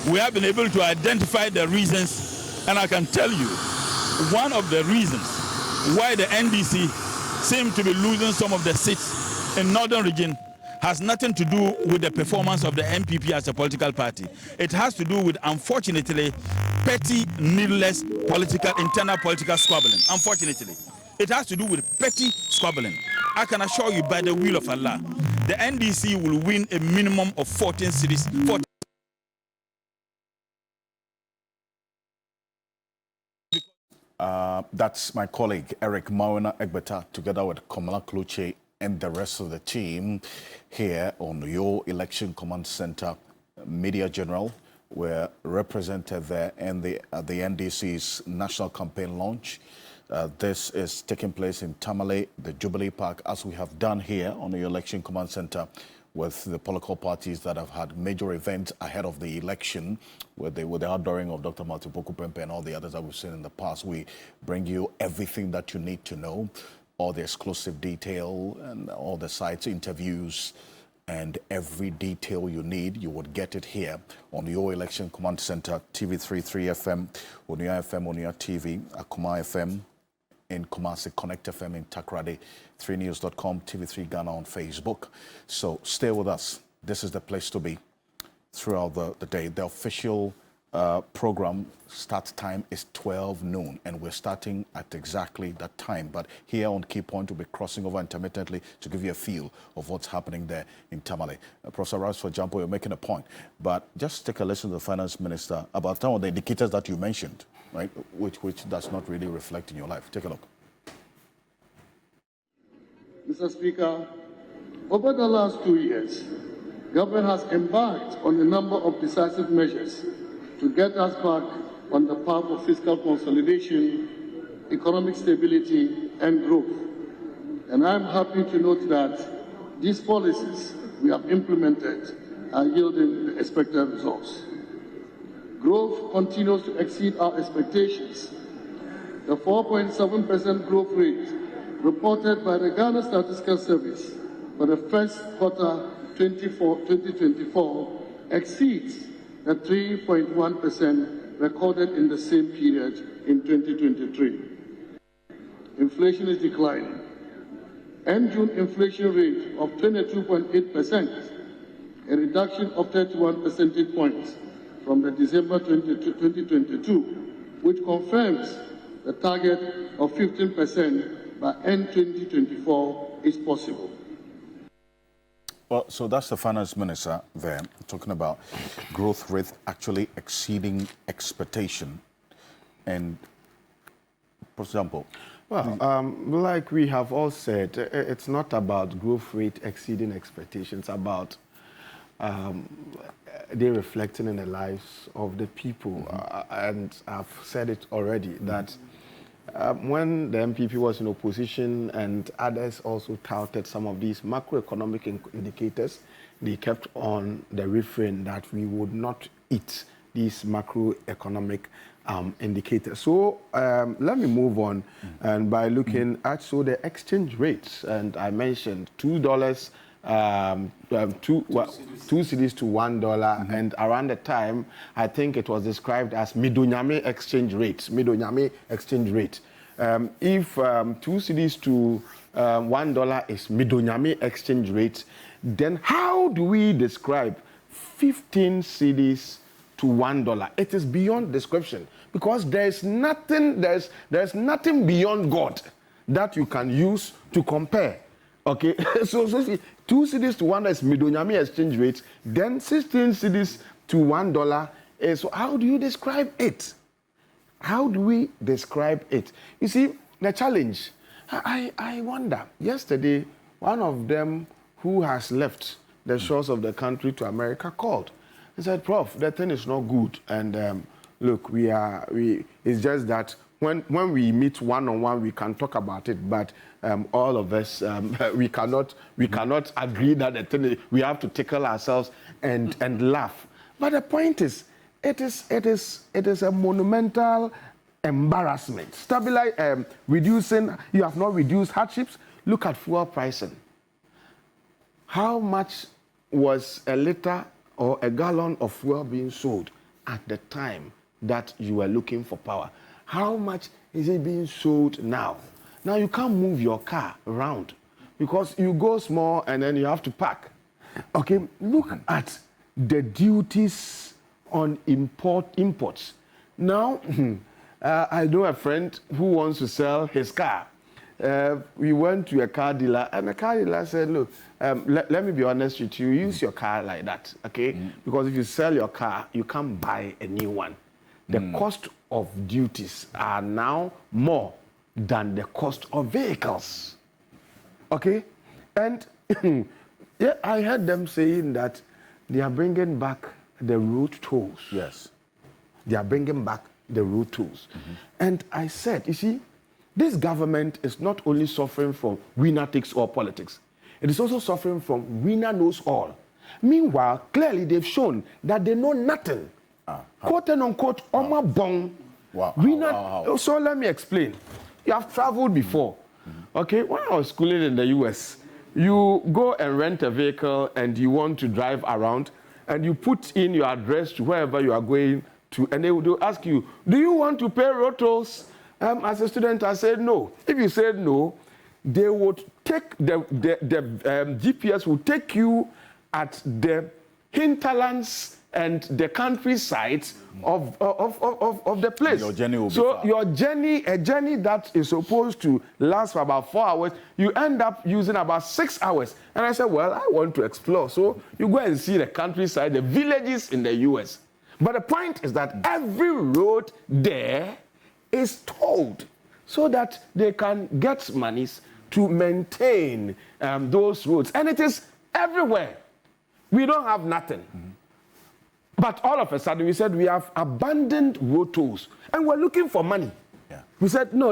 We have been able to identify the reasons. And I can tell you, one of the reasons why the NDC seem to be losing some of the seats in northern region has nothing to do with the performance of the MPP as a political party. It has to do with, unfortunately, petty, needless internal political squabbling. Unfortunately. It has to do with petty squabbling. I can assure you, by the will of Allah, the NDC will win a minimum of 14 cities. That's my colleague Eric Mawena Egbeta, together with Kamala Kluche and the rest of the team here on your Election Command Center. Media General were represented there in the NDC's national campaign launch. This is taking place in Tamale, the Jubilee Park, as we have done here on the Election Command Center with the political parties that have had major events ahead of the election, with the outdooring of Dr. Maltipoku Pempe and all the others that we've seen in the past. We bring you everything that you need to know, all the exclusive detail and all the sites, interviews, and every detail you need, you would get it here on your Election Command Center, TV3 FM, Onia FM, Onia TV, Akuma FM, in Kumasi, Connect FM in Takrade, 3news.com, TV3 Ghana on Facebook. So stay with us. This is the place to be throughout the day. The official program start time is 12 noon, and we're starting at exactly that time. But here on Key Point, we'll be crossing over intermittently to give you a feel of what's happening there in Tamale. Professor Rice, for example, you're making a point, but just take a listen to the Finance Minister about some of the indicators that you mentioned, right, which does not really reflect in your life. Take a look. Mr. Speaker, over the last 2 years, government has embarked on a number of decisive measures to get us back on the path of fiscal consolidation, economic stability, and growth. And I'm happy to note that these policies we have implemented are yielding the expected results. Growth continues to exceed our expectations. The 4.7% growth rate reported by the Ghana Statistical Service for the first quarter 2024 exceeds the 3.1% recorded in the same period in 2023. Inflation is declining. End June inflation rate of 22.8%, a reduction of 31 percentage points from the December 2022, which confirms the target of 15% by end 2024 is possible. Well, so that's the Finance Minister there talking about growth rate actually exceeding expectation. And, for example, well, like we have all said, it's not about growth rate exceeding expectations, about they reflecting in the lives of the people. And I've said it already that when the MPP was in opposition and others also touted some of these macroeconomic indicators, they kept on the refrain that we would not eat these macroeconomic indicators. So let me move on and by looking at the exchange rates, and I mentioned $2, 2 cedis to $1, and around the time I think it was described as Midonyame exchange rate. Midonyame exchange rate. If 2 cedis to $1 is Midonyame exchange rate, then how do we describe 15 cedis to $1? It is beyond description, because there's nothing beyond God that you can use to compare. Okay, so 2 cedis to $1 is Midonyame exchange rate, then 16 cedis to $1 is. So how do you describe it? How do we describe it? You see, the challenge, I wonder, yesterday, one of them who has left the shores of the country to America called. He said, Prof, that thing is not good. And look, it's just that when we meet one-on-one, we can talk about it, but all of us, we cannot agree that the thing, we have to tickle ourselves and laugh. But the point is, it is a monumental embarrassment. Reducing, you have not reduced hardships. Look at fuel pricing. How much was a liter or a gallon of fuel being sold at the time that you were looking for power? How much is it being sold now? Now you can't move your car around because you go small and then you have to park. Okay, look at the duties on imports. Now, I know a friend who wants to sell his car. we went to a car dealer, and the car dealer said, look, let me be honest with you, use your car like that, okay? Because if you sell your car, you can't buy a new one. The cost of duties are now more than the cost of vehicles, okay? And yeah, I heard them saying that they are bringing back the road tolls. Yes. They are bringing back the road tolls. And I said, you see, this government is not only suffering from winner takes all politics, it is also suffering from winner knows all. Meanwhile, clearly they've shown that they know nothing. Quote and unquote, Oma Bong. Wow. So let me explain. You have traveled before. Okay, when I was schooling in the US, you go and rent a vehicle and you want to drive around and you put in your address to wherever you are going to, and they will ask you, do you want to pay road tolls? As a student, I said no. If you said no, they would take the GPS will take you at the hinterlands and the countryside of the place. Your journey will be far. Your journey, a journey that is supposed to last for about 4 hours, you end up using about 6 hours. And I said, well, I want to explore. So you go and see the countryside, the villages in the US. But the point is that every road there is tolled so that they can get monies to maintain those roads. And it is everywhere. We don't have nothing. But all of a sudden, we said we have abandoned road tolls, and we're looking for money. Yeah. We said no.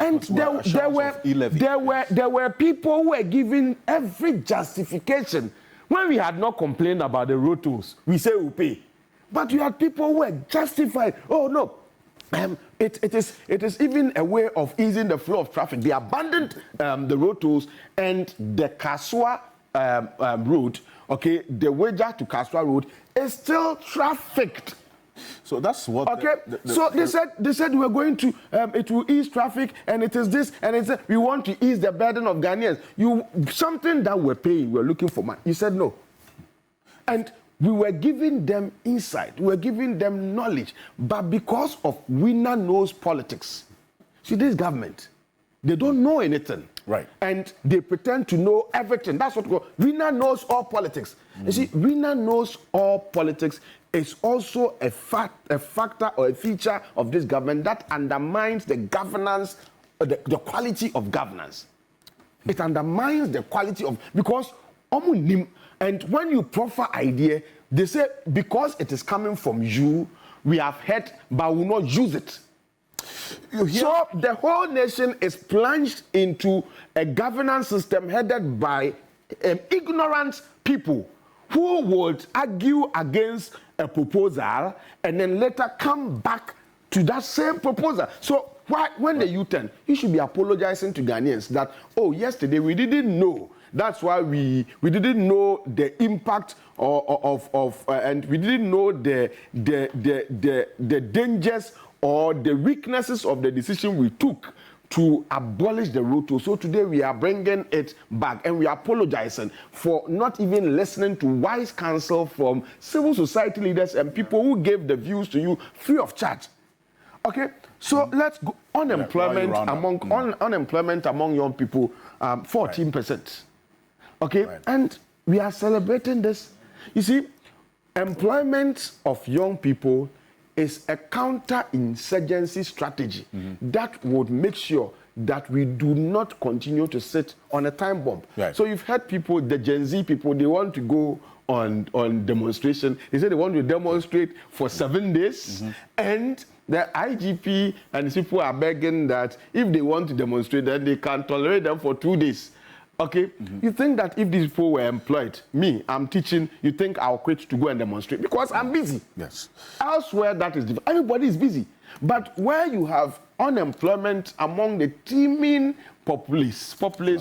And there were people who were giving every justification when we had not complained about the road tolls. We say we pay, but you had people who were justified. Oh no. It is even a way of easing the flow of traffic. They abandoned the road tolls, and the Kaswa road, okay, the Weja to Kaswa road is still trafficked. So that's what. Okay, they said we're going to it will ease traffic, and it is this, and it's we want to ease the burden of Ghanaians. Something that we're paying, we're looking for money. You said no, and we were giving them insight, we were giving them knowledge, but because of winner knows politics, see this government, they don't know anything. Right. And they pretend to know everything. That's what we call winner knows all politics. You see, winner knows all politics is also a factor or a feature of this government that undermines the governance, the quality of governance. It undermines the quality of, because and when you proffer idea, they say because it is coming from you, we have heard, but we will not use it. So the whole nation is plunged into a governance system headed by ignorant people who would argue against a proposal and then later come back to that same proposal. So when the U-turn, you should be apologizing to Ghanaians that, oh, yesterday we didn't know. That's why we didn't know the impact and we didn't know the dangers or the weaknesses of the decision we took to abolish the road toll. So today we are bringing it back, and we are apologizing for not even listening to wise counsel from civil society leaders and people who gave the views to you free of charge. Okay, so let's go. Unemployment among young people, 14%. Okay, and we are celebrating this. You see, employment of young people is a counter-insurgency strategy that would make sure that we do not continue to sit on a time bomb. Right. So you've heard people, the Gen Z people, they want to go on demonstration. They say they want to demonstrate for 7 days, and the IGP and the people are begging that if they want to demonstrate, then they can tolerate them for 2 days. Okay, you think that if these people were employed, me, I'm teaching, you think I'll quit to go and demonstrate because I'm busy. Yes. Elsewhere, that is different. Everybody is busy. But where you have unemployment among the teeming populace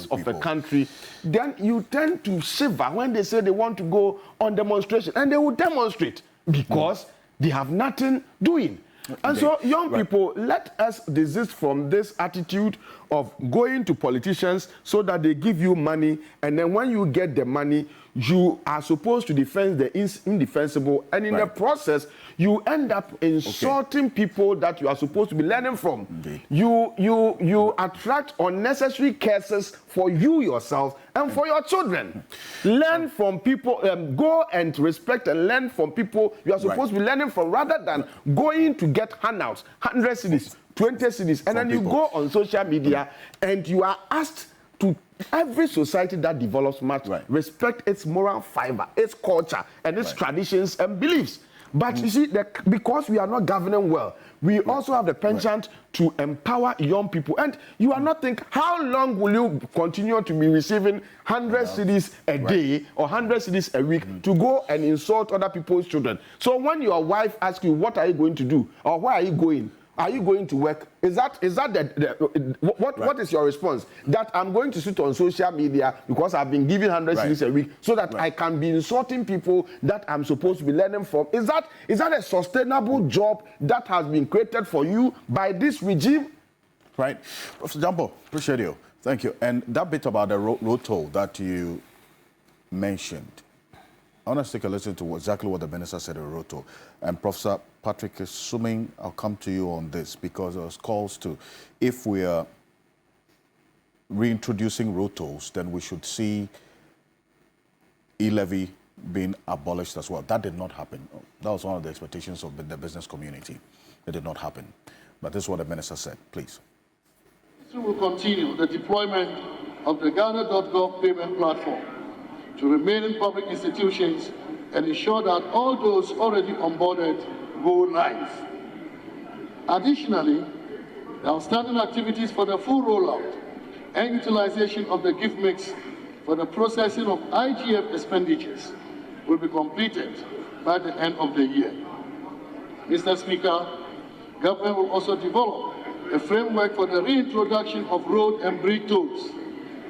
of the country, then you tend to shiver when they say they want to go on demonstration. And they will demonstrate because they have nothing doing. And so, young people, let us desist from this attitude of going to politicians so that they give you money, and then when you get the money, you are supposed to defend the indefensible, and in the process, you end up insulting people that you are supposed to be learning from. You attract unnecessary curses for you yourself and for your children. Learn from people, go and respect and learn from people you are supposed to be learning from, rather than going to get handouts, 100 cedis, 20 cedis, and then you go on social media and you are asked to. Every society that develops must respect its moral fiber, its culture, and its traditions and beliefs. But you see, because we are not governing well, we also have the penchant to empower young people. And you are not thinking, how long will you continue to be receiving 100 cedis a day or 100 cedis a week to go and insult other people's children? So when your wife asks you, what are you going to do? Or where are you going? Are you going to work? What is your response? That I'm going to sit on social media because I've been given 100 cedis a week so that I can be insulting people that I'm supposed to be learning from? Is that a sustainable job that has been created for you by this regime? Right. Professor Jambo, appreciate you. Thank you. And that bit about the road toll that you mentioned, I want to take a listen to exactly what the minister said on road toll. And Professor Patrick, assuming I'll come to you on this, because there was calls to, if we are reintroducing road tolls, then we should see e-levy being abolished as well. That did not happen. That was one of the expectations of the business community. It did not happen. But this is what the minister said. Please. We will continue the deployment of the Ghana.gov payment platform to remain in public institutions and ensure that all those already onboarded go live. Additionally, the outstanding activities for the full rollout and utilization of the gift mix for the processing of IGF expenditures will be completed by the end of the year. Mr. Speaker, government will also develop a framework for the reintroduction of road and bridge tolls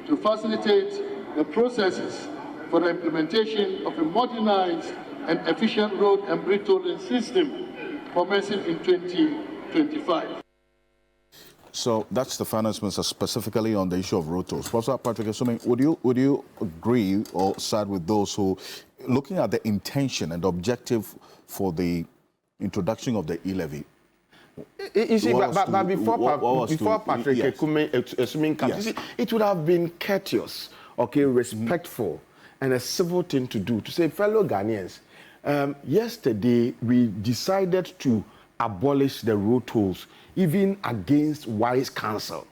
to facilitate the processes for the implementation of a modernized and efficient road and bridge tolling system commencing in 2025. So that's the finance minister specifically on the issue of road tolls. Professor Patrick, assuming, would you agree or side with those who, looking at the intention and the objective for the introduction of the e-levy? You see, but before Patrick assuming comes, you see, it would have been courteous, respectful, and a civil thing to do, to say, fellow Ghanaians, yesterday we decided to abolish the road tolls, even against wise counsel.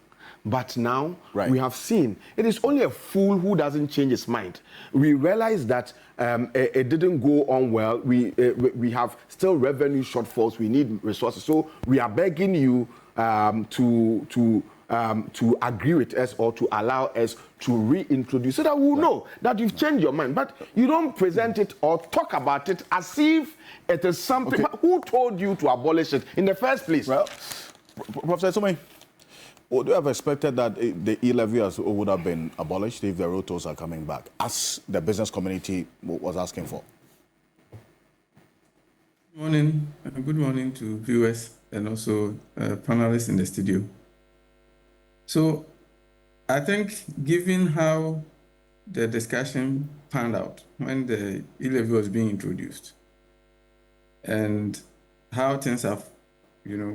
But now we have seen it is only a fool who doesn't change his mind. We realize that it didn't go on well. We have still revenue shortfalls. We need resources. So we are begging you to agree with us or to allow us to reintroduce, so that we will know that you've changed your mind. But you don't present it or talk about it as if it is something. But who told you to abolish it in the first place? Well, Professor Sumay, would you have expected that the e-levy would have been abolished if the road tolls are coming back, as the business community was asking for? Good morning to viewers and also panelists in the studio. So I think given how the discussion panned out when the e-levy was being introduced and how things have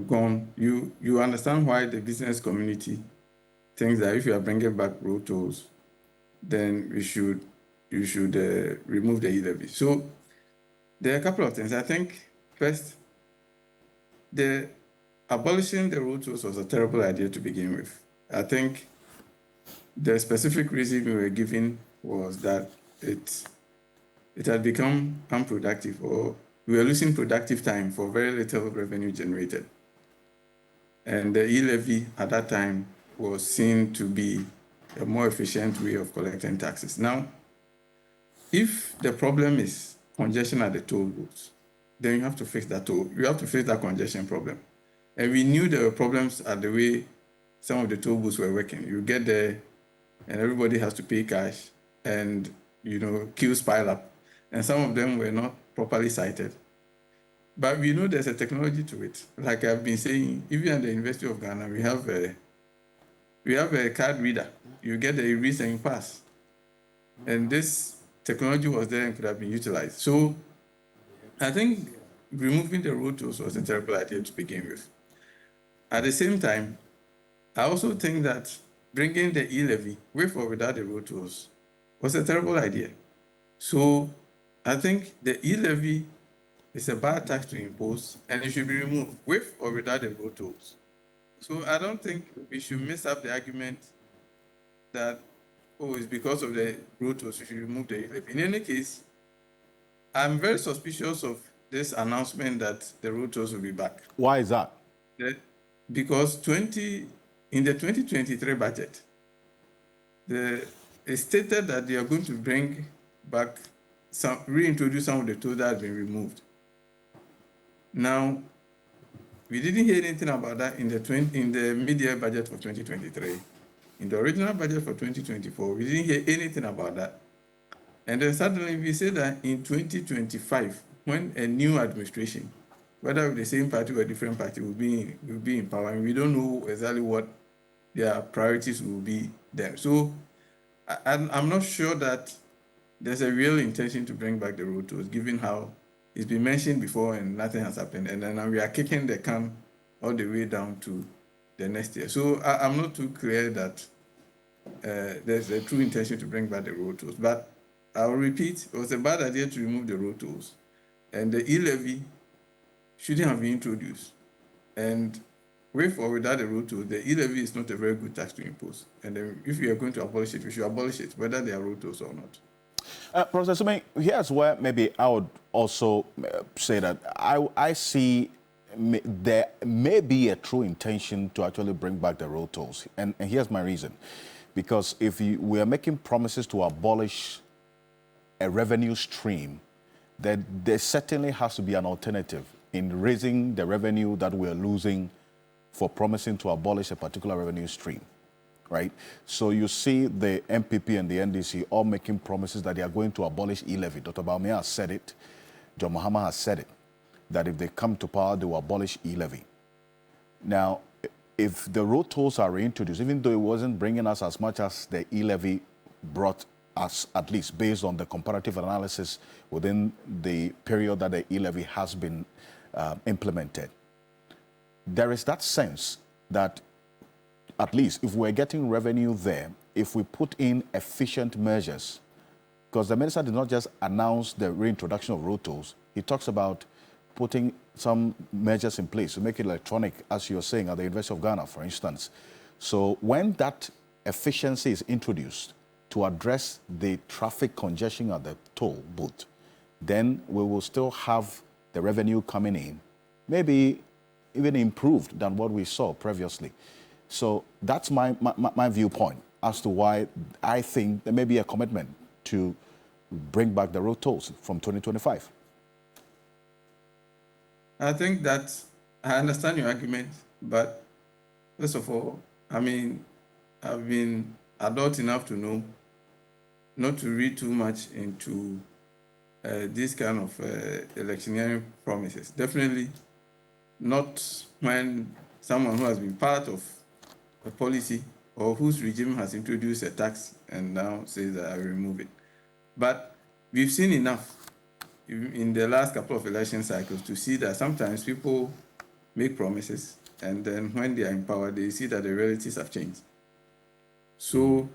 gone, you understand why the business community thinks that if you are bringing back road tolls, then you should remove the e-levy. So there are a couple of things. I think first, the abolishing the road tolls was a terrible idea to begin with. I think the specific reason we were given was that it had become unproductive, or we were losing productive time for very little revenue generated. And the e-levy at that time was seen to be a more efficient way of collecting taxes. Now, if the problem is congestion at the toll booths, then you have to fix that you have to fix that congestion problem. And we knew there were problems at the way some of the toll booths were working. You get there and everybody has to pay cash, and queues pile up. And some of them were not properly cited. But we know there's a technology to it. Like I've been saying, even at the University of Ghana, we have a card reader. You get the erase and pass. And this technology was there and could have been utilized. So I think removing the road tolls was a terrible idea to begin with. At the same time, I also think that bringing the e-levy with or without the road tolls was a terrible idea. So I think the e-levy is a bad tax to impose and it should be removed with or without the road tolls. So I don't think we should mess up the argument that, oh, it's because of the road tolls we should remove the e-levy. In any case, I'm very suspicious of this announcement that the road tolls will be back. Why is that? Because in the 2023 budget, it stated that they are going to bring back reintroduce some of the tolls that have been removed. Now, we didn't hear anything about that in the mid-year budget for 2023. In the original budget for 2024, we didn't hear anything about that. And then suddenly we say that in 2025, when a new administration, whether with the same party or a different party, will be in power, and we don't know exactly what their priorities will be then. So I'm not sure that there's a real intention to bring back the road tolls, given how it's been mentioned before and nothing has happened. And then we are kicking the can all the way down to the next year. So I'm not too clear that there's a true intention to bring back the road tolls. But I'll repeat, it was a bad idea to remove the road tolls. And the e-levy shouldn't have been introduced. And with or without the road tolls, the e-levy is not a very good tax to impose. And then if we are going to abolish it, we should abolish it, whether there are road tolls or not. Professor Sumay, here's where maybe I would also say that I see there may be a true intention to actually bring back the road tolls. And here's my reason. Because if we are making promises to abolish a revenue stream, then there certainly has to be an alternative in raising the revenue that we're losing for promising to abolish a particular revenue stream. Right? So you see the MPP and the NDC all making promises that they are going to abolish e-levy. Dr. Baumia has said it. John Mahama has said it, that if they come to power, they will abolish e-levy. Now, if the road tolls are reintroduced, even though it wasn't bringing us as much as the e-levy brought us, at least based on the comparative analysis within the period that the e-levy has been implemented, there is that sense that at least if we're getting revenue there, if we put in efficient measures, because the minister did not just announce the reintroduction of road tolls, he talks about putting some measures in place to make it electronic, as you're saying, at the University of Ghana, for instance. So when that efficiency is introduced to address the traffic congestion at the toll booth, then we will still have the revenue coming in, maybe even improved than what we saw previously. So that's my viewpoint as to why I think there may be a commitment to bring back the road tolls from 2025. I think that I understand your argument, but first of all, I mean, I've been adult enough to know not to read too much into this kind of electioneering promises. Definitely not when someone who has been part of a policy or whose regime has introduced a tax and now says that I remove it. But we've seen enough in the last couple of election cycles to see that sometimes people make promises and then when they are in power, they see that the realities have changed. So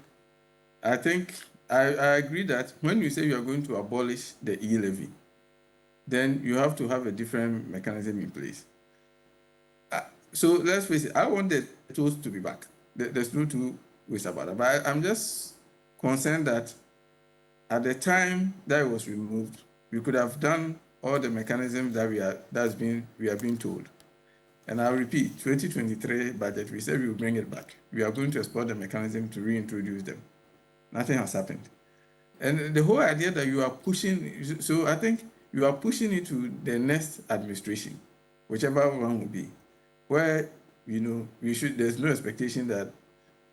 I think I agree that when you say you are going to abolish the e-levy, then you have to have a different mechanism in place. So let's face it, I want the tools to be back. There's no two ways about it. But I'm just concerned that at the time that it was removed, we could have done all the mechanisms that we are being told. And I'll repeat, 2023 budget, we said we will bring it back. We are going to explore the mechanism to reintroduce them. Nothing has happened. And the whole idea that you are pushing, so I think you are pushing it to the next administration, whichever one will be, where, you know, there's no expectation that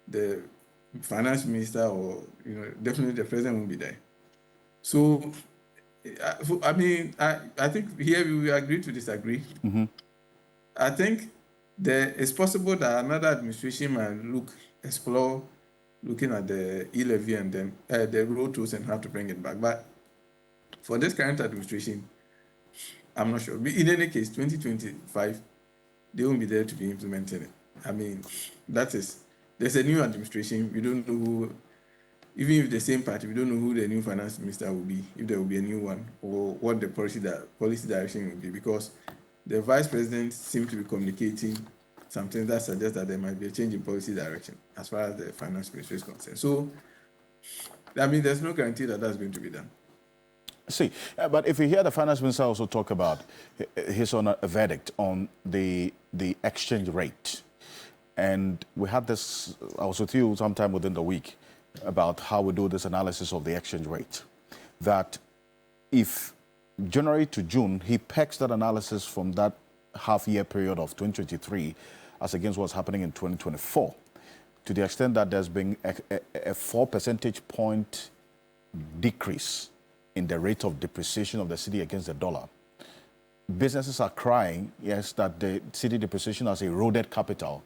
the finance minister or, you know, definitely the president will be there. So, I mean, I think here we will agree to disagree. Mm-hmm. I think it's possible that another administration might explore looking at the e-levy and then the road tolls and how to bring it back. But for this current administration, I'm not sure. In any case, 2025, they won't be there to be implementing it. I mean, there's a new administration. We don't know who, even if the same party, we don't know who the new finance minister will be, if there will be a new one, or what the policy direction will be, because the vice president seems to be communicating something that suggests that there might be a change in policy direction as far as the finance ministry is concerned. So, I mean, there's no guarantee that that's going to be done. See, but if you hear the finance minister also talk about his own verdict on the exchange rate, and we had this, I was with you sometime within the week, about how we do this analysis of the exchange rate, that if January to June, he pegs that analysis from that half-year period of 2023 as against what's happening in 2024, to the extent that there's been a 4 percentage point decrease in the rate of depreciation of the cedi against the dollar. Businesses are crying, yes, that the cedi depreciation has eroded capital.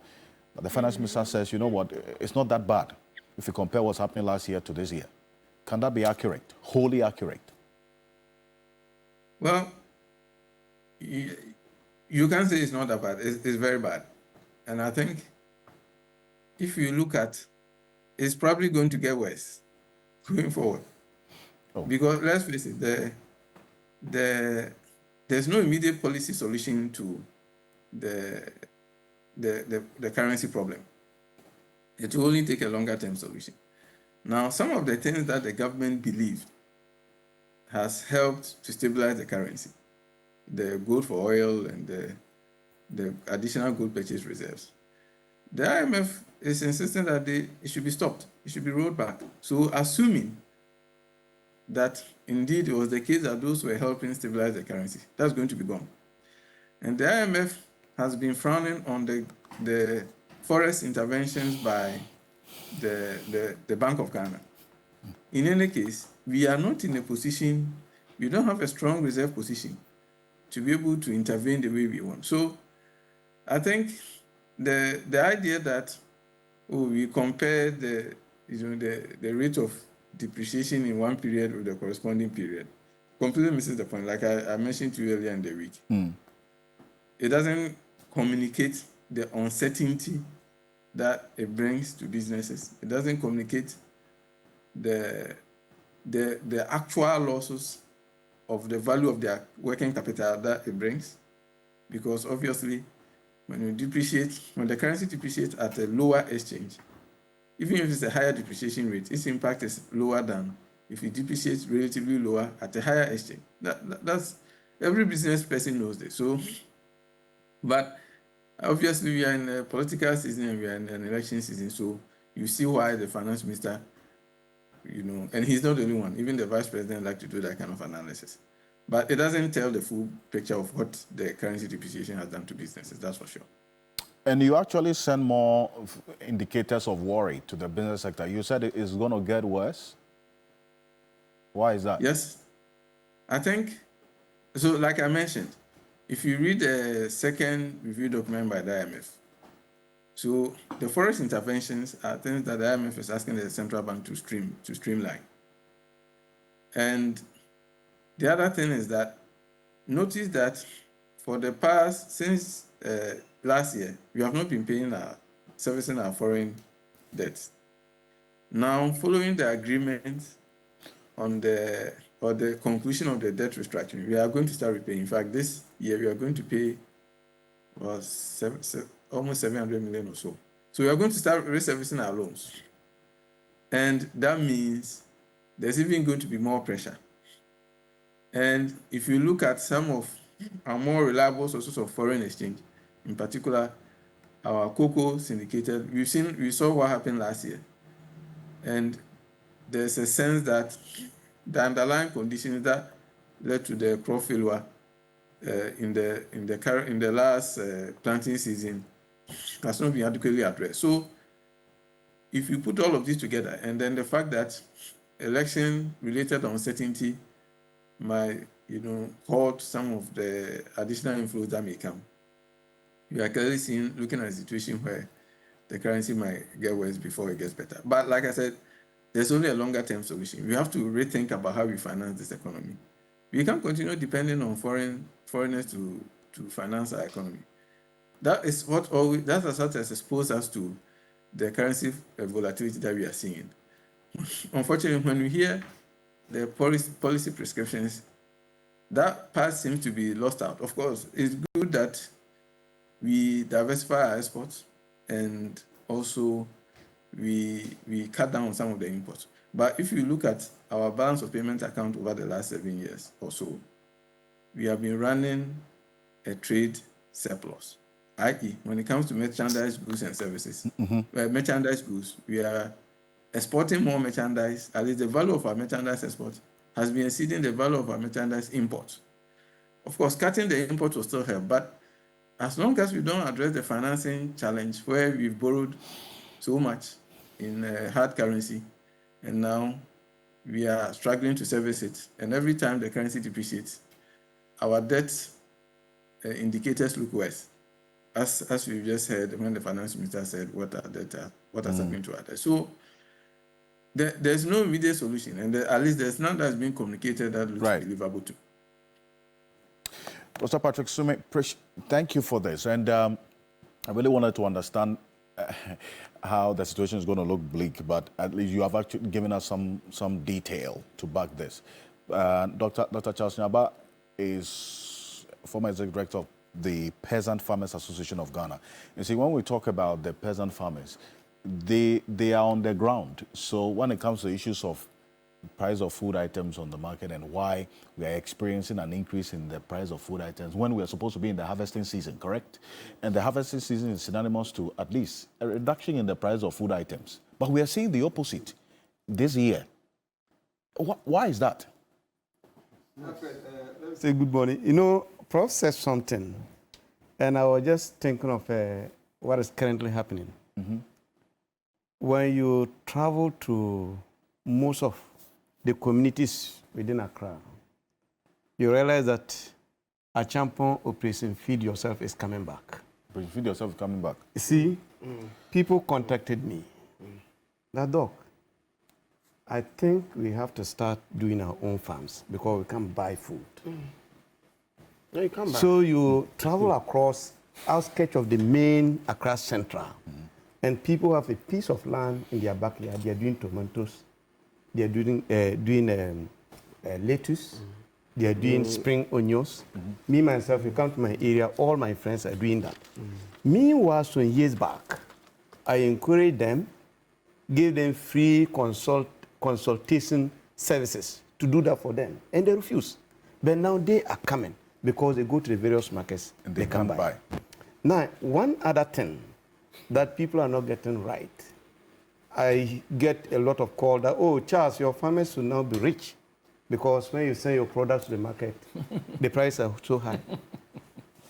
But the finance minister says, you know what, it's not that bad if you compare what's happening last year to this year. Can that be accurate, wholly accurate? Well, you can say it's not that bad. It's very bad. And I think if you look at, it's probably going to get worse going forward. Oh. Because let's face it, there's no immediate policy solution to the currency problem. It will only take a longer term solution. Now, some of the things that the government believed has helped to stabilize the currency, the gold for oil and the additional gold purchase reserves. The IMF is insisting that it should be stopped. It should be rolled back. So assuming that indeed it was the case that those were helping stabilize the currency, that's going to be gone. And the IMF has been frowning on the forex interventions by the Bank of Ghana. In any case, we are not in a position, we don't have a strong reserve position to be able to intervene the way we want. So I think the idea that we compare the rate of depreciation in one period with the corresponding period completely misses the point. Like I mentioned to you earlier in the week, it doesn't communicate the uncertainty that it brings to businesses. It doesn't communicate the actual losses of the value of their working capital that it brings, because obviously when the currency depreciates at a lower exchange, even if it's a higher depreciation rate, its impact is lower than if it depreciates relatively lower at a higher exchange. That's every business person knows this. So, but obviously we are in a political season and we are in an election season, so you see why the finance minister, and he's not the only one, even the vice president like to do that kind of analysis. But it doesn't tell the full picture of what the currency depreciation has done to businesses, that's for sure. And you actually send more indicators of worry to the business sector. You said it is going to get worse. Why is that? Yes. I think, so like I mentioned, if you read the second review document by the IMF, so the forex interventions are things that the IMF is asking the central bank to streamline. And the other thing is that, notice that for the past, since last year, we have not been paying servicing our foreign debts. Now, following the agreement on the conclusion of the debt restructuring, we are going to start repaying. In fact, this year we are going to pay almost 700 million or so. So we are going to start reservicing our loans. And that means there's even going to be more pressure. And if you look at some of our more reliable sources of foreign exchange, in particular, our cocoa syndicated, we saw what happened last year. And there's a sense that the underlying conditions that led to the crop failure in the last planting season has not been adequately addressed. So if you put all of this together, and then the fact that election-related uncertainty might, halt some of the additional inflows that may come, we are clearly looking at a situation where the currency might get worse before it gets better. But like I said, there's only a longer-term solution. We have to rethink about how we finance this economy. We can't continue depending on foreigners to finance our economy. That is what has exposed us to the currency volatility that we are seeing. Unfortunately, when we hear the policy prescriptions, that part seems to be lost out. Of course, it's good that we diversify our exports and also we cut down on some of the imports. But if you look at our balance of payment account over the last 7 years or so, we have been running a trade surplus, i.e., when it comes to merchandise, goods, and services. Merchandise goods, we are exporting more merchandise. At least the value of our merchandise export has been exceeding the value of our merchandise import. Of course, cutting the import will still help, but as long as we don't address the financing challenge where we've borrowed so much in hard currency, and now we are struggling to service it, and every time the currency depreciates, our debt indicators look worse. As we've just heard when the finance minister said what has happened to our debt. So there's no immediate solution, and at least there's none that's been communicated that looks believable too. Dr. Patrick Sume, thank you for this. And I really wanted to understand how the situation is going to look bleak, but at least you have actually given us some detail to back this. Dr. Charles Nyaba is former executive director of the Peasant Farmers Association of Ghana. You see, when we talk about the peasant farmers, they are on the ground. So when it comes to issues of price of food items on the market and why we are experiencing an increase in the price of food items when we are supposed to be in the harvesting season, correct? And the harvesting season is synonymous to at least a reduction in the price of food items. But we are seeing the opposite this year. Why is that? Say good morning. You know, Prof said something, and I was just thinking of what is currently happening. When you travel to most of the communities within Accra, you realize that a champion operation Feed Yourself is coming back. Feed Yourself is coming back. You see, people contacted me. That doc, I think we have to start doing our own farms because we can't buy food. No, you can't buy. So you travel across outskirts of the main Accra Central, and people have a piece of land in their backyard. They are doing tomatoes. They are doing lettuce. They are doing spring onions. Me, myself, you come to my area, all my friends are doing that. Meanwhile, some years back, I encouraged them, gave them free consultation services to do that for them, and they refuse. But now they are coming because they go to the various markets and they can buy. Now, one other thing that people are not getting right, I get a lot of calls that, oh, Charles, your farmers will now be rich because when you send your products to the market, the prices are so high.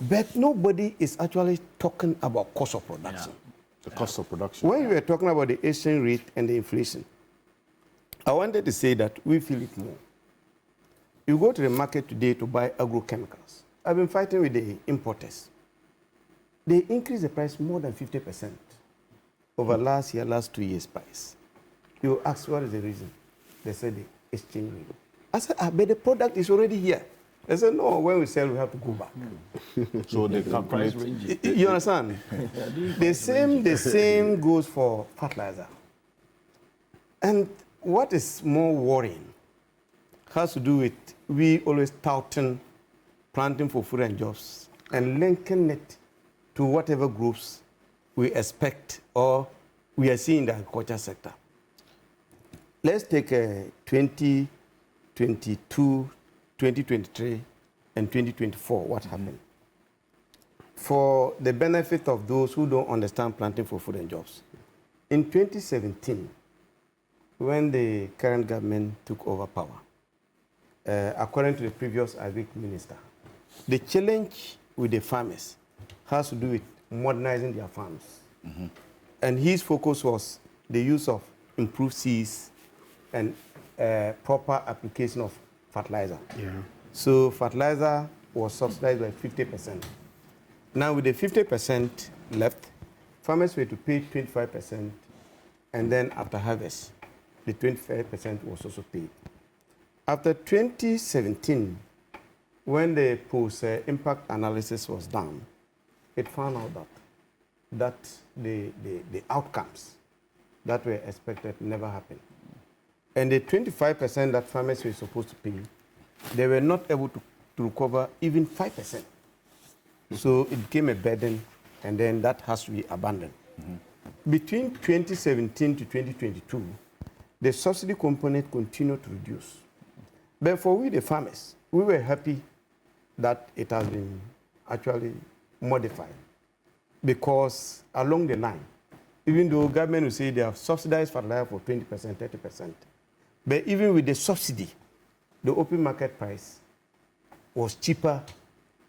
But nobody is actually talking about cost of production. The cost of production. When we were talking about the exchange rate and the inflation, I wanted to say that we feel it more. You go to the market today to buy agrochemicals. I've been fighting with the importers. They increased the price more than 50% over last 2 years' price. You ask what is the reason? They said the exchange rate. I said, but the product is already here. They said, no, when we sell, we have to go back. So they calculate. You understand? The same goes for fertilizer. And what is more worrying has to do with we always touting planting for food and jobs and linking it to whatever groups we expect or we are seeing in the agriculture sector. Let's take 2022, 2023, and 2024, what happened? For the benefit of those who don't understand planting for food and jobs, in 2017, when the current government took over power, according to the previous agri minister, the challenge with the farmers has to do with modernizing their farms. And his focus was the use of improved seeds and proper application of fertilizer. So fertilizer was subsidized by 50%. Now with the 50% left, farmers were to pay 25%, and then after harvest, the 25% was also paid. After 2017, when the post-impact analysis was done, it found out that the outcomes that were expected never happened. And the 25% that farmers were supposed to pay, they were not able to recover even 5%. So it became a burden, and then that has to be abandoned. Between 2017 to 2022, the subsidy component continued to reduce. But for we, the farmers, we were happy that it has been actually modified, because along the line, even though government will say they have subsidized fertilizer for 20%, 30%, but even with the subsidy, the open market price was cheaper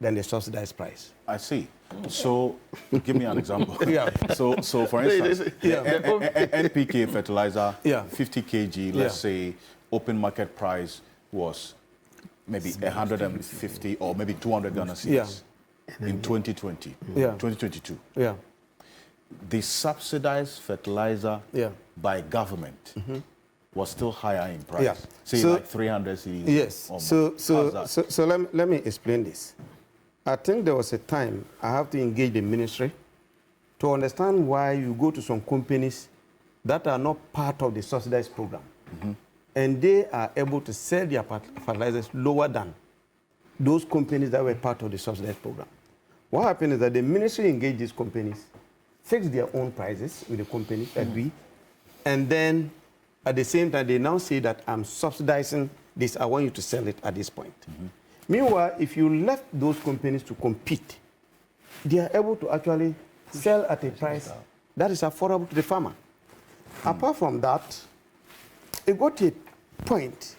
than the subsidized price. I see. So, give me an example. Yeah. So for instance, NPK fertilizer, 50 kg, let's say, open market price was maybe 150 or maybe 200 Ghana cedis in 2020, 2022. Yeah. The subsidized fertilizer by government was still higher in price. Yeah. Say So- like 300 cedis. Yes. or more. So How's that? let me explain this. I think there was a time I have to engage the ministry to understand why you go to some companies that are not part of the subsidized program, and they are able to sell their fertilizers lower than those companies that were part of the subsidized program. What happened is that the ministry engaged these companies, fixed their own prices with the companies, agree, and then at the same time, they now say that I'm subsidizing this, I want you to sell it at this point. Meanwhile, if you left those companies to compete, they are able to actually sell at a price that is affordable to the farmer. Apart from that, it got to a point,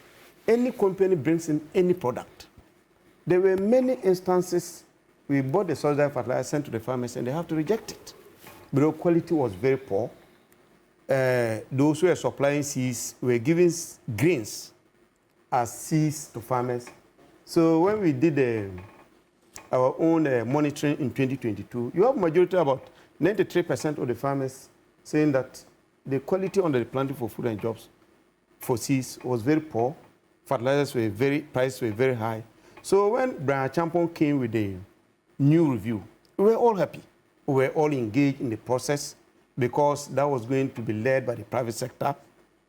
any company brings in any product. There were many instances we bought the subsidized fertilizer, sent to the farmers, and they have to reject it. Because quality was very poor. Those who were supplying seeds were giving grains as seeds to farmers. So when we did our own monitoring in 2022, you have majority, about 93% of the farmers saying that the quality under the planting for food and jobs for seeds was very poor. Fertilizers were prices were very high. So when Brian Champon came with the new review, we were all happy. We were all engaged in the process, because that was going to be led by the private sector.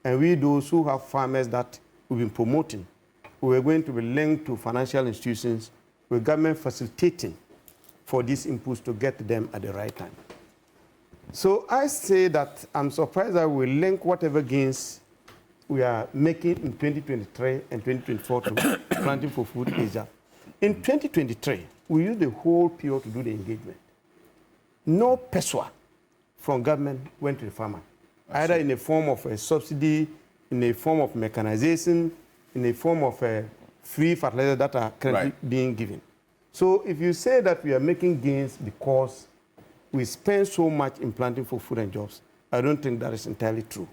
And we, those who have farmers that we've been promoting, we were going to be linked to financial institutions with government facilitating for these inputs to get to them at the right time. So I say that I'm surprised that we link whatever gains we are making in 2023 and 2024 to planting for food Asia. In 2023, we used the whole period to do the engagement. No peswa from government went to the farmer, either in the form of a subsidy, in the form of mechanization, in the form of free fertilizer that are currently being given. So if you say that we are making gains because we spend so much in planting for food and jobs, I don't think that is entirely true.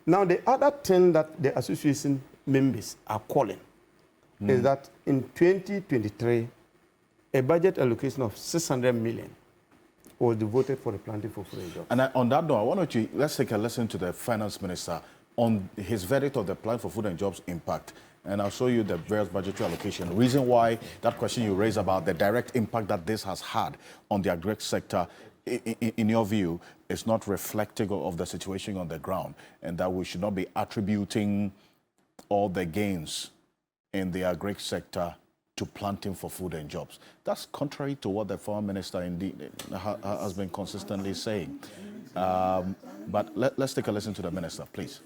Now, the other thing that the association members are calling is that in 2023, a budget allocation of 600 million was devoted for the planting for food and jobs. And on that note, why don't you, let's take a listen to the finance minister on his verdict of the plan for food and jobs impact. And I'll show you the various budgetary allocation. The reason why that question you raised about the direct impact that this has had on the agri sector, in your view, is not reflective of the situation on the ground, and that we should not be attributing all the gains in the agri sector to planting for food and jobs. That's contrary to what the former minister indeed has been consistently saying. But let's take a listen to the minister, please.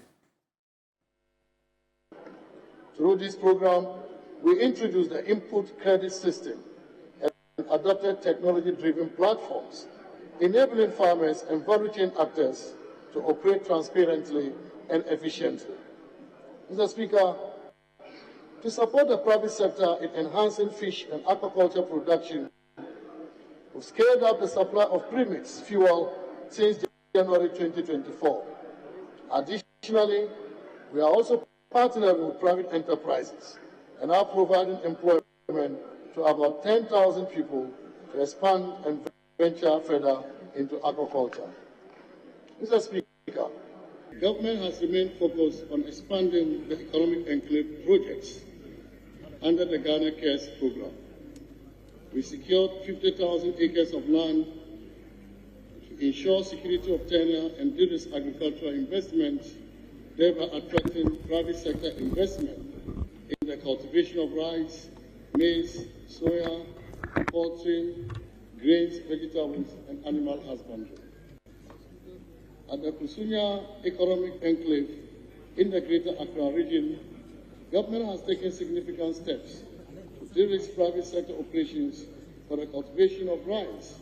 Through this program, we introduced the input credit system and adopted technology-driven platforms, enabling farmers and value chain actors to operate transparently and efficiently. Mr. Speaker, to support the private sector in enhancing fish and aquaculture production, we've scaled up the supply of premix fuel since January 2024. Additionally, we are also partnering with private enterprises and are providing employment to about 10,000 people to expand and venture further into agriculture. Mr. Speaker, government has remained focused on expanding the economic enclave projects under the Ghana Cares program. We secured 50,000 acres of land to ensure security of tenure and de-risk agricultural investments, thereby attracting private sector investment in the cultivation of rice, maize, soya, poultry, grains, vegetables, and animal husbandry. At the Kusunya Economic Enclave in the Greater Accra region, government has taken significant steps to de-risk private sector operations for the cultivation of rice,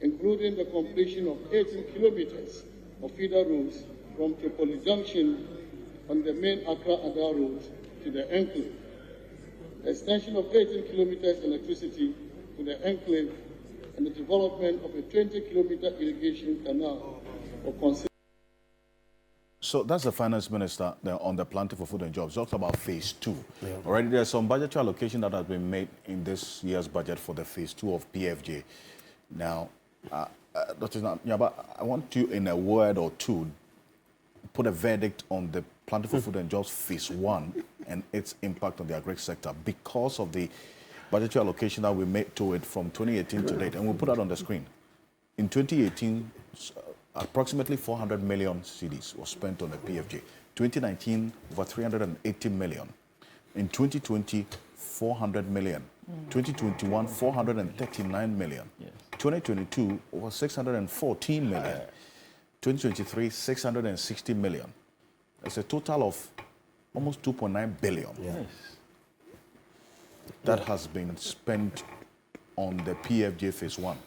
including the completion of 18 kilometers of feeder roads from Tripoli Junction on the main Accra-Ada road to the enclave, the extension of 18 kilometers electricity to the enclave, and the development of a 20-kilometer irrigation canal for considerable. So that's the finance minister on the planting for food and jobs. Talks about phase 2. Yeah. Already there's some budgetary allocation that has been made in this year's budget for the phase 2 of PFJ. Now, Dr. Nyaba, I want you in a word or two put a verdict on the planting for food and jobs phase 1 and its impact on the agri sector because of the budgetary allocation that we made to it from 2018 to date. And we'll put that on the screen. In 2018, approximately 400 million cedis was spent on the PFJ. 2019, over 380 million. In 2020, 400 million. 2021, 439 million. Yes. 2022, over 614 million. 2023, 660 million. It's a total of almost 2.9 billion. Yes. That has been spent on the PFJ phase 1.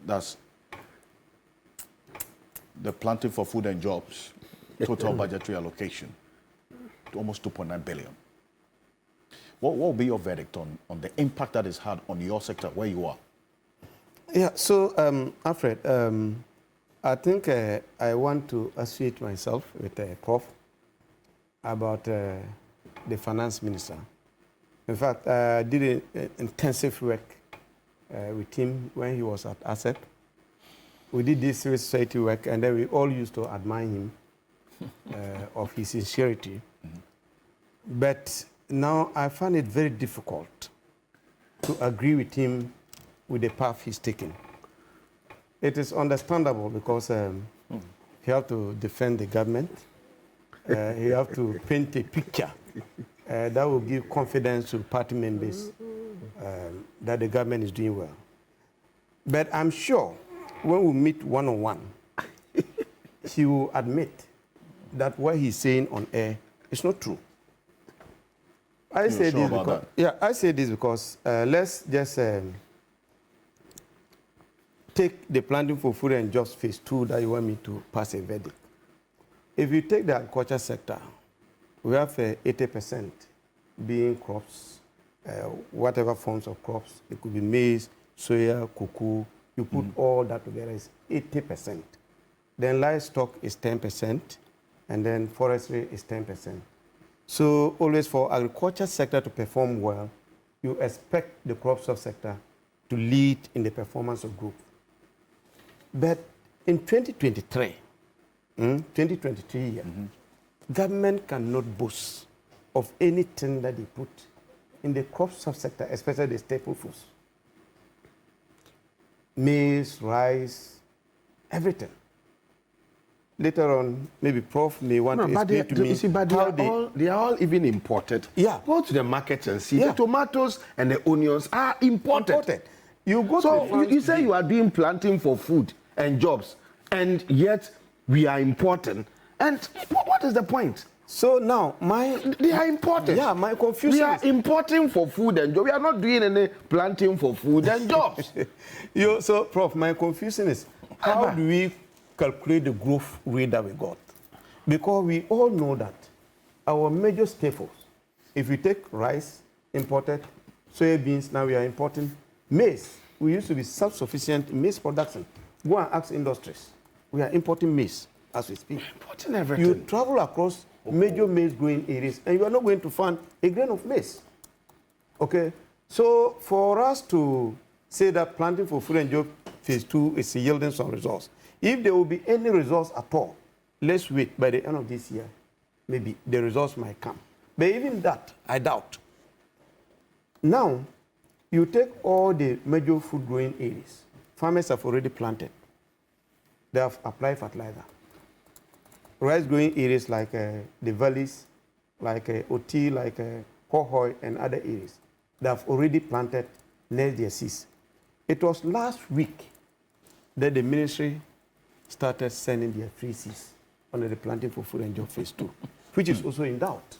That's the planting for food and jobs, total budgetary allocation, to almost 2.9 billion. What will be your verdict on the impact that it's had on your sector, where you are? Yeah, so, Alfred, I think I want to associate myself with Prof about the finance minister. In fact, I did intensive work with him when he was at ASEP. We did this civil society work, and then we all used to admire him of his sincerity. But now I find it very difficult to agree with him with the path he's taking. It is understandable because he has to defend the government. He has to paint a picture that will give confidence to party members that the government is doing well. But I'm sure when we meet one-on-one, he will admit that what he's saying on air is not true. I say this because let's just take the planting for food and jobs phase 2 that you want me to pass a verdict. If you take the agriculture sector, we have 80% being crops, whatever forms of crops. It could be maize, soya, cocoa. You put all that together, is 80%. Then livestock is 10%, and then forestry is 10%. So always for agriculture sector to perform well, you expect the crop sector to lead in the performance of group. But in 2023, 2023 year, government cannot boast of anything that they put in the crop sector, especially the staple foods. Maize, rice, everything. Later on, maybe Prof may want to explain to me. You see, but they are all even imported. Yeah. Go to the market and see. The tomatoes and the onions are imported. You go so you say you are doing planting for food and jobs, and yet we are importing. And what is the point? So now, they are imported. Yeah, my confusion. We are importing for food and jobs. We are not doing any planting for food and jobs. So, Prof, my confusion is how do we calculate the growth rate that we got? Because we all know that our major staples, if we take rice, imported, soybeans, now we are importing maize. We used to be self-sufficient in maize production. Go and ask industries. We are importing maize as we speak. Importing everything. You travel across major maize growing areas, and you are not going to find a grain of maize. Okay? So for us to say that planting for food and job phase 2 is yielding some results. If there will be any results at all, let's wait. By the end of this year, maybe the results might come. But even that, I doubt. Now, you take all the major food growing areas. Farmers have already planted. They have applied fertilizer. Rice growing areas like the valleys, like Oti, like Hohoi, and other areas, they have already planted next their seeds. It was last week that the ministry started sending their free seeds under the Planting for Food and Job phase 2, which is also in doubt.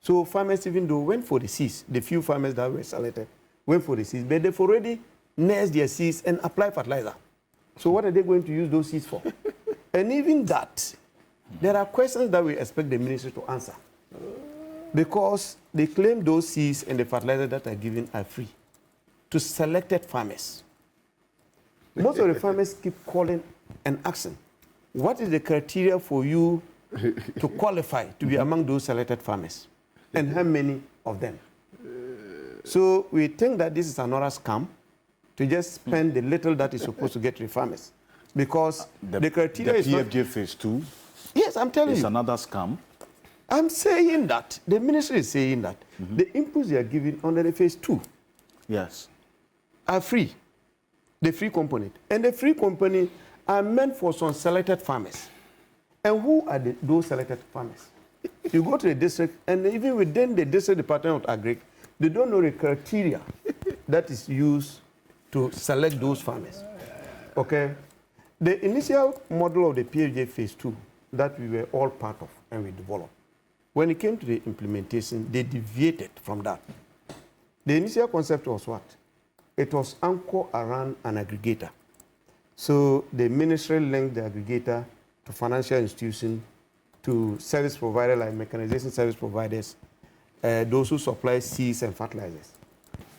So farmers, even though went for the seeds, the few farmers that were selected went for the seeds, but they've already nursed their seeds and applied fertilizer. So what are they going to use those seeds for? And even that, there are questions that we expect the ministry to answer. Because they claim those seeds and the fertilizer that are given are free to selected farmers. Most of the farmers keep calling and asking, what is the criteria for you to qualify to be among those selected farmers? And how many of them? So we think that this is another scam to just spend the little that is supposed to get to the farmers. Because the criteria is not... PFJ phase 2? Yes, I'm telling you. It's another scam? I'm saying that. The ministry is saying that. The inputs they are giving under the phase 2 yes, are free. The free component. And the free component are meant for some selected farmers. And who are those selected farmers? You go to the district, and even within the district department of agri, they don't know the criteria that is used to select those farmers. Okay? The initial model of the PFJ phase 2 that we were all part of and we developed, when it came to the implementation, they deviated from that. The initial concept was what? It was anchored around an aggregator. So the ministry linked the aggregator to financial institutions, to service providers like mechanization service providers, those who supply seeds and fertilizers.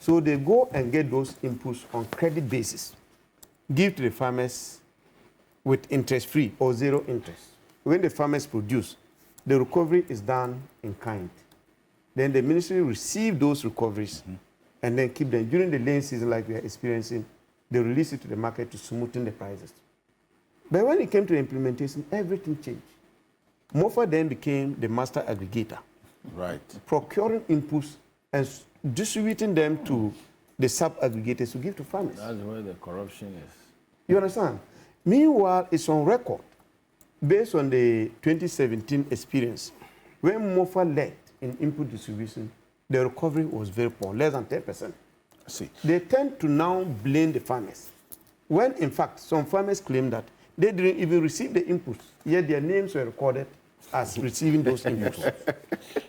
So they go and get those inputs on credit basis, give to the farmers with interest-free or zero interest. When the farmers produce, the recovery is done in kind. Then the ministry receive those recoveries and then keep them. During the laying season like we are experiencing, they release it to the market to smoothen the prices. But when it came to the implementation, everything changed. MOFA then became the master aggregator. Right. Procuring inputs and distributing them to the sub-aggregators to give to farmers. That's where the corruption is. You understand? Meanwhile, it's on record, based on the 2017 experience, when MOFA led in input distribution, the recovery was very poor, less than 10%. See. They tend to now blame the farmers, when in fact some farmers claim that they didn't even receive the inputs, yet their names were recorded as receiving those inputs.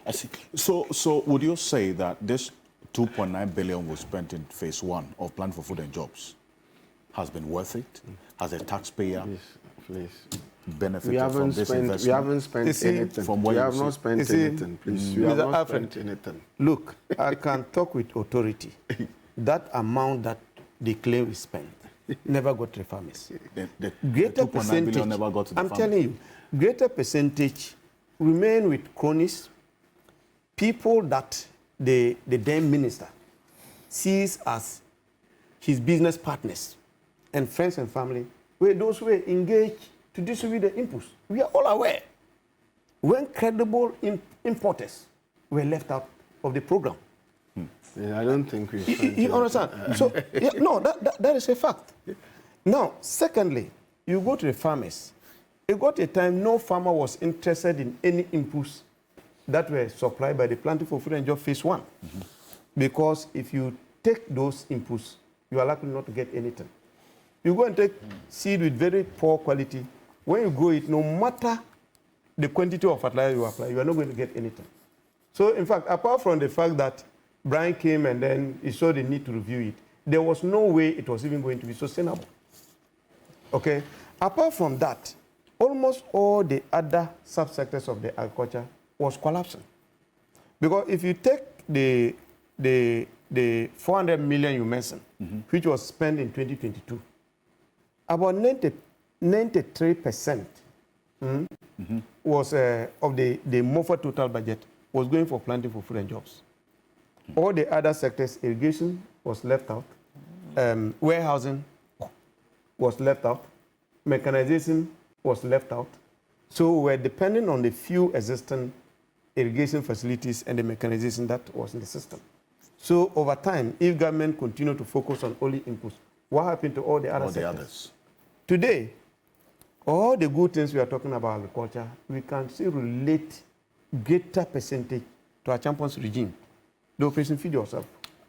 I see. So would you say that this 2.9 billion was spent in phase 1 of Plan for Food and Jobs has been worth it? As a taxpayer, please. Benefited from this investment? We haven't spent anything. From what we have not spent anything, please. We have not spent anything. Look, I can talk with authority. That amount that they claim is spent never got to the farmers. The Greater 2.9 percentage, billion never got to the I'm farmers. telling you, greater percentage remain with cronies, people that the then minister sees as his business partners and friends and family, were those who were engaged to distribute the inputs. We are all aware. When credible importers were left out of the program. Yeah, I don't think we... You understand? So, yeah, no, that is a fact. Now, secondly, you go to the farmers. It got a time no farmer was interested in any inputs that were supplied by the Planting for Food and Job phase 1. Because if you take those inputs, you are likely not to get anything. You go and take seed with very poor quality. When you grow it, no matter the quantity of fertilizer you apply, you are not going to get anything. So, in fact, apart from the fact that Brian came and then he saw the need to review it, there was no way it was even going to be sustainable. Okay? Apart from that, almost all the other subsectors of the agriculture was collapsing. Because if you take the 400 million you mentioned, which was spent in 2022, about 93% was of the MOFA total budget was going for Planting for Food and Jobs. All the other sectors, irrigation was left out, warehousing was left out, mechanization was left out. So we're depending on the few existing irrigation facilities and the mechanization that was in the system. So over time, if government continue to focus on only inputs, what happened to all the other sectors? Today, all the good things we are talking about agriculture, we can still relate greater percentage to our champions regime. The Operation Feed Yourself.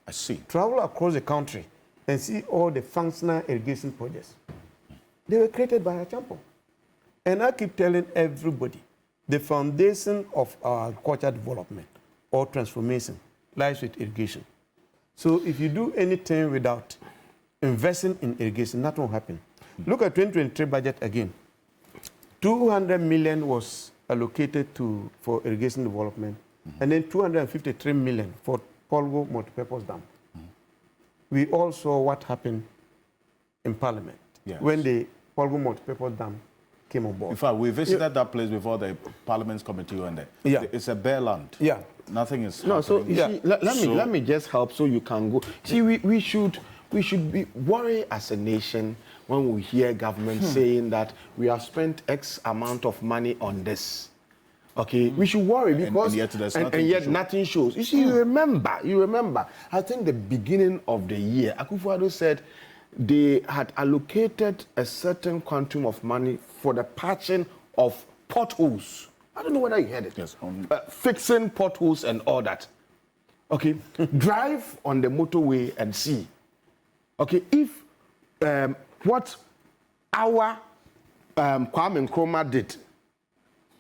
I see. Travel across the country and see all the functional irrigation projects. They were created by our champion. And I keep telling everybody, the foundation of our agriculture development or transformation lies with irrigation. So if you do anything without investing in irrigation, nothing will happen. Look at 2023 budget again. 200 million was allocated for irrigation development, and then 253 million for Polgo multipurpose dam. We all saw what happened in Parliament when the Polgo multipurpose dam came on board. In fact, we visited that place before the Parliament's committee went there. Yeah. It's a bare land. Yeah. Nothing is No, so happening. you see, let me just help so you can go. See, we should be worried as a nation when we hear government saying that we have spent X amount of money on this. Okay, we should worry because and yet nothing shows. You see, you remember, I think the beginning of the year, Akufo-Addo said they had allocated a certain quantum of money for the patching of potholes. I don't know whether you heard it. Yes. Fixing potholes and all that. Okay, drive on the motorway and see. Okay, if what our Kwame Nkrumah did,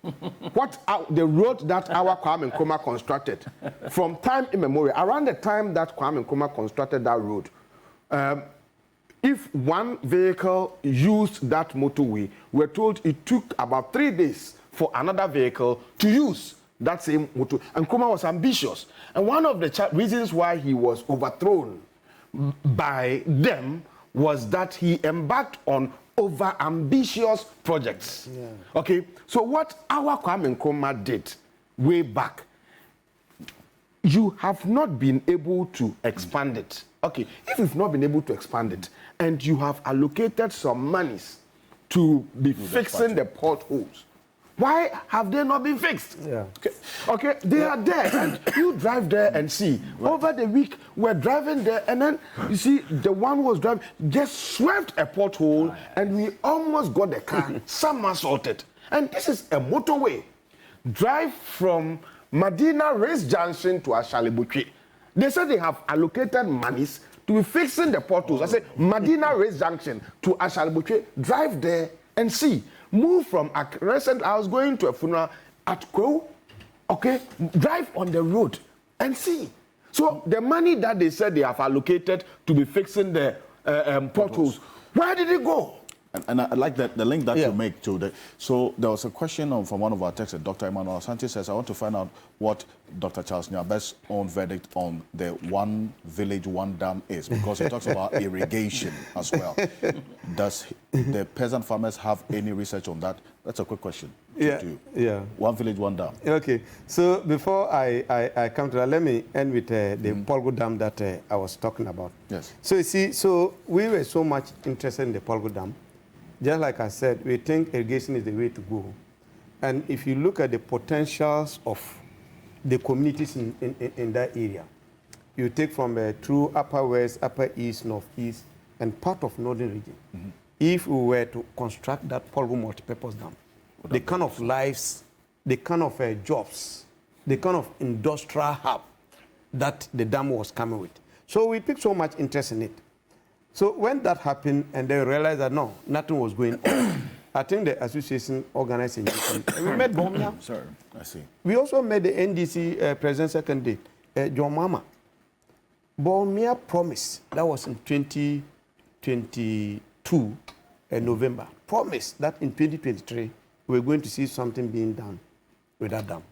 the road that our Kwame Nkrumah constructed, from time immemorial, around the time that Kwame Nkrumah constructed that road, if one vehicle used that motorway, we're told it took about 3 days for another vehicle to use that same motor. And Nkrumah was ambitious. And one of the reasons why he was overthrown by them was that he embarked on over-ambitious projects. Yeah. Okay, so what our Kwame Nkrumah did way back, you have not been able to expand it. Okay, if you've not been able to expand it, and you have allocated some monies to be fixing the potholes, why have they not been fixed? Yeah. Okay, they are there, and you drive there and see. Right. Over the week, we're driving there, and then you see the one who was driving just swerved a pothole, and we almost got the car somersaulted. And this is a motorway. Drive from Medina Race Junction to Ashalibutwe. They said they have allocated monies to be fixing the potholes. I said Medina Race Junction to Ashalibutwe. Drive there and see. Move from a recent, I was going to a funeral at Kwewu, okay? Drive on the road and see. So the money that they said they have allocated to be fixing the potholes, where did it go? And I like that the link that you make to the. So there was a question from one of our texts. Dr. Emmanuel Asante says, I want to find out what Dr. Charles Nyabe's own verdict on the one village, one dam is, because he talks about irrigation as well. Does the peasant farmers have any research on that? That's a quick question to you. Yeah. One village, one dam. Okay. So before I come to that, let me end with the Polgo dam that I was talking about. Yes. So you see, so we were so much interested in the Polgo dam. Just like I said, we think irrigation is the way to go. And if you look at the potentials of the communities in that area, you take from through Upper West, Upper East, Northeast, and part of Northern region. Mm-hmm. If we were to construct that Polgo multipurpose dam, the kind of lives, the kind of jobs, the kind of industrial hub that the dam was coming with. So we took so much interest in it. So when that happened, and they realized that no, nothing was going on, I think the association organized a meeting. And we met Bomia. Sorry, I see. We also met the NDC President Second John Mama. Bomia promised, that was in 2022, November, promised that in 2023, we're going to see something being done with that dam.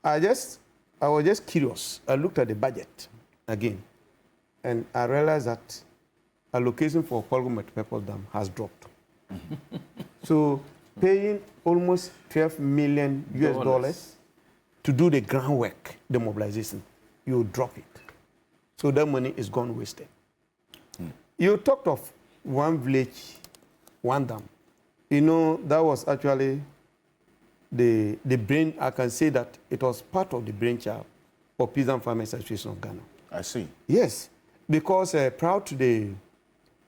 I was just curious. I looked at the budget again. And I realized that allocation for Polgo multipurpose dam has dropped. So paying almost $12 million US to do the groundwork, the mobilization, you drop it. So that money is gone wasted. You talked of one village, one dam. You know, that was actually the brain, I can say that it was part of the brainchild of Peasant Farmers Association of Ghana. I see. Yes, because prior to the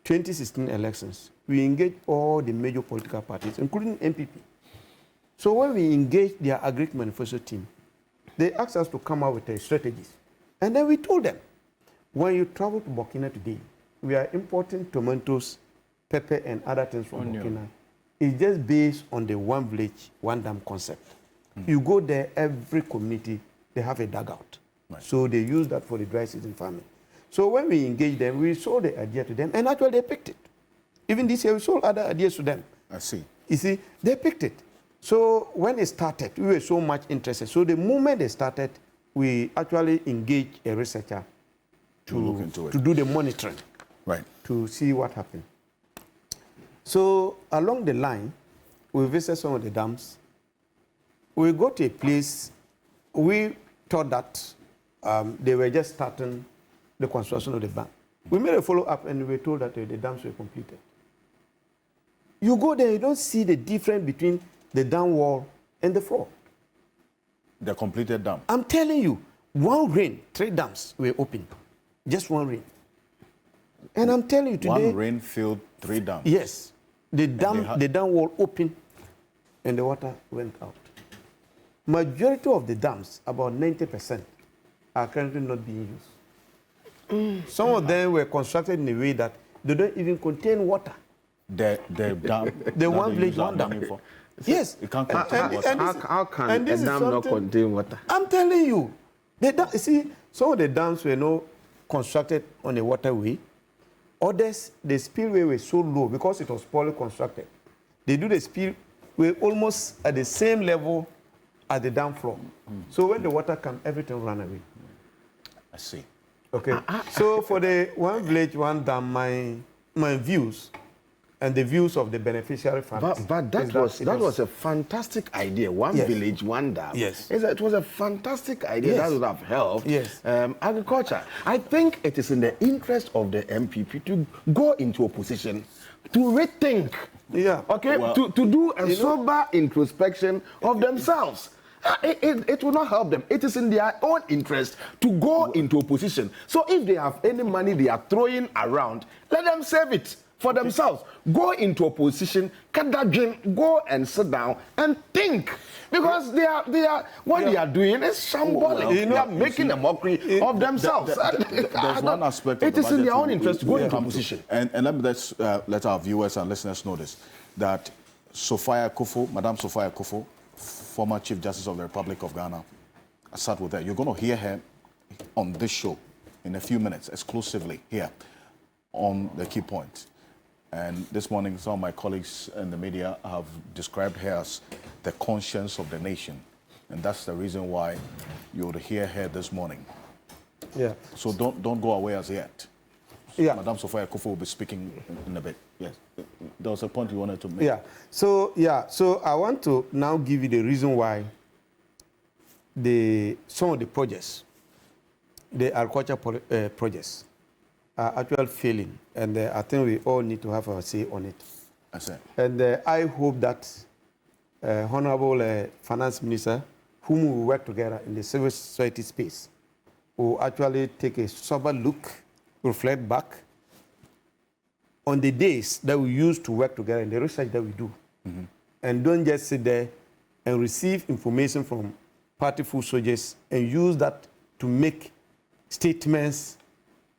2016 elections, we engaged all the major political parties, including MPP. So when we engaged their agric manifesto team, they asked us to come up with strategies. And then we told them, when you travel to Burkina today, we are importing tomatoes, pepper, and other things from Burkina. It's just based on the one village, one dam concept. You go there, every community, they have a dugout. Right. So they use that for the dry season farming. So when we engaged them, we sold the idea to them, and actually they picked it. Even this year, we sold other ideas to them. I see. You see, they picked it. So when it started, we were so much interested. So the moment they started, we actually engaged a researcher to look into it, to do the monitoring, right, to see what happened. So along the line, we visited some of the dams. We got to a place, we thought that they were just starting the construction of the dam. We made a follow-up and we were told that the dams were completed. You go there, you don't see the difference between the dam wall and the floor. The completed dam? I'm telling you, one rain, 3 dams were open. Just one rain. And I'm telling you today... One rain filled 3 dams? Yes. The dam wall opened and the water went out. Majority of the dams, about 90%, are currently not being used. Some of them were constructed in a way that they don't even contain water. The dam? The one village, one dam. Yes. It can't contain water. How can a dam not contain water? I'm telling you. You see, some of the dams were not constructed on a waterway. Others, the spillway was so low because it was poorly constructed. They do the spillway almost at the same level as the dam floor. So when the water comes, everything ran away. I see. Okay. So for the one village, one dam, my views and the views of the beneficiary farmers. But that was a fantastic idea. One village, one dam. Yes. It was a fantastic idea that would have helped agriculture. I think it is in the interest of the MPP to go into opposition, to rethink. Yeah. Okay. Well, to do a sober introspection of themselves. It will not help them. It is in their own interest to go into opposition. So if they have any money they are throwing around, let them save it for themselves. Go into opposition, cut that dream, go and sit down and think. Because they are doing is shambolic. They are making a mockery of themselves. There's one aspect of it is in their own interest to go into opposition. And let our viewers and listeners know this, that Madam Sophia Akufo, former Chief Justice of the Republic of Ghana, I sat with her. You're going to hear her on this show in a few minutes, exclusively here on the key point. And this morning, some of my colleagues in the media have described her as the conscience of the nation. And that's the reason why you would hear her this morning. Yeah. So don't go away as yet. Yeah. Madam Sophia Akufo will be speaking in a bit. Yes. There was a point you wanted to make. So I want to now give you the reason why some of the projects, the agriculture projects, are actually failing, and I think we all need to have a say on it. I see. And I hope that Honorable Finance Minister, whom we work together in the civil society space, will actually take a sober look, reflect back on the days that we used to work together in the research that we do. And don't just sit there and receive information from party food soldiers and use that to make statements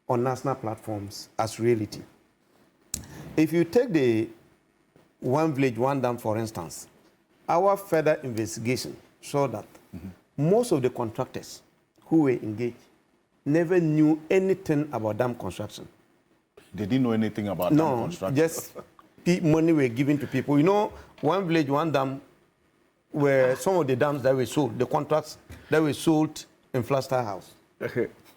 on national platforms as reality. If you take the one village, one dam, for instance, our further investigation showed that most of the contractors who were engaged never knew anything about dam construction. They didn't know anything about dam construction? No, just money were given to people. You know, one village, one dam, were some of the dams that were sold, the contracts that were sold in Flaster House.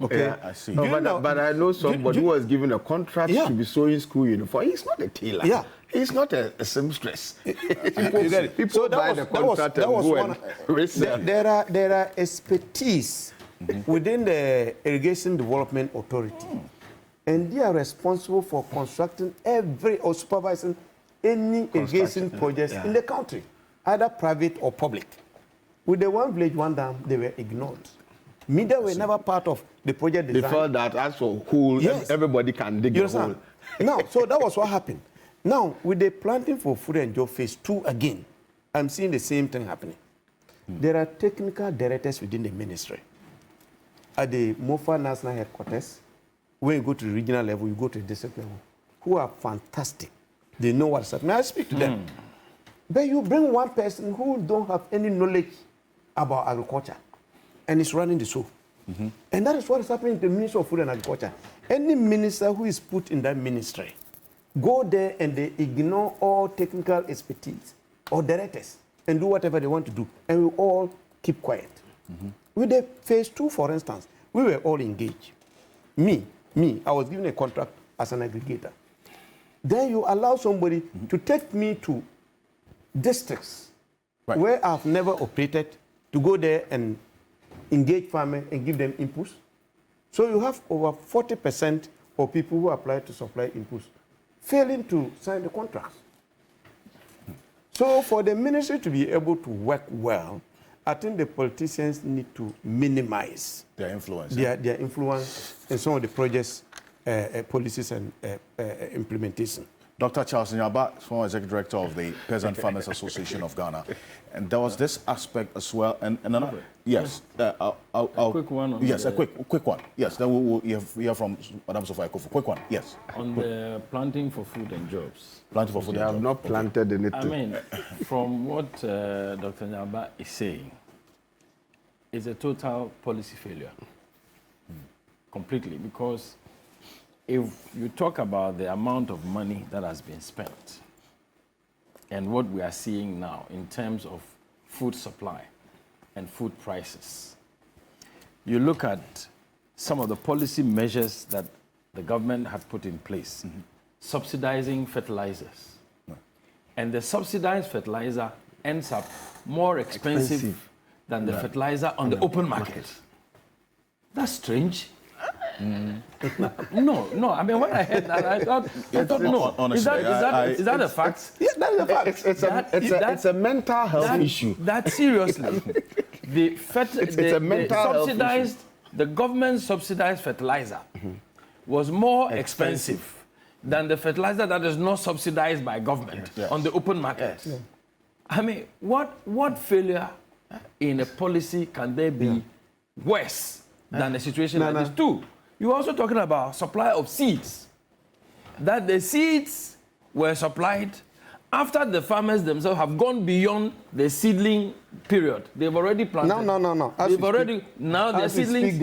Okay, yeah, I see. No, but I know somebody who was given a contract to be sewing school uniform. He's not a tailor. Yeah. He's not a seamstress. People buy the contract and go and resell. There are expertise within the Irrigation Development Authority. and they are responsible for constructing or supervising any irrigation projects in the country, either private or public. With the one village, one dam, they were ignored. Media were never part of the project design. They felt that as for hole, everybody can dig a hole. Now, so that was what happened. Now, with the planting for food and job phase 2 again, I'm seeing the same thing happening. There are technical directors within the ministry. At the MOFA National Headquarters, when you go to the regional level, you go to the district level, who are fantastic. They know what's happening. I speak to them. But you bring one person who don't have any knowledge about agriculture, and is running the show. And that is what is happening in the Ministry of Food and Agriculture. Any minister who is put in that ministry, go there and they ignore all technical expertise or directors and do whatever they want to do, and we all keep quiet. With the phase 2, for instance, we were all engaged. Me, I was given a contract as an aggregator. Then you allow somebody to take me to districts where I've never operated, to go there and engage farmers and give them inputs. So you have over 40% of people who apply to supply inputs failing to sign the contracts. So for the ministry to be able to work well, I think the politicians need to minimize their influence. Their influence in some of the projects, policies, and implementation. Dr. Charles Nyaba, former Executive Director of the Peasant Farmers Association of Ghana. And there was this aspect as well. And another, yes. A quick one. Yes, a quick one. Yes, then we'll hear from Madam Sophia Kofu. Quick one, yes. On the planting for food and jobs. Planting for food and jobs. They have not planted anything. I mean, from what Dr. Nyaba is saying, it's a total policy failure. Completely, because if you talk about the amount of money that has been spent and what we are seeing now in terms of food supply and food prices, you look at some of the policy measures that the government had put in place, subsidizing fertilizers. And the subsidized fertilizer ends up more expensive than the fertilizer on the open market. That's strange. No. I mean, when I heard that, I thought no. Honestly, is that a fact? Yeah, that is a fact. It's a mental health issue. That seriously, the government subsidized fertilizer was more expensive than the fertilizer that is not subsidized by government on the open market. I mean, what failure in a policy can there be worse than a situation like this? Two, you're also talking about supply of seeds. That the seeds were supplied after the farmers themselves have gone beyond the seedling period. They've already planted. No. They've already the seedlings.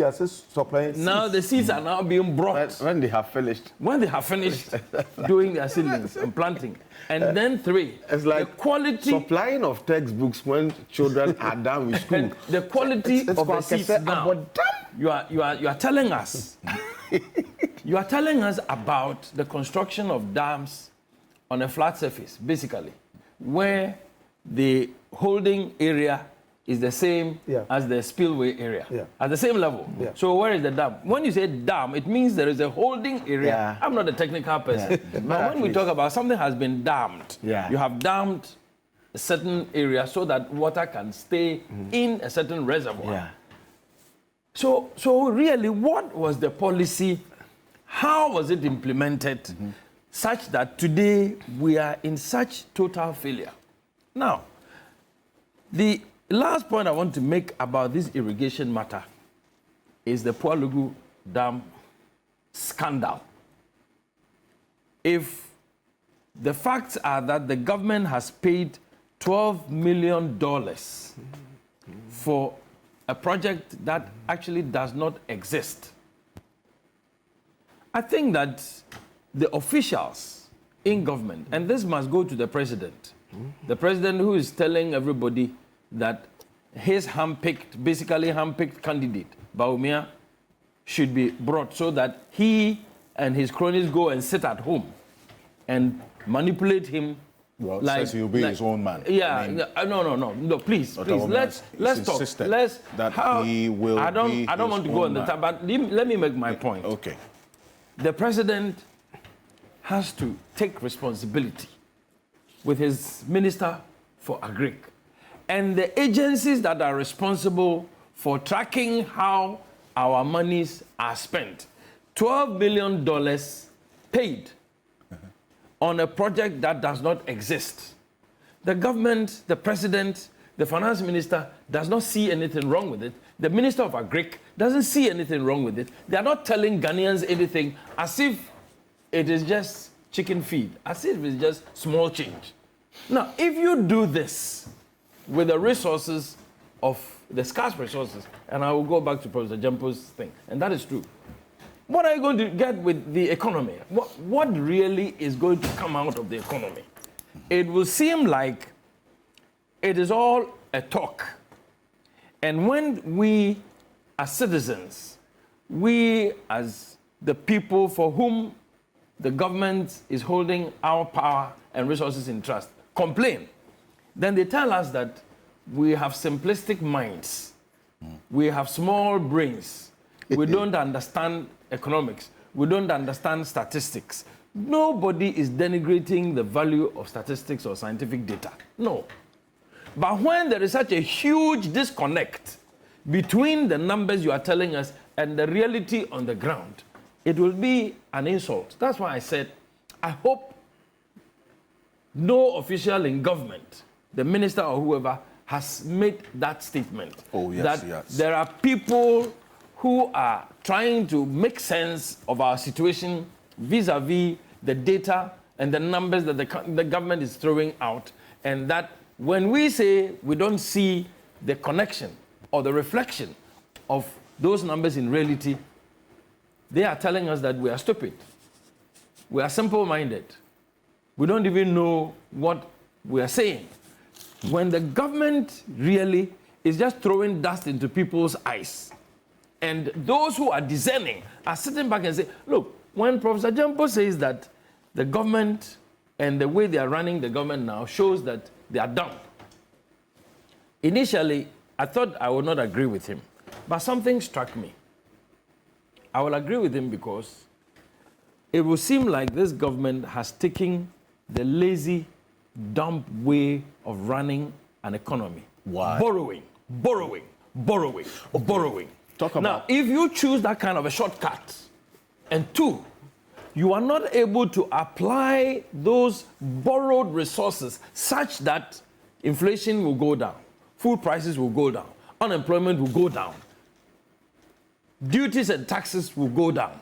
Now the seeds are now being brought. When they have finished. When they have finished doing their seedlings and planting. And then three, it's like the quality supplying of textbooks when children are done with school. The quality of the seeds now. You are telling us. You are telling us about the construction of dams on a flat surface, basically, where the holding area is the same as the spillway area, at the same level. So where is the dam? When you say dam, it means there is a holding area. I'm not a technical person, but when we talk about something has been dammed, you have dammed a certain area so that water can stay in a certain reservoir. So really, what was the policy? How was it implemented such that today we are in such total failure? Now, the last point I want to make about this irrigation matter is the Pualugu Dam scandal. If the facts are that the government has paid $12 million for a project that actually does not exist, I think that the officials in government, and this must go to the president who is telling everybody that his basically hand-picked candidate, Baumia, should be brought so that he and his cronies go and sit at home and manipulate him. Well, says he'll be his own man. No, please, let's talk. He will I don't want to go on the time, but let me make my point. Okay. the president has to take responsibility with his minister for agric and the agencies that are responsible for tracking how our monies are spent. $12 billion paid on a project that does not exist. The government, the president, the finance minister does not see anything wrong with it. The minister of agric doesn't see anything wrong with it. They are not telling Ghanaians anything as if it is just chicken feed, as if it's just small change. Now, if you do this with the resources of the scarce resources, and I will go back to Professor Jampo's thing, and that is true. What are you going to get with the economy? What really is going to come out of the economy? It will seem like it is all a talk. And when we as citizens, we as the people for whom the government is holding our power and resources in trust, complain, then they tell us that we have simplistic minds. We have small brains. We don't understand economics. We don't understand statistics. Nobody is denigrating the value of statistics or scientific data. No. But when there is such a huge disconnect between the numbers you are telling us and the reality on the ground, it will be an insult. That's why I said, I hope no official in government, the minister or whoever, has made that statement. Oh, yes, that yes. there are people who are trying to make sense of our situation vis-a-vis the data and the numbers that the government is throwing out, and that when we say we don't see the connection or the reflection of those numbers in reality, they are telling us that we are stupid. We are simple-minded. We don't even know what we are saying. When the government really is just throwing dust into people's eyes, and those who are discerning are sitting back and say, look, when Professor Jampo says that the government and the way they are running the government now shows that they are dumb. Initially, I thought I would not agree with him, but something struck me. I will agree with him because it will seem like this government has taken the lazy, dumb way of running an economy. Why? Borrowing, borrowing, borrowing, borrowing. Talk about. Now, if you choose that kind of a shortcut, and two, you are not able to apply those borrowed resources such that inflation will go down, food prices will go down, unemployment will go down, duties and taxes will go down,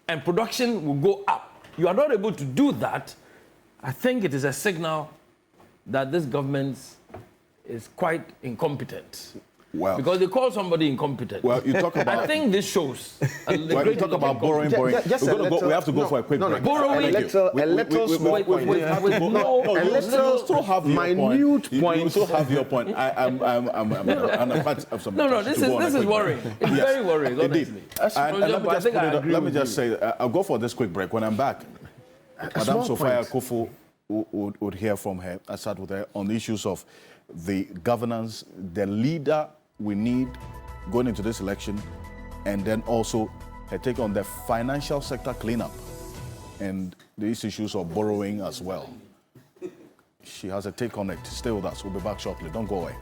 and production will go up. You are not able to do that. I think it is a signal that this government is quite incompetent. Well, because they call somebody incompetent. Well, you talk about. I think this shows. Well, you talk about borrowing. Just we have to go for a quick break. Borrowing. A little small point. You still have your point. You still have your point. I'm a part of some. No, this is worrying. It's very worrying, honestly. Let me just say, I'll go for this quick break. When I'm back, Madam Sophia Kufu would hear from her. I sat with her on the issues of the governance, the leader we need going into this election, and then also her take on the financial sector cleanup and these issues of borrowing as well. She has a take on it. Stay with us. We'll be back shortly. Don't go away.